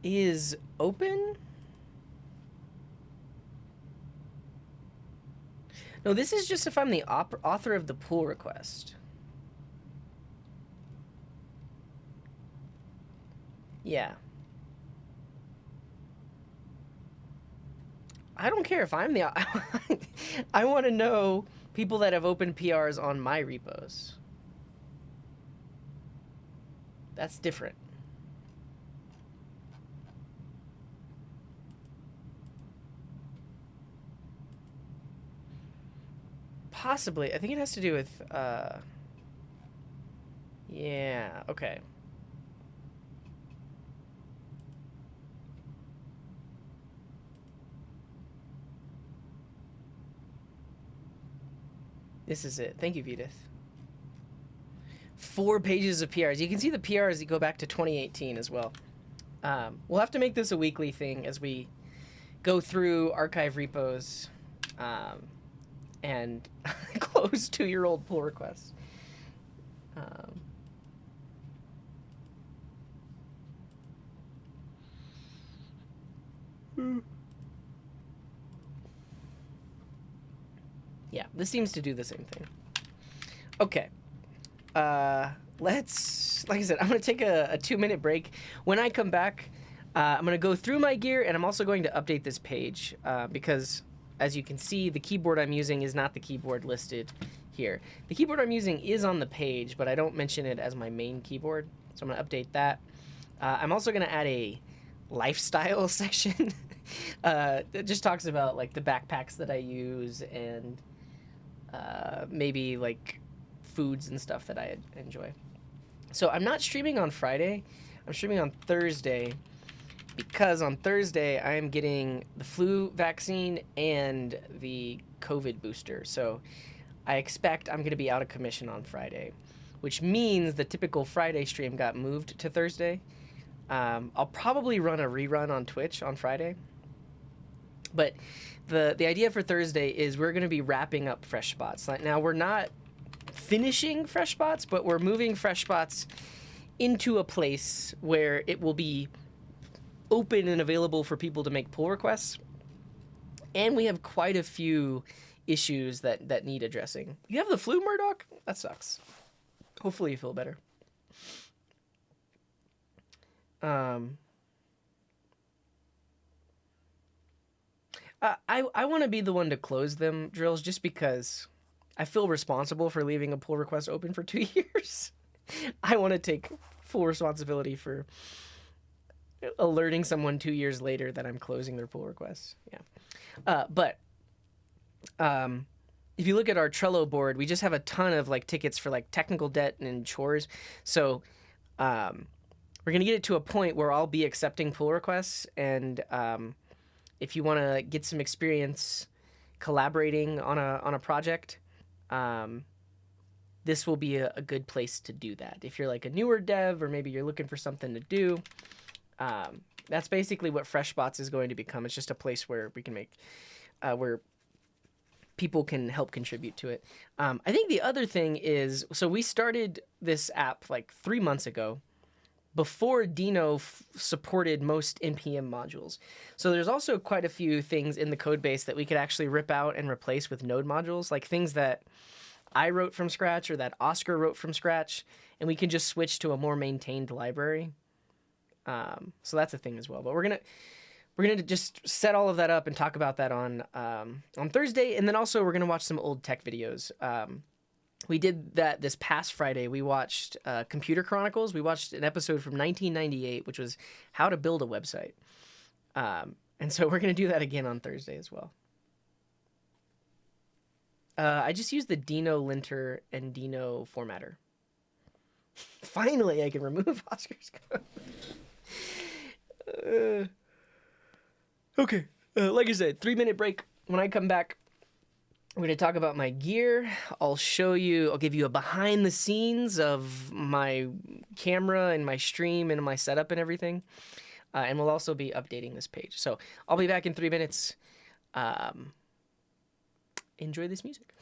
Is open? No, this is just if I'm the author of the pull request. Yeah. I don't care if I'm the... I want to know people that have open PRs on my repos. That's different. Possibly. I think it has to do with... Yeah, okay. This is it. Thank you, Vedith. 4 pages of PRs. You can see the PRs that go back to 2018 as well. We'll have to make this a weekly thing as we go through archive repos and close 2-year-old pull requests. Yeah, this seems to do the same thing. Okay. Let's, like I said, I'm going to take a 2-minute break. When I come back, I'm going to go through my gear, and I'm also going to update this page because, as you can see, the keyboard I'm using is not the keyboard listed here. The keyboard I'm using is on the page, but I don't mention it as my main keyboard, so I'm going to update that. I'm also going to add a lifestyle section. It just talks about like the backpacks that I use and maybe like foods and stuff that I enjoy. So I'm not streaming on Friday. I'm streaming on Thursday because on Thursday I am getting the flu vaccine and the COVID booster. So I expect I'm going to be out of commission on Friday, which means the typical Friday stream got moved to Thursday. I'll probably run a rerun on Twitch on Friday. But the idea for Thursday is we're going to be wrapping up Fresh Spots. Now, we're not finishing Fresh Spots, but we're moving Fresh Spots into a place where it will be open and available for people to make pull requests. And we have quite a few issues that need addressing. You have the flu, Murdoch? That sucks. Hopefully you feel better. I want to be the one to close them, Drills, just because I feel responsible for leaving a pull request open for 2 years. I want to take full responsibility for alerting someone 2 years later that I'm closing their pull request. Yeah. But if you look at our Trello board, we just have a ton of like tickets for like technical debt and chores. So we're going to get it to a point where I'll be accepting pull requests. And if you want to get some experience collaborating on a project, this will be a good place to do that. If you're like a newer dev or maybe you're looking for something to do, that's basically what Fresh Spots is going to become. It's just a place where we can make, where people can help contribute to it. I think the other thing is, so we started this app like 3 months ago before Dino supported most NPM modules. So there's also quite a few things in the code base that we could actually rip out and replace with Node modules, like things that I wrote from scratch or that Oscar wrote from scratch, and we can just switch to a more maintained library. So that's a thing as well. But we're gonna just set all of that up and talk about that on Thursday, and then also we're gonna watch some old tech videos. We did that this past Friday. We watched Computer Chronicles. We watched an episode from 1998, which was how to build a website. And so we're gonna do that again on Thursday as well. I just used the Dino linter and Dino formatter. Finally, I can remove Oscar's code. Okay, like I said, 3-minute break. When I come back, we're going to talk about my gear. I'll give you a behind the scenes of my camera and my stream and my setup and everything. And we'll also be updating this page. So I'll be back in 3 minutes. Enjoy this music.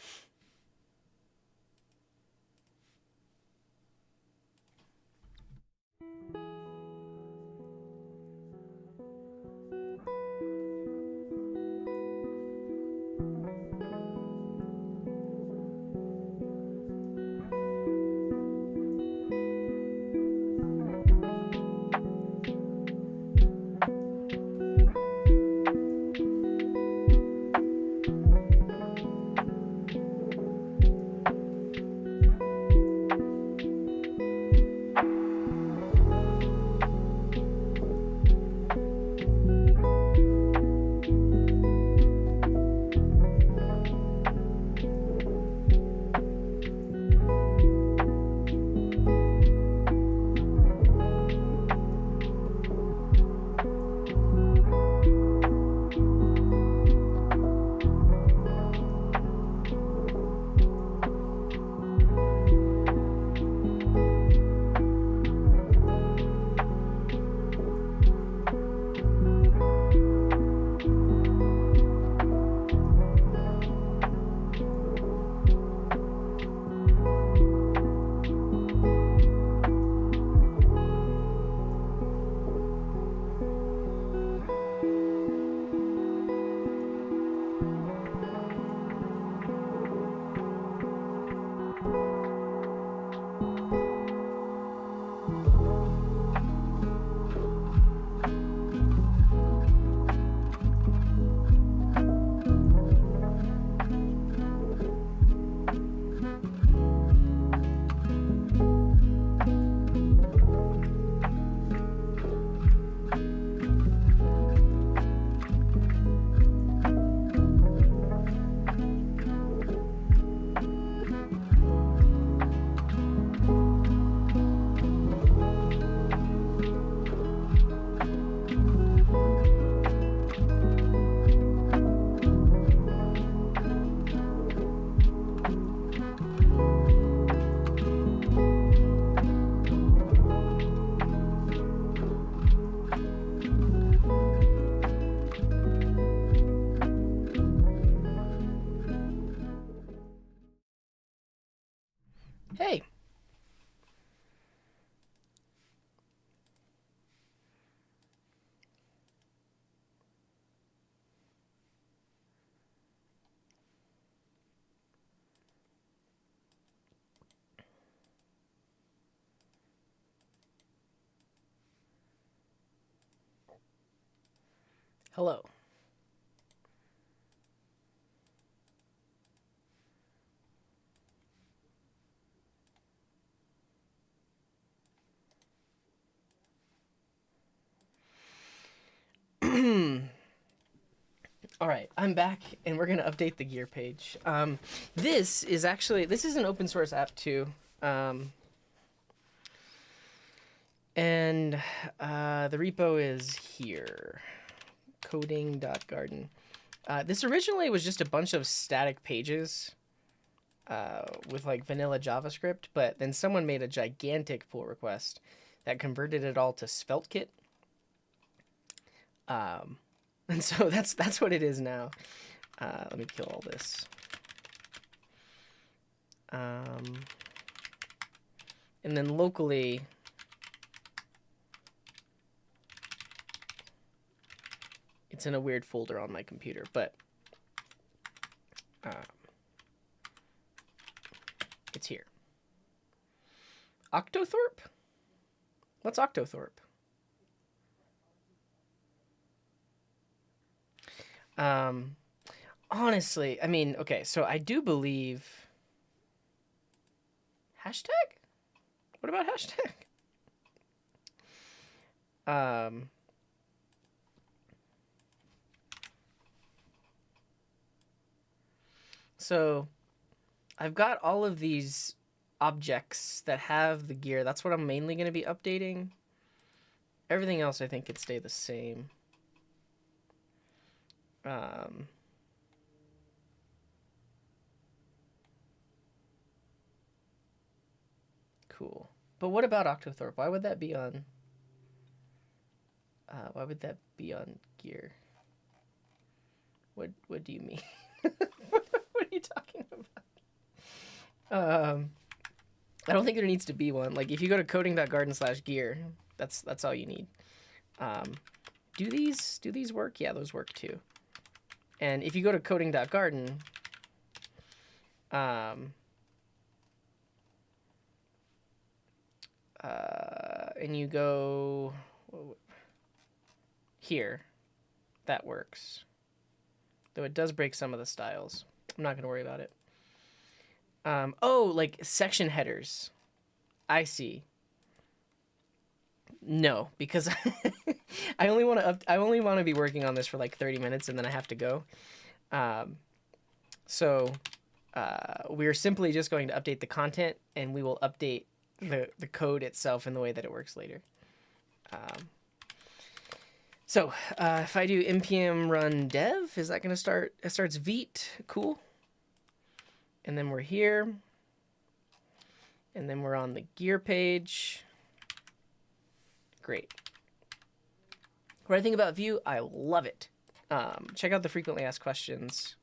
Hello. All right, I'm back, and we're gonna update the gear page. This is an open source app too, and the repo is here, coding.garden. This originally was just a bunch of static pages with like vanilla JavaScript, but then someone made a gigantic pull request that converted it all to SvelteKit. And so that's what it is now. Let me kill all this. And then locally, it's in a weird folder on my computer, but it's here. Octothorpe? What's Octothorpe? Honestly, I mean, okay, so I do believe... Hashtag? What about hashtag? So I've got all of these objects that have the gear. That's what I'm mainly going to be updating. Everything else I think could stay the same. Cool. But what about Octothorpe? Why would that be on... why would that be on gear? What do you mean? What are you talking about? I don't think there needs to be one. Like, if you go to coding.garden/gear, that's all you need. Do these work? Yeah, those work too. And if you go to coding.garden, and you go here, that works. Though it does break some of the styles. I'm not going to worry about it. Oh, like section headers. I see. No, because I only want to be working on this for like 30 minutes and then I have to go. So we're simply just going to update the content and we will update the code itself in the way that it works later. So if I do npm run dev, is that going to start? It starts Vite. Cool. And then we're here. And then we're on the gear page. Great. What I think about Vue, I love it. Check out the frequently asked questions.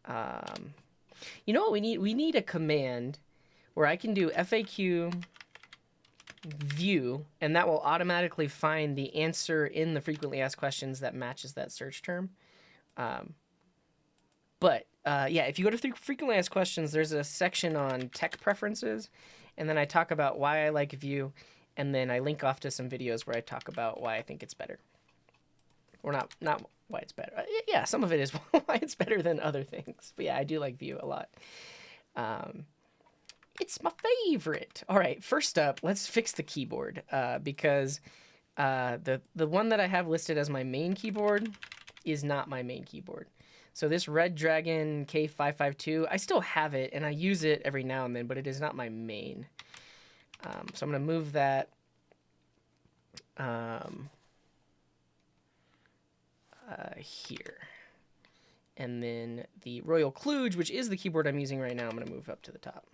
You know what we need? We need a command where I can do FAQ Vue, and that will automatically find the answer in the frequently asked questions that matches that search term. But yeah, if you go to frequently asked questions, there's a section on tech preferences, and then I talk about why I like Vue, and then I link off to some videos where I talk about why I think it's better. Or not why it's better. Yeah, some of it is why it's better than other things. But yeah, I do like Vue a lot. It's my favorite. All right, first up, let's fix the keyboard because the one that I have listed as my main keyboard is not my main keyboard. So this Red Dragon K552, I still have it and I use it every now and then, but it is not my main. So I'm going to move that here. And then the Royal Kludge, which is the keyboard I'm using right now, I'm going to move up to the top.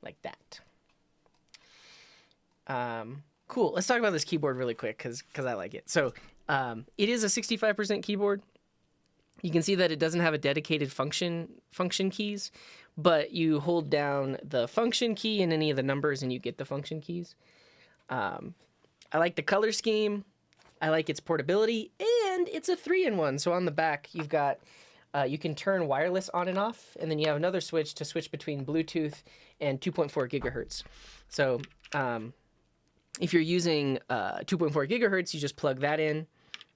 Like that. Cool. Let's talk about this keyboard really quick because I like it. So it is a 65% keyboard. You can see that it doesn't have a dedicated function keys, but you hold down the function key and any of the numbers and you get the function keys. I like the color scheme. I like its portability, and it's a 3-in-1. So on the back, you've got you can turn wireless on and off, and then you have another switch to switch between Bluetooth and 2.4 gigahertz. So If you're using 2.4 gigahertz, you just plug that in.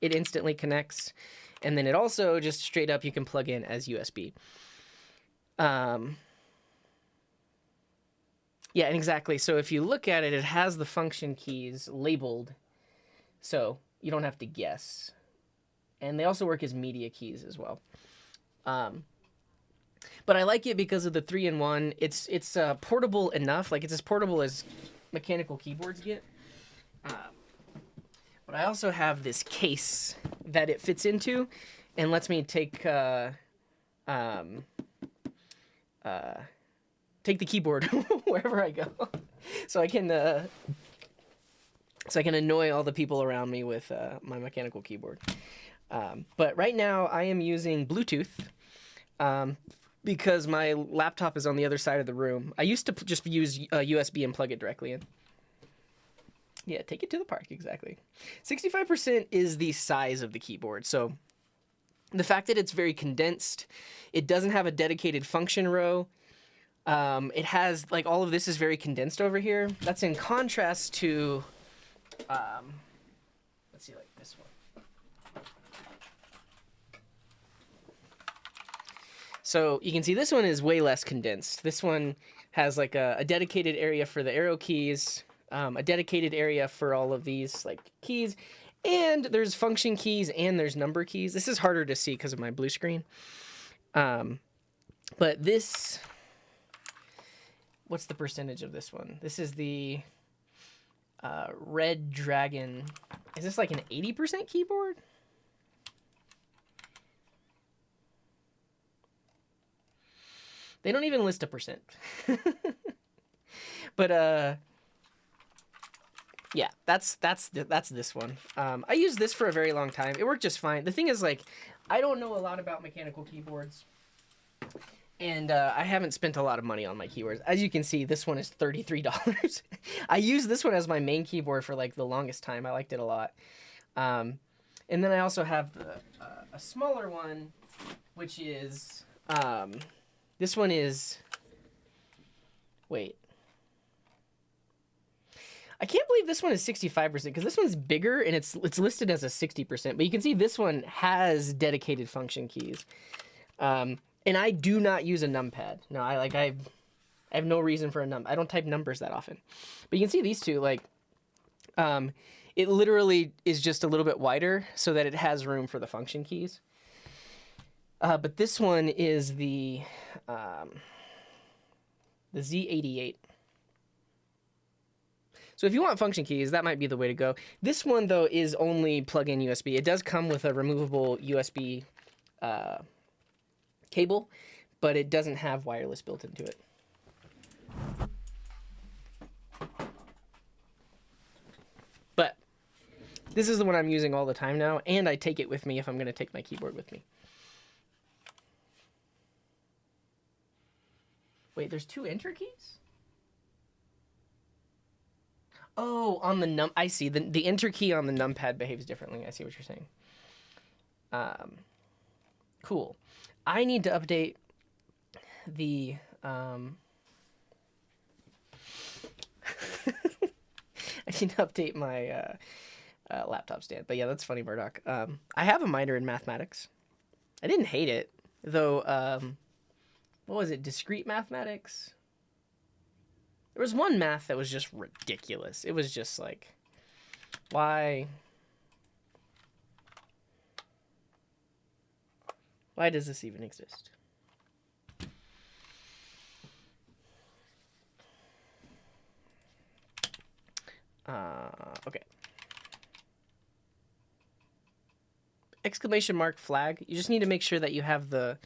It instantly connects. And then it also just straight up you can plug in as USB. Yeah, and exactly. So if you look at it, it has the function keys labeled, so you don't have to guess. And they also work as media keys as well. But I like it because of the 3-in-1. It's portable enough, like it's as portable as mechanical keyboards get. But I also have this case that it fits into, and lets me take the keyboard wherever I go, so I can annoy all the people around me with my mechanical keyboard. But right now I am using Bluetooth because my laptop is on the other side of the room. I used to just use USB and plug it directly in. Yeah, take it to the park, exactly. 65% is the size of the keyboard, so the fact that it's very condensed, it doesn't have a dedicated function row. It has, like, all of this is very condensed over here. That's in contrast to, let's see, like this one. So you can see this one is way less condensed. This one has like a dedicated area for the arrow keys, a dedicated area for all of these like keys, and there's function keys and there's number keys. This is harder to see because of my blue screen. But this, what's the percentage of this one? This is the Red Dragon. Is this like an 80% keyboard? They don't even list a percent. But yeah, that's this one. I used this for a very long time. It worked just fine. The thing is, like, I don't know a lot about mechanical keyboards, and I haven't spent a lot of money on my keyboards. As you can see, this one is $33. I used this one as my main keyboard for like the longest time. I liked it a lot. And then I also have a smaller one, which is this one is, wait. I can't believe this one is 65% because this one's bigger and it's listed as a 60%. But you can see this one has dedicated function keys. And I do not use a numpad. No, I have no reason for a I don't type numbers that often. But you can see these two, like, it literally is just a little bit wider so that it has room for the function keys. But this one is the Z88. So if you want function keys, that might be the way to go. This one, though, is only plug-in USB. It does come with a removable USB cable, but it doesn't have wireless built into it. But this is the one I'm using all the time now, and I take it with me if I'm going to take my keyboard with me. Wait, there's two enter keys? Oh, on the I see. The enter key on the numpad behaves differently. I see what you're saying. Cool. I need to update the I need to update my laptop stand. But yeah, that's funny, Murdoch. I have a minor in mathematics. I didn't hate it, though. What was it? Discrete mathematics? There was one math that was just ridiculous. It was just like, why does this even exist? Okay. Exclamation mark flag. You just need to make sure that you have the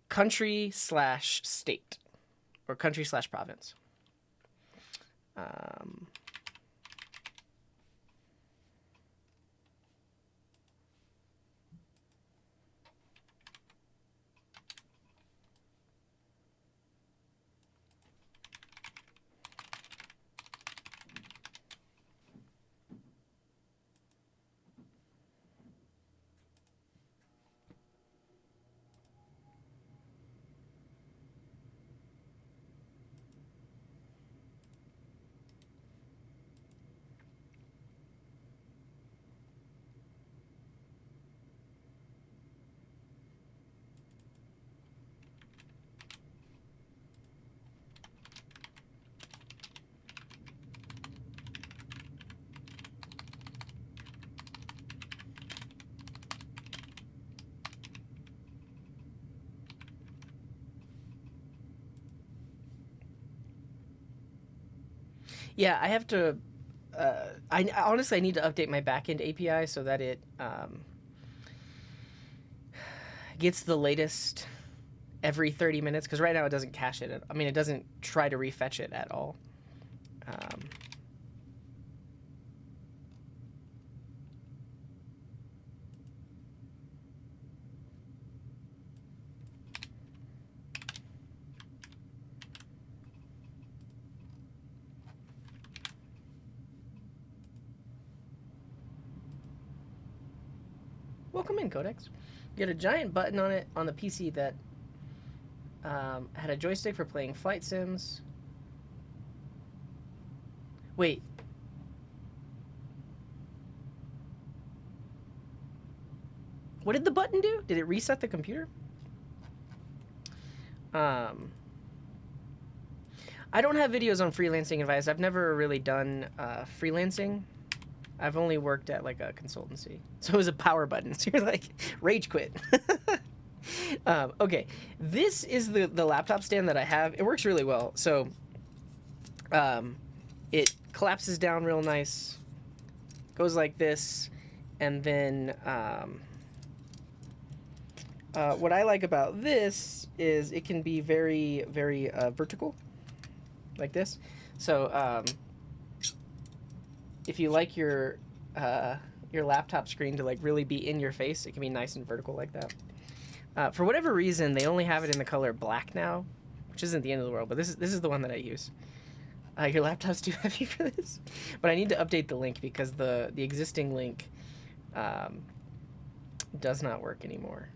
country/state or country/province. Yeah, I have to. Honestly, I need to update my backend API so that it gets the latest every 30 minutes. Because right now it doesn't cache it. I mean, it doesn't try to refetch it at all. Um, Welcome in, Codex. You had a giant button on it on the PC that had a joystick for playing flight sims. Wait. What did the button do? Did it reset the computer? I don't have videos on freelancing advice. I've never really done freelancing. I've only worked at like a consultancy. So it was a power button. So you're like, rage quit. Okay, this is the laptop stand that I have. It works really well. So it collapses down real nice, goes like this, and then what I like about this is it can be very, very vertical, like this. So if you like your laptop screen to like really be in your face, it can be nice and vertical like that. For whatever reason, they only have it in the color black now, which isn't the end of the world. But this is the one that I use. Your laptop's too heavy for this, but I need to update the link because the existing link does not work anymore.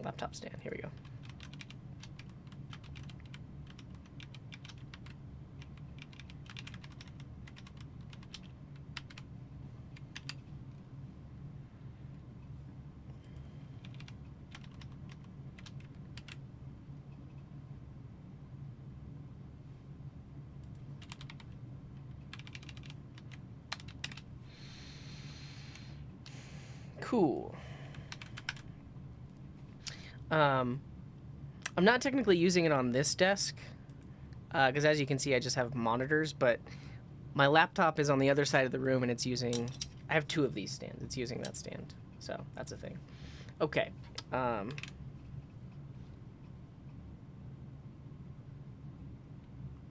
Laptop stand. Here we go. Cool. I'm not technically using it on this desk because as you can see I just have monitors, but my laptop is on the other side of the room and it's using, I have two of these stands. It's using that stand. So that's a thing. Okay.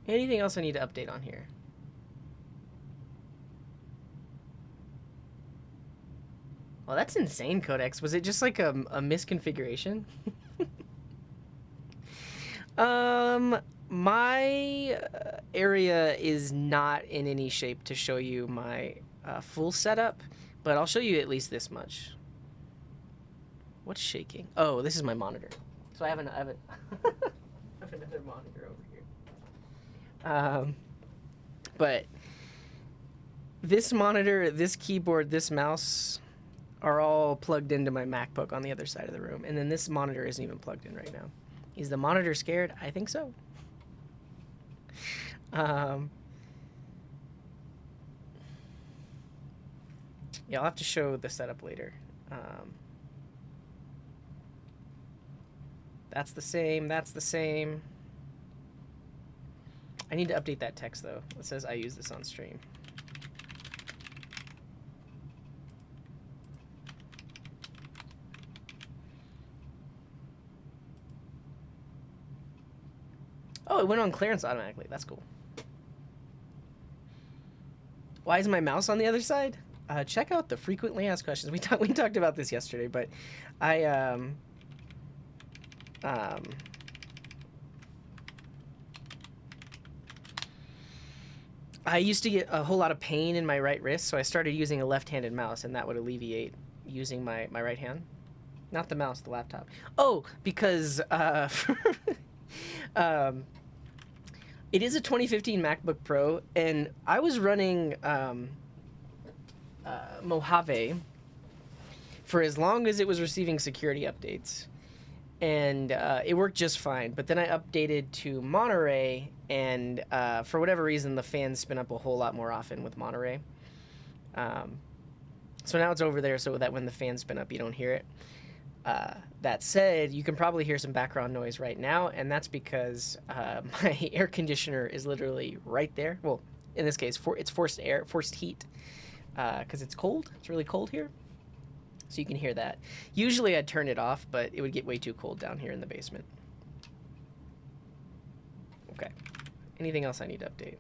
Anything else I need to update on here? Well, that's insane, Codex. Was it just like a misconfiguration? My area is not in any shape to show you my full setup, but I'll show you at least this much. What's shaking? Oh, this is my monitor. So I have another monitor over here. But this monitor, this keyboard, this mouse are all plugged into my MacBook on the other side of the room. And then this monitor isn't even plugged in right now. Is the monitor scared? I think so. Yeah, I'll have to show the setup later. That's the same. That's the same. I need to update that text, though. It says I use this on stream. Oh, it went on clearance automatically. That's cool. Why is my mouse on the other side? Check out the frequently asked questions. We talked about this yesterday, but I used to get a whole lot of pain in my right wrist, so I started using a left-handed mouse, and that would alleviate using my right hand. Not the mouse, the laptop. Oh, because it is a 2015 MacBook Pro, and I was running Mojave for as long as it was receiving security updates, and it worked just fine. But then I updated to Monterey, and for whatever reason, the fans spin up a whole lot more often with Monterey. So now it's over there so that when the fans spin up, you don't hear it. That said, you can probably hear some background noise right now, and that's because my air conditioner is literally right there. Well, in this case, it's forced heat, because it's cold. It's really cold here. So you can hear that. Usually I'd turn it off, but it would get way too cold down here in the basement. Okay. Anything else I need to update?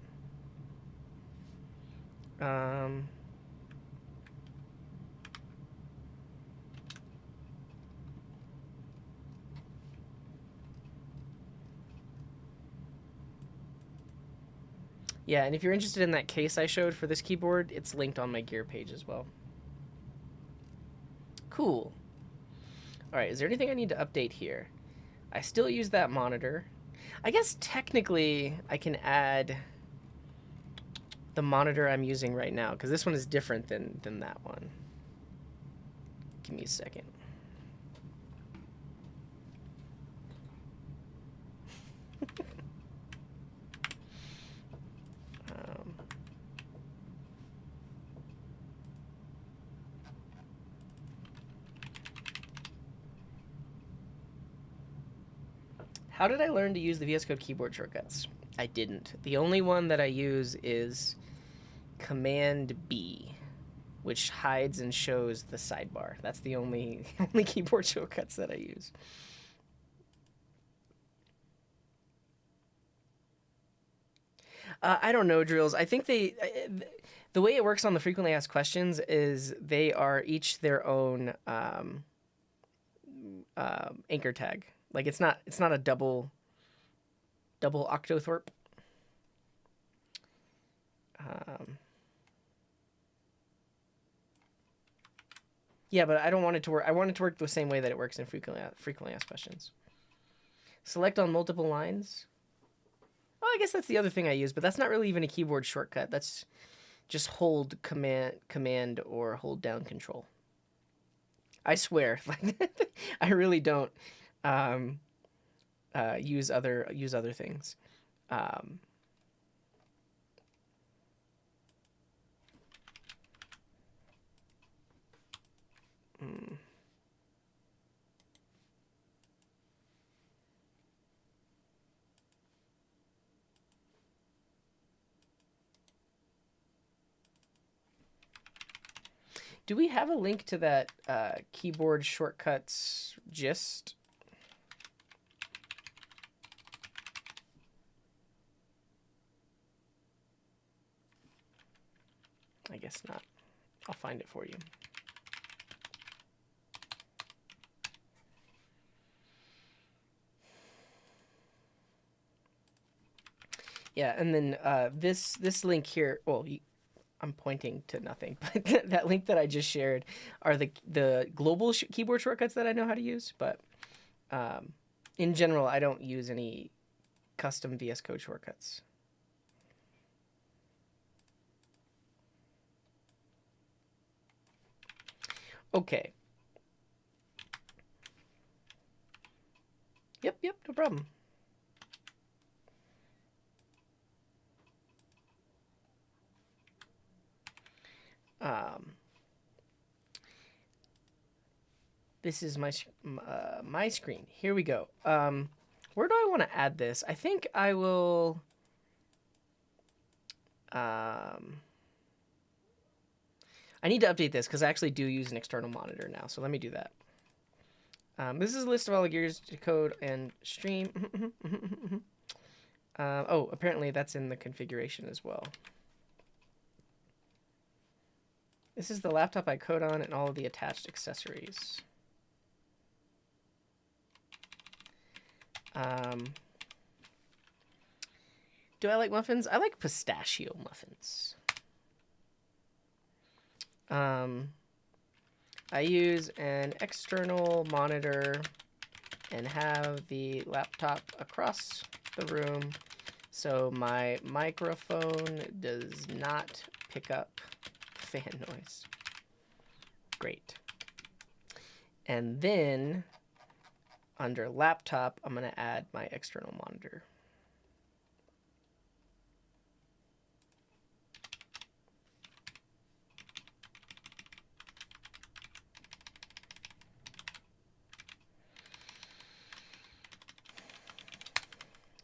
Yeah, and if you're interested in that case I showed for this keyboard, it's linked on my gear page as well. Cool. All right, is there anything I need to update here? I still use that monitor. I guess technically I can add the monitor I'm using right now, because this one is different than that one. Give me a second. How did I learn to use the VS Code keyboard shortcuts? I didn't. The only one that I use is Command B, which hides and shows the sidebar. That's the only keyboard shortcuts that I use. I don't know, Drills. I think the way it works on the frequently asked questions is they are each their own anchor tag. Like it's not a double octothorpe. Yeah, but I don't want it to work. I want it to work the same way that it works in frequently asked questions. Select on multiple lines. Oh, I guess that's the other thing I use, but that's not really even a keyboard shortcut. That's just hold command or hold down control. I swear, I really don't use other things. Do we have a link to that keyboard shortcuts gist? I guess not. I'll find it for you. Yeah, and then this link here. Well, I'm pointing to nothing, but that link that I just shared are the global keyboard shortcuts that I know how to use. But in general, I don't use any custom VS Code shortcuts. Okay. Yep, no problem. This is my screen. Here we go. Where do I want to add this? I think I will. I need to update this because I actually do use an external monitor now. So let me do that. This is a list of all the gears to code and stream. Oh, apparently that's in the configuration as well. This is the laptop I code on and all of the attached accessories. Do I like muffins? I like pistachio muffins. I use an external monitor and have the laptop across the room so my microphone does not pick up fan noise. Great. And then under laptop, I'm going to add my external monitor.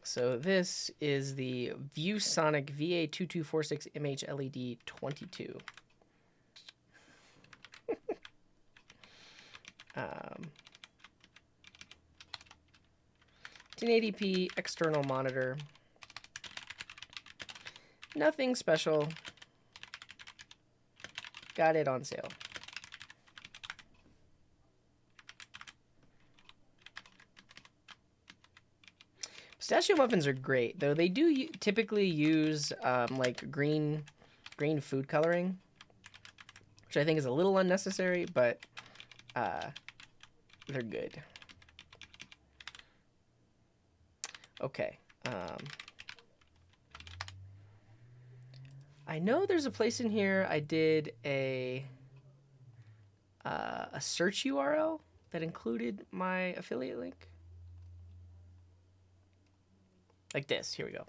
So this is the ViewSonic VA2246MH LED 22. 1080p external monitor. Nothing special. Got it on sale. Pistachio muffins are great, though they do typically use like green food coloring, which I think is a little unnecessary, but they're good. Okay. I know there's a place in here I did a search URL that included my affiliate link. Like this. Here we go.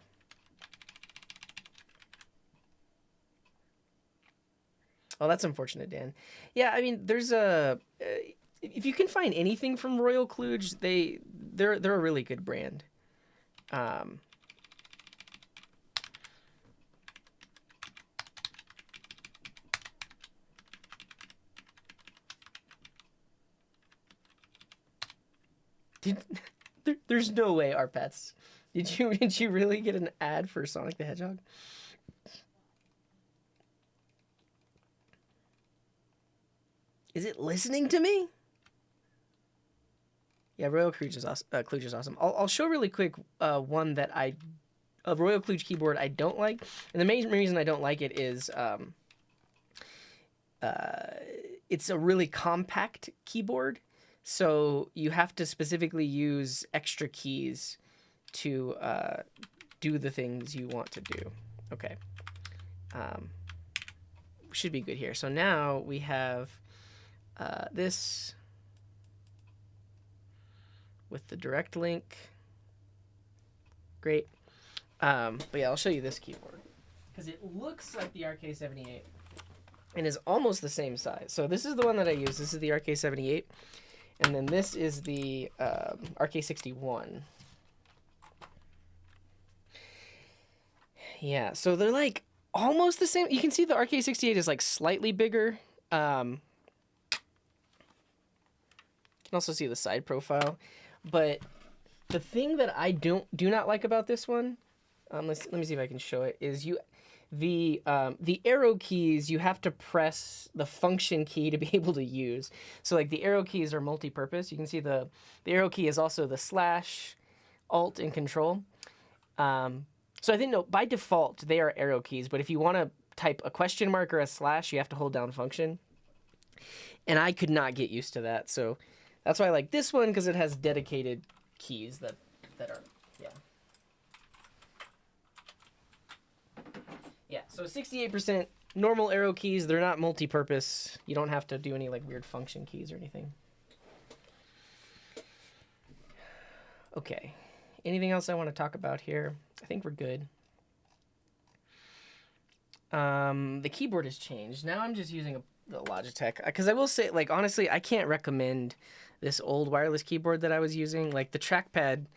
Oh, that's unfortunate, Dan. Yeah, I mean, there's a if you can find anything from Royal Kluge, they're a really good brand. There's no way, Arpets. Did you really get an ad for Sonic the Hedgehog? Is it listening to me? Yeah, Royal Kluge is awesome. I'll show really quick one that a Royal Kluge keyboard I don't like, and the main reason I don't like it is it's a really compact keyboard, so you have to specifically use extra keys to do the things you want to do. Okay. Should be good here. So now we have this with the direct link. Great. But yeah, I'll show you this keyboard because it looks like the RK78 and is almost the same size. So this is the one that I use. This is the RK78, and then this is the RK61. Yeah, so they're like almost the same. You can see the RK68 is like slightly bigger. You can also see the side profile, but the thing that I do not like about this one, let me see if I can show it, is the arrow keys, you have to press the function key to be able to use. So like the arrow keys are multi-purpose. You can see the arrow key is also the slash, alt, and control. So I think, no, by default, they are arrow keys, but if you want to type a question mark or a slash, you have to hold down function. And I could not get used to that, so that's why I like this one, because it has dedicated keys that are, yeah. Yeah, so 68% normal arrow keys, they're not multi-purpose. You don't have to do any like weird function keys or anything. Okay. Anything else I want to talk about here? I think we're good. The keyboard has changed. Now I'm just using the Logitech. Because I will say, like, honestly, I can't recommend this old wireless keyboard that I was using. Like, the trackpad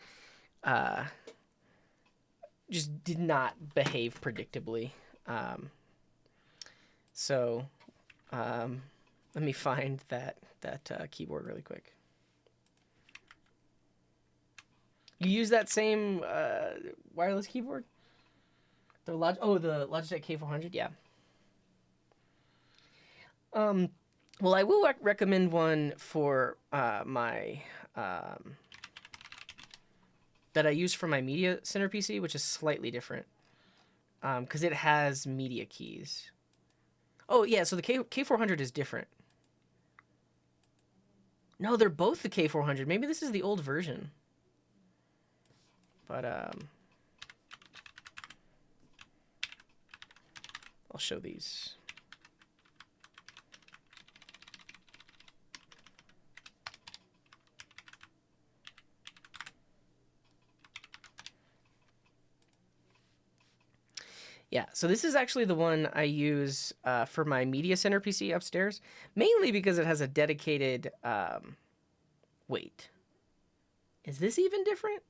just did not behave predictably. So let me find that keyboard really quick. You use that same wireless keyboard? The Logitech K400, yeah. Well, I will recommend one for my that I use for my Media Center PC, which is slightly different because it has media keys. Oh yeah, so the K400 is different. No, they're both the K400. Maybe this is the old version. But I'll show these. Yeah, so this is actually the one I use for my Media Center PC upstairs, mainly because it has a dedicated, wait, is this even different?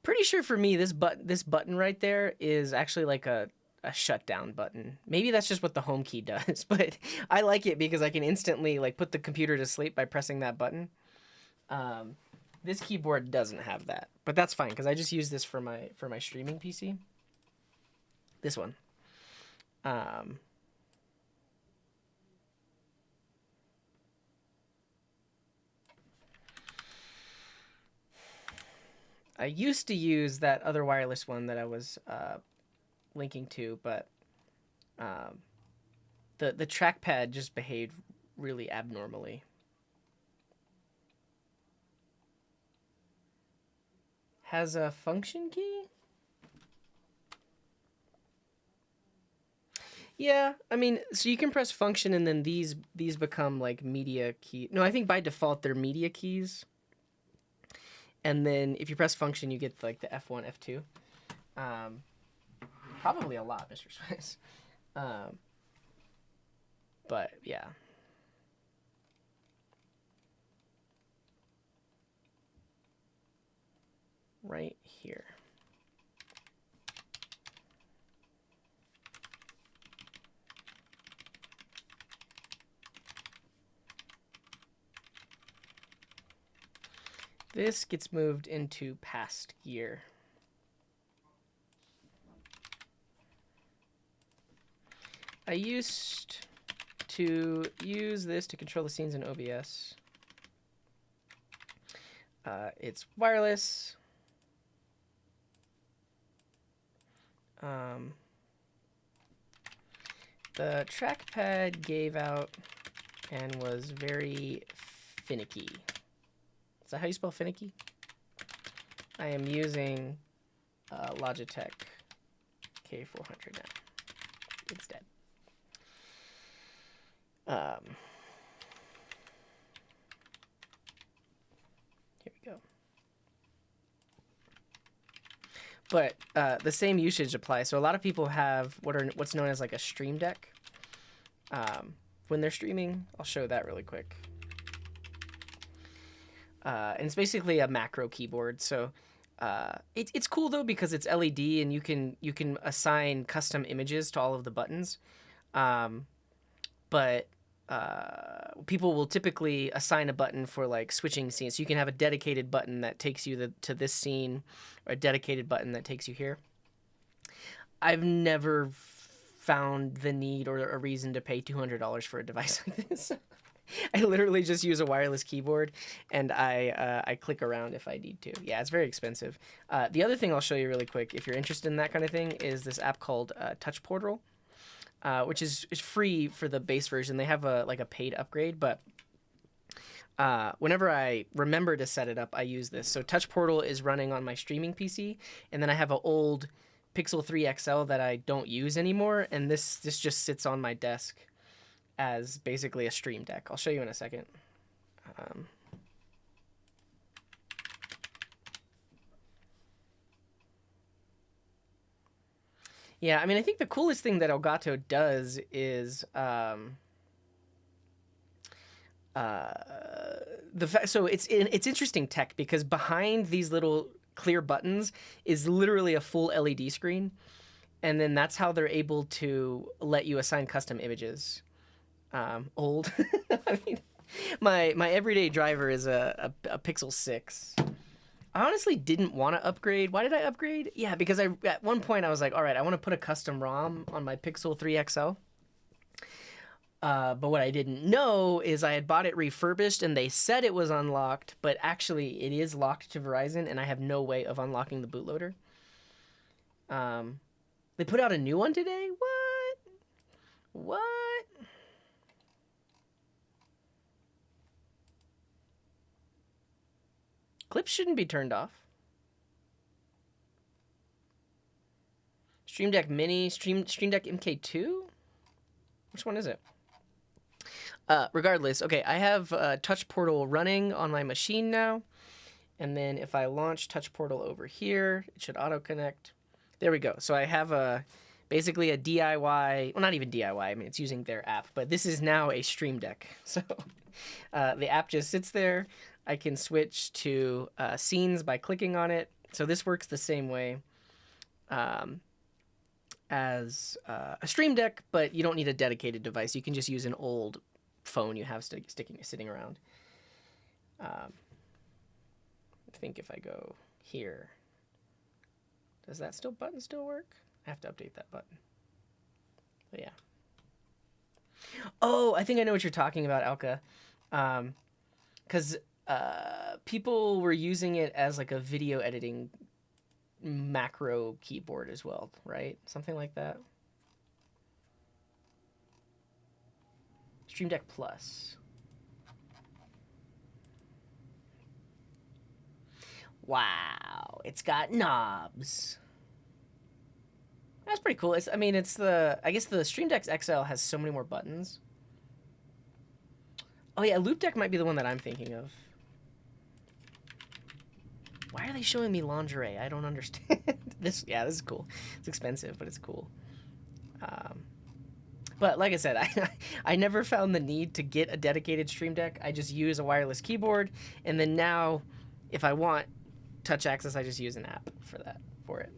Pretty sure for me, this button right there is actually like a shutdown button. Maybe that's just what the home key does, but I like it because I can instantly like put the computer to sleep by pressing that button. Um, this keyboard doesn't have that, but that's fine because I just use this for my streaming PC. This one. Um, I used to use that other wireless one that I was linking to, but um, the trackpad just behaved really abnormally. Has a function key? Yeah, I mean, so you can press function and then these become like media key. No, I think by default they're media keys. And then if you press function, you get like the F1, F2. Um, Probably a lot, Mr. Spice. Um, but yeah. Right here. This gets moved into past year. I used to use this to control the scenes in OBS. It's wireless. The trackpad gave out and was very finicky. Is that how you spell finicky? I am using Logitech K400 now instead. Here we go. But the same usage applies. So a lot of people have what's known as like a Stream Deck. When they're streaming, I'll show that really quick. And it's basically a macro keyboard. So it's cool though because it's LED and you can assign custom images to all of the buttons. But people will typically assign a button for like switching scenes. So you can have a dedicated button that takes you to this scene, or a dedicated button that takes you here. I've never found the need or a reason to pay $200 for a device like this. I literally just use a wireless keyboard and I click around if I need to. Yeah, it's very expensive. The other thing I'll show you really quick, if you're interested in that kind of thing, is this app called Touch Portal. Which is free for the base version. They have a paid upgrade, but whenever I remember to set it up, I use this. So Touch Portal is running on my streaming PC, and then I have an old Pixel 3 XL that I don't use anymore, and this just sits on my desk as basically a Stream Deck. I'll show you in a second. Yeah, I mean, I think the coolest thing that Elgato does is so it's interesting tech because behind these little clear buttons is literally a full LED screen, and then that's how they're able to let you assign custom images. Old, I mean, my everyday driver is a Pixel 6. I honestly didn't want to upgrade. Why did I upgrade? Yeah, because at one point I was like, all right, I want to put a custom ROM on my Pixel 3 XL. But what I didn't know is I had bought it refurbished and they said it was unlocked, but actually it is locked to Verizon and I have no way of unlocking the bootloader. They put out a new one today? What? Clips shouldn't be turned off. Stream Deck Mini, Stream Deck MK2? Which one is it? Regardless, okay, I have Touch Portal running on my machine now. And then if I launch Touch Portal over here, it should auto-connect. There we go. So I have basically a DIY, well, not even DIY, I mean, it's using their app, but this is now a Stream Deck. So the app just sits there. I can switch to scenes by clicking on it. So this works the same way um, as a Stream Deck, but you don't need a dedicated device. You can just use an old phone you have sitting around. I think if I go here, does that button still work? I have to update that button. But yeah. Oh, I think I know what you're talking about, Elka. Because people were using it as like a video editing macro keyboard as well, right? Something like that. Stream Deck Plus. Wow, it's got knobs. That's pretty cool. I guess the Stream Deck XL has so many more buttons. Oh yeah, Loop Deck might be the one that I'm thinking of. Why are they showing me lingerie? I don't understand. This is cool. It's expensive, but it's cool. But like I said, I never found the need to get a dedicated Stream Deck. I just use a wireless keyboard, and then now, if I want touch access, I just use an app for it.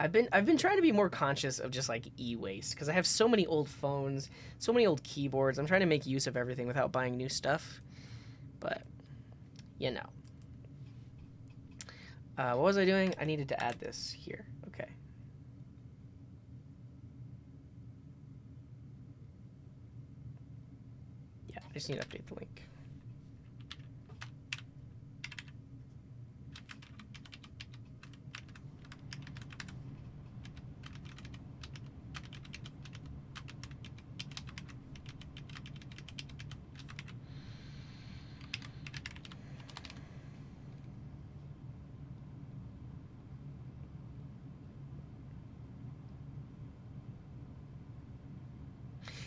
I've been trying to be more conscious of just like e-waste because I have so many old phones, so many old keyboards. I'm trying to make use of everything without buying new stuff. But you know. What was I doing? I needed to add this here. Okay. Yeah, I just need to update the link.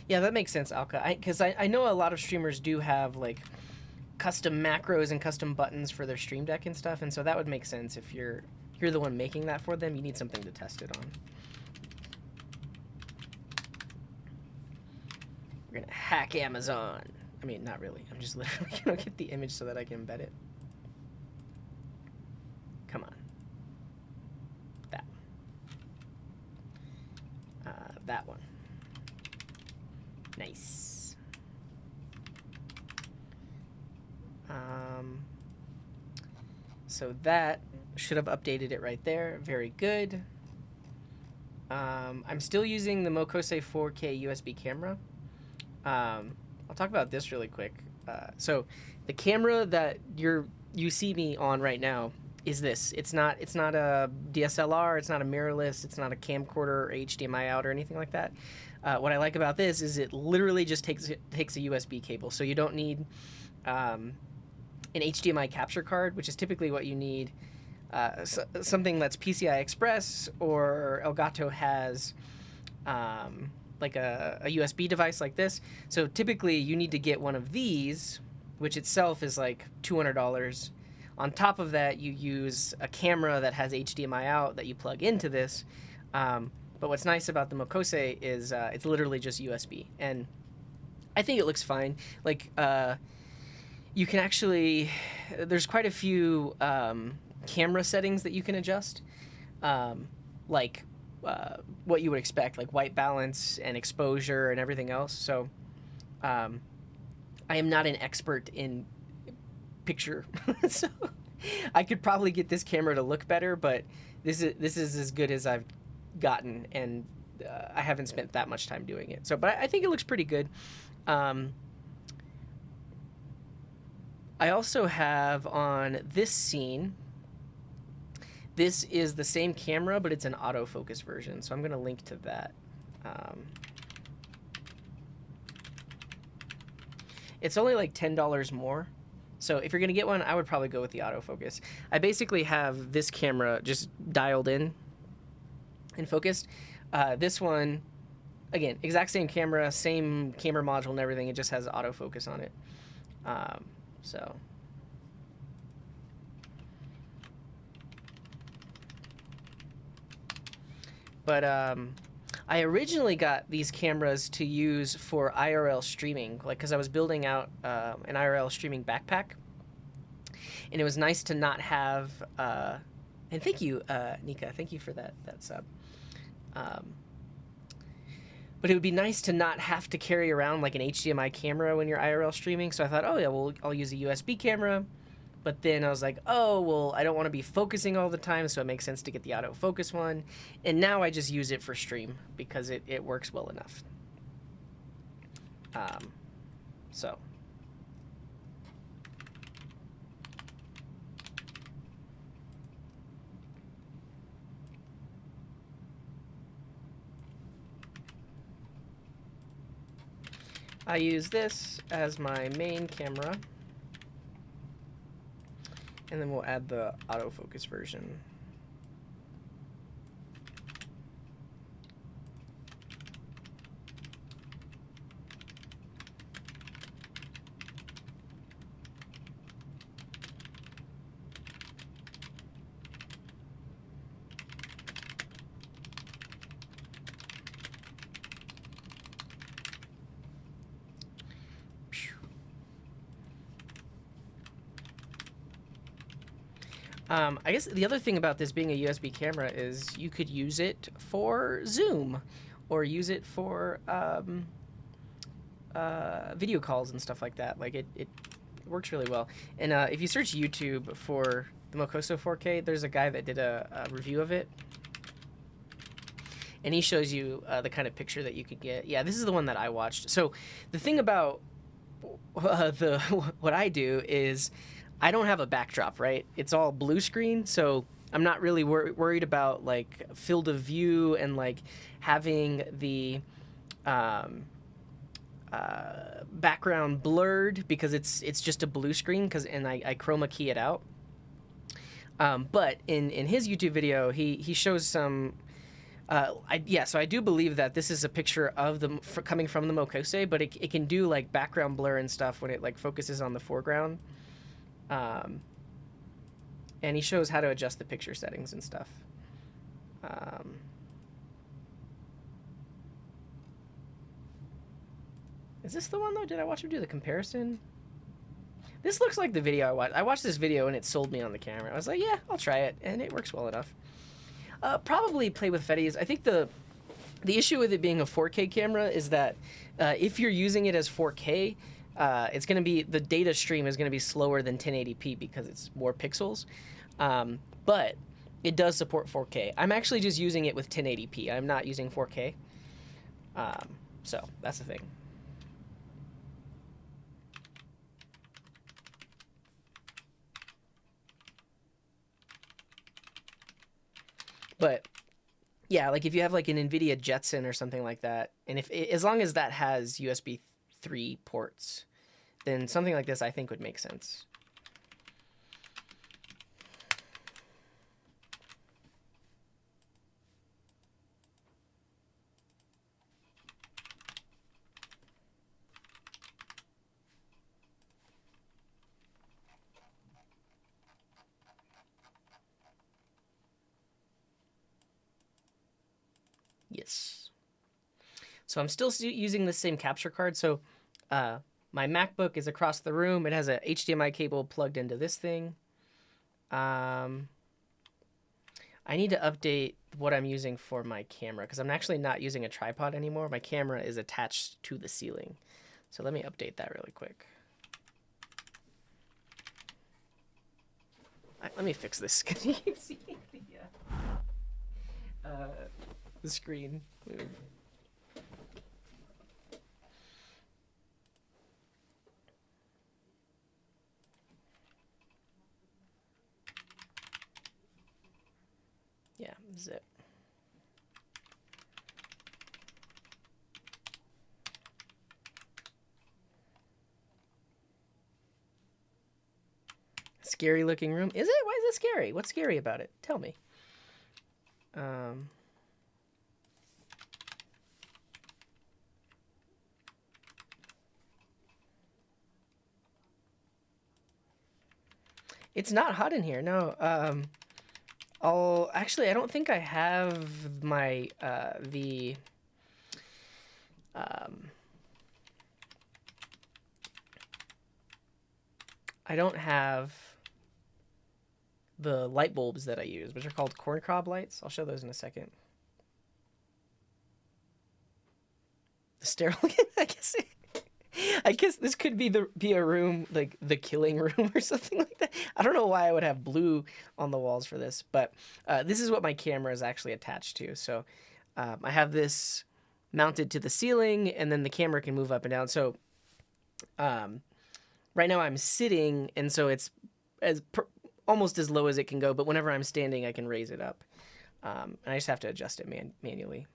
Yeah, that makes sense, Alka. Because I know a lot of streamers do have like custom macros and custom buttons for their Stream Deck and stuff, and so that would make sense if you're the one making that for them. You need something to test it on. We're gonna hack Amazon. I mean, not really. I'm just literally gonna get the image so that I can embed it. Come on. That one. That one. Nice. So that should have updated it right there. Very good. I'm still using the Mokose 4K USB camera. I'll talk about this really quick. So the camera that you see me on right now is this. It's not a DSLR. It's not a mirrorless. It's not a camcorder or HDMI out or anything like that. What I like about this is it literally just takes a USB cable, so you don't need an HDMI capture card, which is typically what you need. Something that's PCI Express, or Elgato has like a USB device like this. So typically you need to get one of these, which itself is like $200. On top of that, you use a camera that has HDMI out that you plug into this. But what's nice about the Mokose is it's literally just USB, and I think it looks fine. Like you can actually, there's quite a few camera settings that you can adjust, like what you would expect, like white balance and exposure and everything else. So I am not an expert in picture, so I could probably get this camera to look better, but this is as good as I've gotten, and I haven't spent that much time doing it. So, but I think it looks pretty good. I also have on this scene, this is the same camera, but it's an autofocus version. So I'm going to link to that. It's only like $10 more. So if you're going to get one, I would probably go with the autofocus. I basically have this camera just dialed in and focused. This one, again, exact same camera, same camera module and everything. It just has autofocus on it. So but I originally got these cameras to use for IRL streaming, like because I was building out an IRL streaming backpack. and it was nice to not have. And thank you, Nika. Thank you for that sub. Um, but it would be nice to not have to carry around like an HDMI camera when you're IRL streaming. So I thought, oh yeah, well I'll use a USB camera. But then I was like, oh well, I don't want to be focusing all the time, so it makes sense to get the autofocus one. And now I just use it for stream because it works well enough. So. I use this as my main camera, and then we'll add the autofocus version. I guess the other thing about this being a USB camera is you could use it for Zoom or use it for video calls and stuff like that. Like it works really well. And if you search YouTube for the Mocoso 4K, there's a guy that did a review of it. And he shows you the kind of picture that you could get. Yeah, this is the one that I watched. So the thing about what I do is I don't have a backdrop, right? It's all blue screen, so I'm not really worried about like field of view and like having the background blurred because it's just a blue screen and I chroma key it out. But in his YouTube video, he shows some. So I do believe that this is a picture of coming from the Mokose, but it can do like background blur and stuff when it like focuses on the foreground. And he shows how to adjust the picture settings and stuff. Is this the one though? Did I watch him do the comparison? This looks like the video I watched. I watched this video and it sold me on the camera. I was like, yeah, I'll try it, and it works well enough. Probably play with Fetties. I think the issue with it being a 4K camera is that if you're using it as 4K, it's going to be the data stream is going to be slower than 1080p because it's more pixels. But it does support 4K. I'm actually just using it with 1080p. I'm not using 4K. So that's the thing. But yeah, like if you have like an NVIDIA Jetson or something like that, and as long as that has USB 3 ports, then something like this I think would make sense. Yes. So I'm still using the same capture card. So my MacBook is across the room. It has a HDMI cable plugged into this thing. I need to update what I'm using for my camera because I'm actually not using a tripod anymore. My camera is attached to the ceiling. So let me update that really quick. Let me fix this because you can see the screen move. Yeah, zip. Scary looking room. Is it? Why is it scary? What's scary about it? Tell me. It's not hot in here. No. I don't think I have my I don't have the light bulbs that I use, which are called corncob lights. I'll show those in a second. The sterile, I guess. I guess this could be a room, like the killing room or something like that. I don't know why I would have blue on the walls for this, but this is what my camera is actually attached to. So I have this mounted to the ceiling, and then the camera can move up and down. So right now I'm sitting, and so it's almost as low as it can go. But whenever I'm standing, I can raise it up, and I just have to adjust it manually.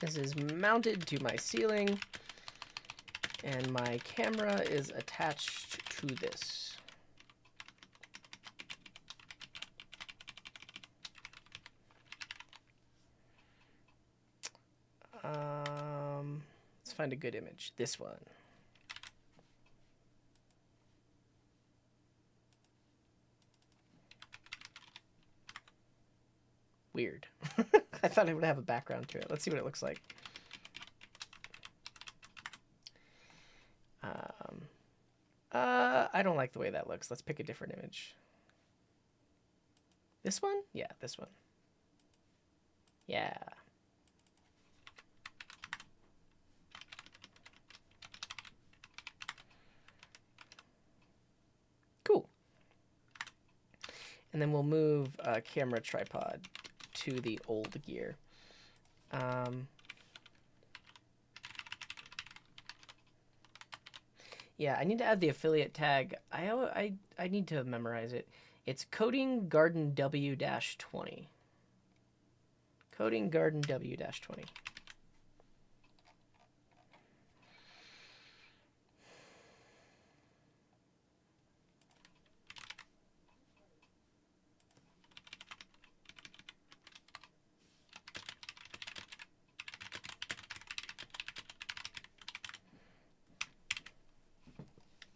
This is mounted to my ceiling, and my camera is attached to this. Let's find a good image. This one. Weird. I thought it would have a background to it. Let's see what it looks like. I don't like the way that looks. Let's pick a different image. This one? Yeah, this one. Yeah. Cool. And then we'll move a camera tripod to the old gear. Yeah, I need to add the affiliate tag. I need to memorize it. It's Coding Garden W-20. Coding Garden W-20.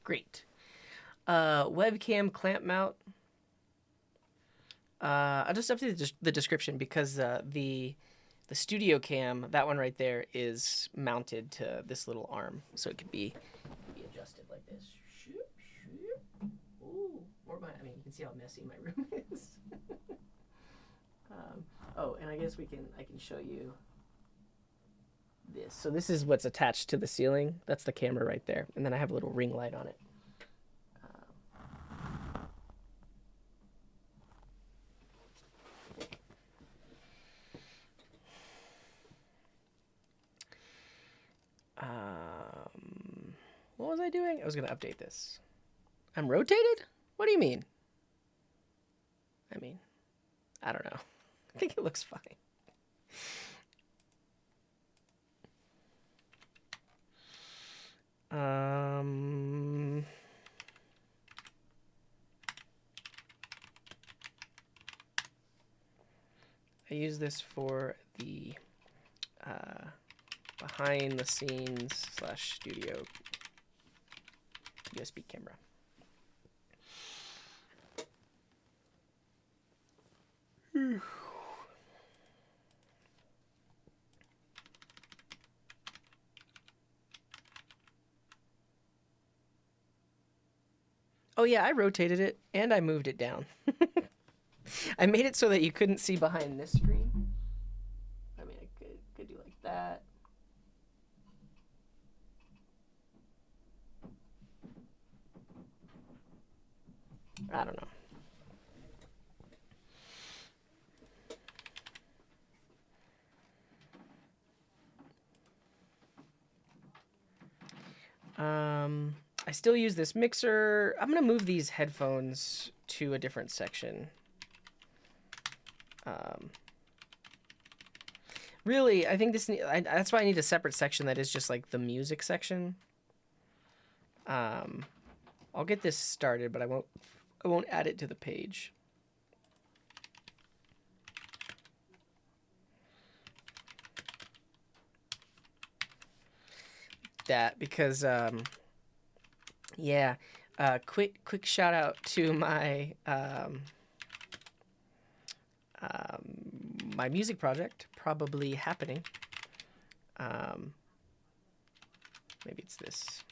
Great. Webcam clamp mount. I'll just update the description because the studio cam, that one right there, is mounted to this little arm, so it could be adjusted like this. Ooh, or I mean, you can see how messy my room is. Oh, and I guess I can show you this. So this is what's attached to the ceiling. That's the camera right there, and then I have a little ring light on it. What was I doing? I was going to update this. I'm rotated? What do you mean? I don't know. I think it looks fine. I use this for the behind the scenes / studio USB camera. Oh yeah, I rotated it and I moved it down. I made it so that you couldn't see behind this screen. I mean, I could do like that. I don't know. I still use this mixer. I'm gonna move these headphones to a different section. Really, I think that's why I need a separate section that is just like the music section. I'll get this started, but I won't add it to the page. that because yeah, quick shout out to my music project probably happening. Um, maybe it's this.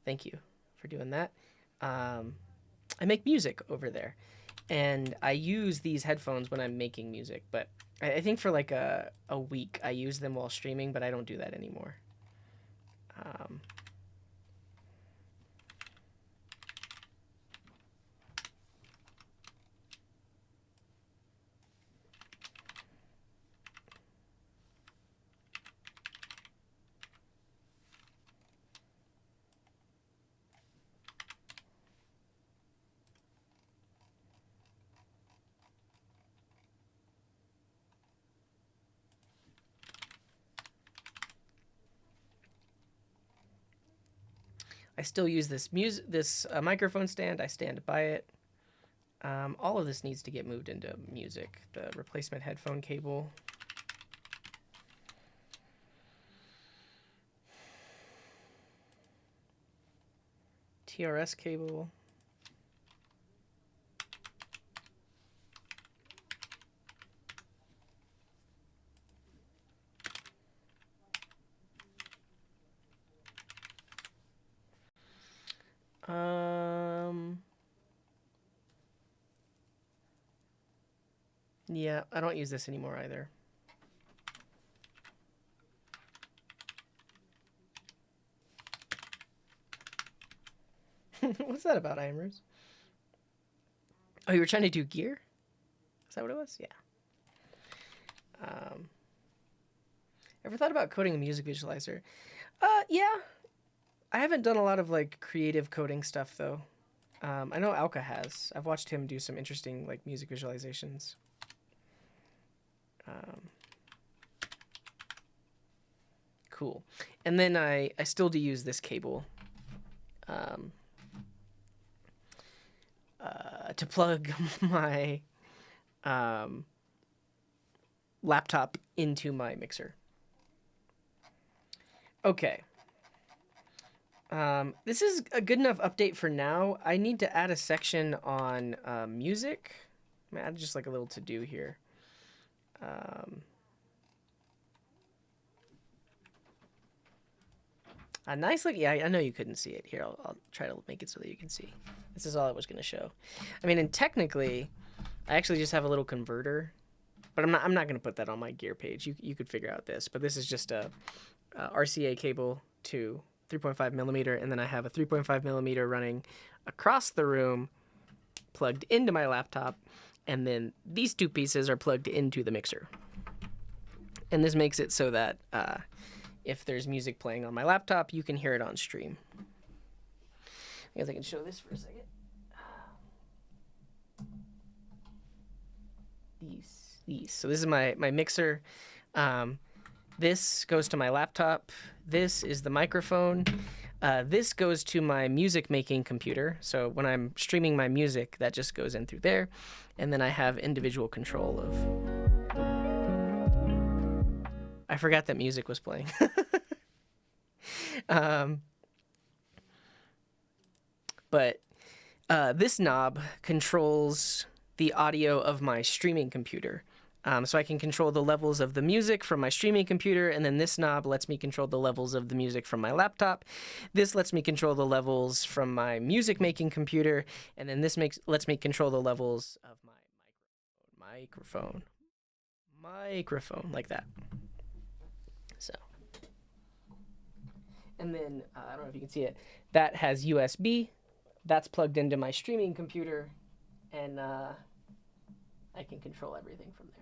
Thank you for doing that. I make music over there, and I use these headphones when I'm making music. But I think for like a week I use them while streaming, but I don't do that anymore. Um, I still use this microphone stand. I stand by it. All of this needs to get moved into music. The replacement headphone cable. TRS cable. Yeah, I don't use this anymore either. What's that about, Imers? Oh, you were trying to do gear? Is that what it was? Yeah. Ever thought about coding a music visualizer? Yeah. I haven't done a lot of like creative coding stuff though. I know Alka has. I've watched him do some interesting like music visualizations. Cool. And then I still do use this cable to plug my laptop into my mixer. Okay. This is a good enough update for now. I need to add a section on music. I'm gonna add just like a little to do here. A nice look. Yeah, I know you couldn't see it. Here, I'll try to make it so that you can see. This is all it was going to show. I mean, and technically, I actually just have a little converter, but I'm not going to put that on my gear page. You could figure out this, but this is just a RCA cable to 3.5 millimeter, and then I have a 3.5 millimeter running across the room, plugged into my laptop, and then these two pieces are plugged into the mixer. And this makes it so that if there's music playing on my laptop, you can hear it on stream. I guess I can show this for a second. These. So this is my mixer. This goes to my laptop. This is the microphone. This goes to my music making computer. So when I'm streaming my music, that just goes in through there. And then I have individual control of... I forgot that music was playing. But this knob controls the audio of my streaming computer. So I can control the levels of the music from my streaming computer, and then this knob lets me control the levels of the music from my laptop. This lets me control the levels from my music making computer, and then this lets me control the levels of my microphone, like that. So, and then I don't know if you can see it. That has USB. That's plugged into my streaming computer, and I can control everything from there.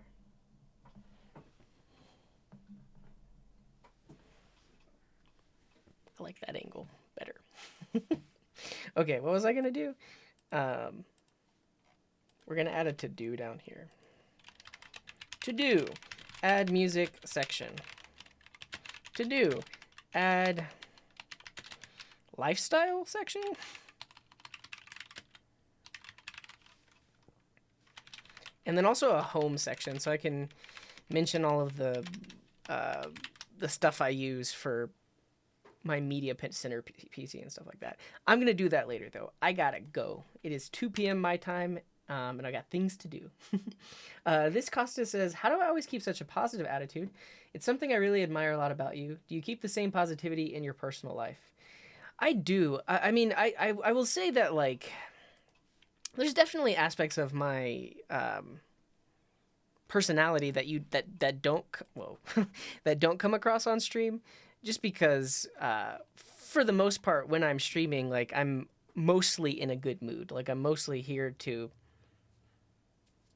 I like that angle better. Okay, what was I gonna do? We're gonna add a to-do down here. To-do, add music section. To-do, add lifestyle section. And then also a home section, so I can mention all of the the stuff I use for my media center PC and stuff like that. I'm gonna do that later though. I gotta go. It is 2 p.m. my time, and I got things to do. This Costa says, "How do I always keep such a positive attitude? It's something I really admire a lot about you. Do you keep the same positivity in your personal life?" I do. I mean, I will say that like, there's definitely aspects of my personality that don't that don't come across on stream, just because for the most part when I'm streaming, like I'm mostly in a good mood. Like I'm mostly here to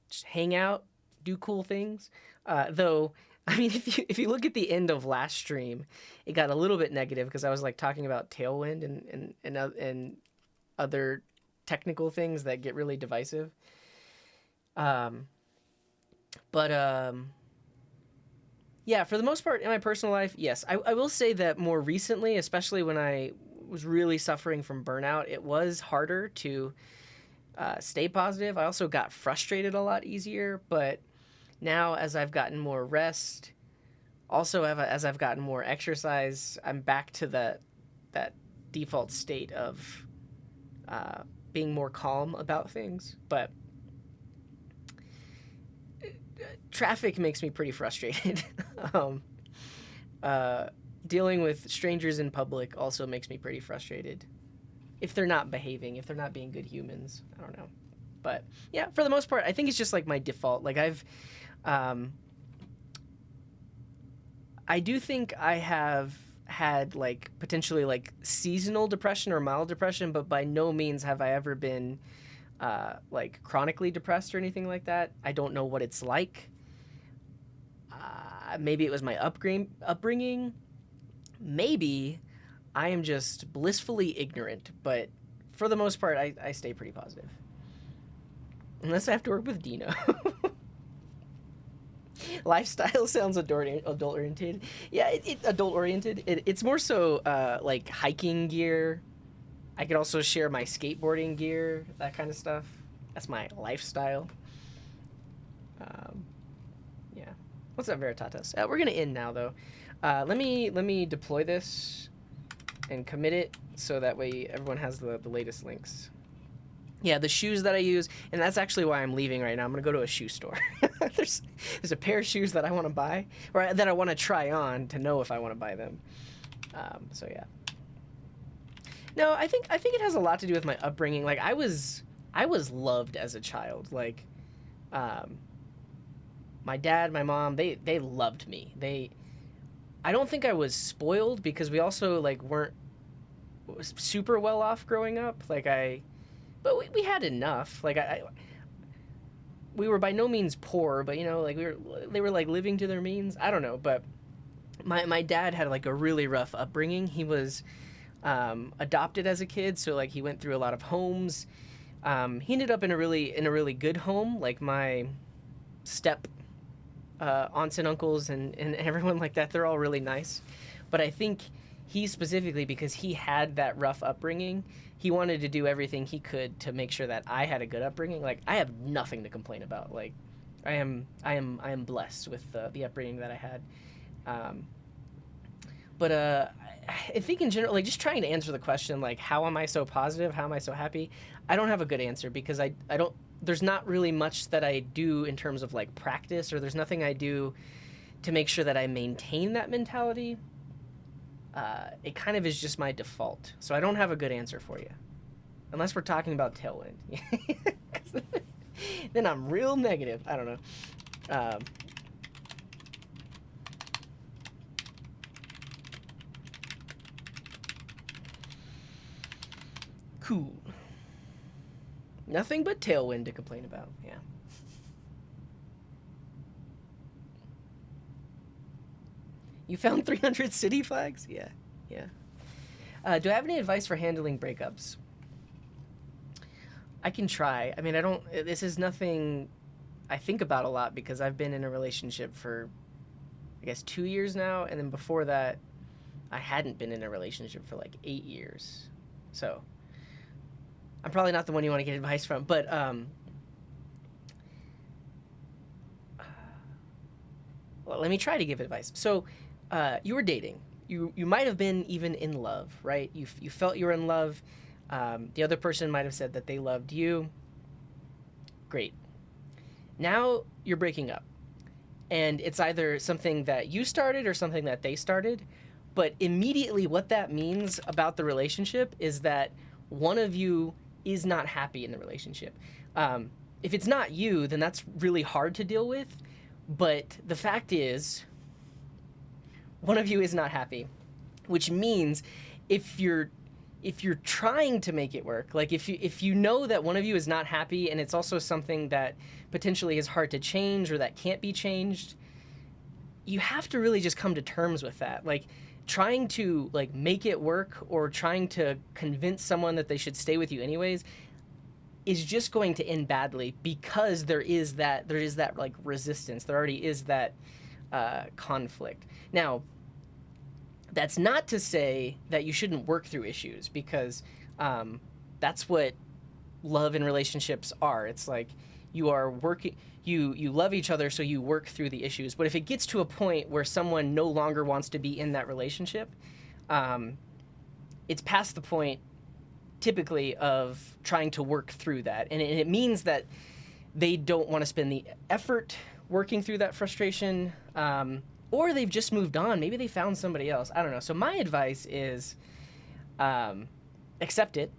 just hang out, do cool things. Though I mean, if you look at the end of last stream, it got a little bit negative because I was like talking about Tailwind and other technical things that get really divisive. But yeah, for the most part in my personal life, yes. I will say that more recently, especially when I was really suffering from burnout, it was harder to stay positive. I also got frustrated a lot easier, but now as I've gotten more rest, also as I've gotten more exercise, I'm back to that default state of being more calm about things. But traffic makes me pretty frustrated. um, Dealing with strangers in public also makes me pretty frustrated. If they're not behaving, if they're not being good humans, I don't know. But yeah, for the most part, I think it's just like my default. Like I do think I have had like potentially like seasonal depression or mild depression, but by no means have I ever been like chronically depressed or anything like that. I don't know what it's like. Maybe it was my upbringing. Maybe I am just blissfully ignorant, but for the most part, I stay pretty positive. Unless I have to work with Dino. Lifestyle sounds adult oriented. Yeah, adult oriented. It's more so like hiking gear. I could also share my skateboarding gear, that kind of stuff. That's my lifestyle. Yeah. What's up, Veritatis? We're gonna end now though. Let me deploy this and commit it so that way everyone has the latest links. Yeah, the shoes that I use, and that's actually why I'm leaving right now. I'm gonna go to a shoe store. there's a pair of shoes that I want to buy, or that I want to try on to know if I want to buy them. So yeah. No, I think it has a lot to do with my upbringing. Like I was loved as a child. Like, my dad, my mom, they loved me. I don't think I was spoiled because we also like weren't super well off growing up. But we had enough. Like we were by no means poor, but you know, like they were like living to their means. I don't know, but my dad had like a really rough upbringing. He was adopted as a kid, so like he went through a lot of homes. He ended up in a really good home. Like my step aunts and uncles and everyone like that, they're all really nice. But I think he specifically, because he had that rough upbringing, he wanted to do everything he could to make sure that I had a good upbringing. Like I have nothing to complain about. Like I am blessed with the upbringing that I had. But I think in general, like just trying to answer the question, like how am I so positive? How am I so happy? I don't have a good answer because I don't. There's not really much that I do in terms of like practice, or there's nothing I do to make sure that I maintain that mentality. It kind of is just my default. So I don't have a good answer for you. Unless we're talking about Tailwind. Then I'm real negative. I don't know. Cool. Nothing but Tailwind to complain about. Yeah. You found 300 city flags? Yeah. Yeah. Do I have any advice for handling breakups? I can try. I mean, this is nothing I think about a lot because I've been in a relationship for, I guess, 2 years now. And then before that, I hadn't been in a relationship for like 8 years. So I'm probably not the one you want to get advice from, but well, let me try to give advice. So you were dating. You might have been even in love, right? You felt you were in love. The other person might have said that they loved you. Great. Now you're breaking up, and it's either something that you started or something that they started. But immediately, what that means about the relationship is that one of you is not happy in the relationship. If it's not you, then that's really hard to deal with. But the fact is, one of you is not happy, which means if you're trying to make it work, like if you know that one of you is not happy and it's also something that potentially is hard to change or that can't be changed, you have to really just come to terms with that. Like trying to like make it work or trying to convince someone that they should stay with you anyways is just going to end badly because there is that like resistance. There already is that conflict. Now, that's not to say that you shouldn't work through issues because that's what love and relationships are. It's like you are working, you love each other, so you work through the issues. But if it gets to a point where someone no longer wants to be in that relationship, it's past the point typically of trying to work through that. And it means that they don't want to spend the effort working through that frustration, or they've just moved on. Maybe they found somebody else. I don't know. So my advice is accept it.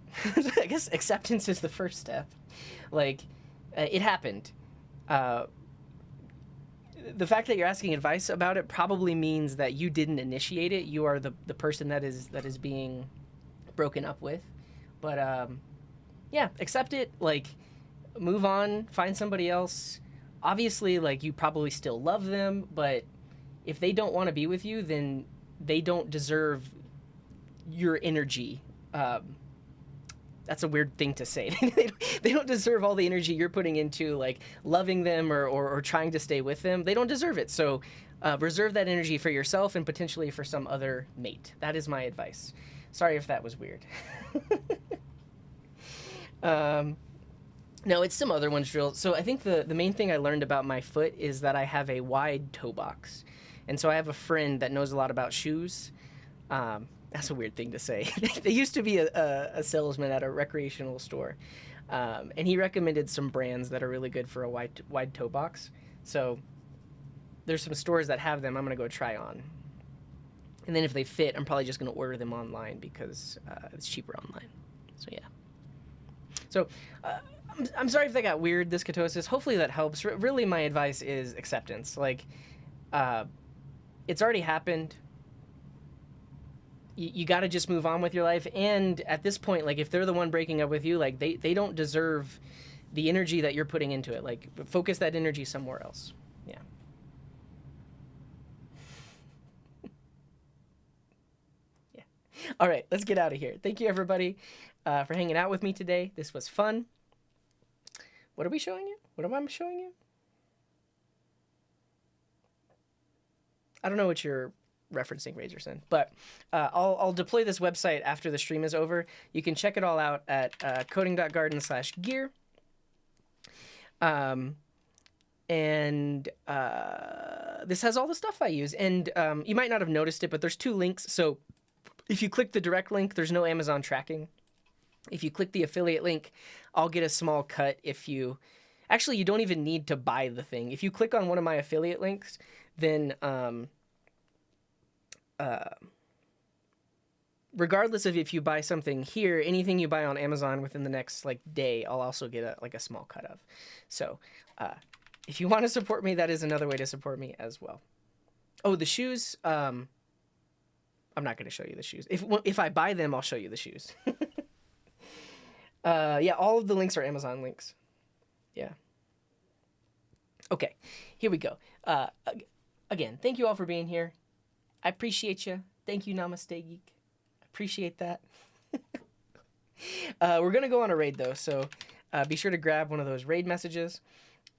I guess acceptance is the first step. Like, it happened. The fact that you're asking advice about it probably means that you didn't initiate it. You are the person that is being broken up with. But yeah, accept it. Like, move on. Find somebody else. Obviously, like, you probably still love them, but if they don't want to be with you, then they don't deserve your energy. That's a weird thing to say. They don't deserve all the energy you're putting into like loving them or trying to stay with them. They don't deserve it. So reserve that energy for yourself and potentially for some other mate. That is my advice. Sorry if that was weird. No, it's some other ones drilled. So I think the main thing I learned about my foot is that I have a wide toe box. And so I have a friend that knows a lot about shoes. That's a weird thing to say. They used to be a salesman at a recreational store. And he recommended some brands that are really good for a wide toe box. So there's some stores that have them I'm going to go try on. And then if they fit, I'm probably just going to order them online because it's cheaper online. So yeah. So I'm sorry if that got weird, this ketosis. Hopefully that helps. Really, my advice is acceptance. Like, it's already happened. You got to just move on with your life. And at this point, like, if they're the one breaking up with you, like, they don't deserve the energy that you're putting into it. Like, focus that energy somewhere else. Yeah. Yeah. All right, let's get out of here. Thank you, everybody, for hanging out with me today. This was fun. What are we showing you? What am I showing you? I don't know what you're referencing, Razorson, but I'll deploy this website after the stream is over. You can check it all out at coding.garden/gear. And this has all the stuff I use. And you might not have noticed it, but there's 2 links. So if you click the direct link, there's no Amazon tracking. If you click the affiliate link, I'll get a small cut if you... Actually, you don't even need to buy the thing. If you click on one of my affiliate links, then regardless of if you buy something here, anything you buy on Amazon within the next like day, I'll also get a small cut of. So if you want to support me, that is another way to support me as well. Oh, the shoes. I'm not going to show you the shoes. If I buy them, I'll show you the shoes. Yeah, all of the links are Amazon links. Yeah. Okay, here we go. Again, thank you all for being here. I appreciate you. Thank you, Namaste Geek. I appreciate that. We're going to go on a raid, though, so be sure to grab one of those raid messages.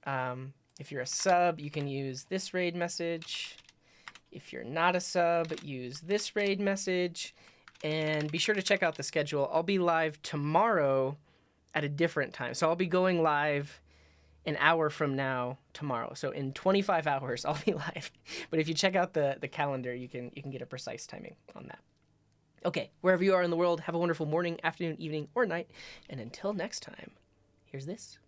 If you're a sub, you can use this raid message. If you're not a sub, use this raid message. And be sure to check out the schedule. I'll be live tomorrow at a different time. So I'll be going live an hour from now tomorrow. So in 25 hours, I'll be live. But if you check out the calendar, you can get a precise timing on that. Okay, wherever you are in the world, have a wonderful morning, afternoon, evening, or night. And until next time, here's this.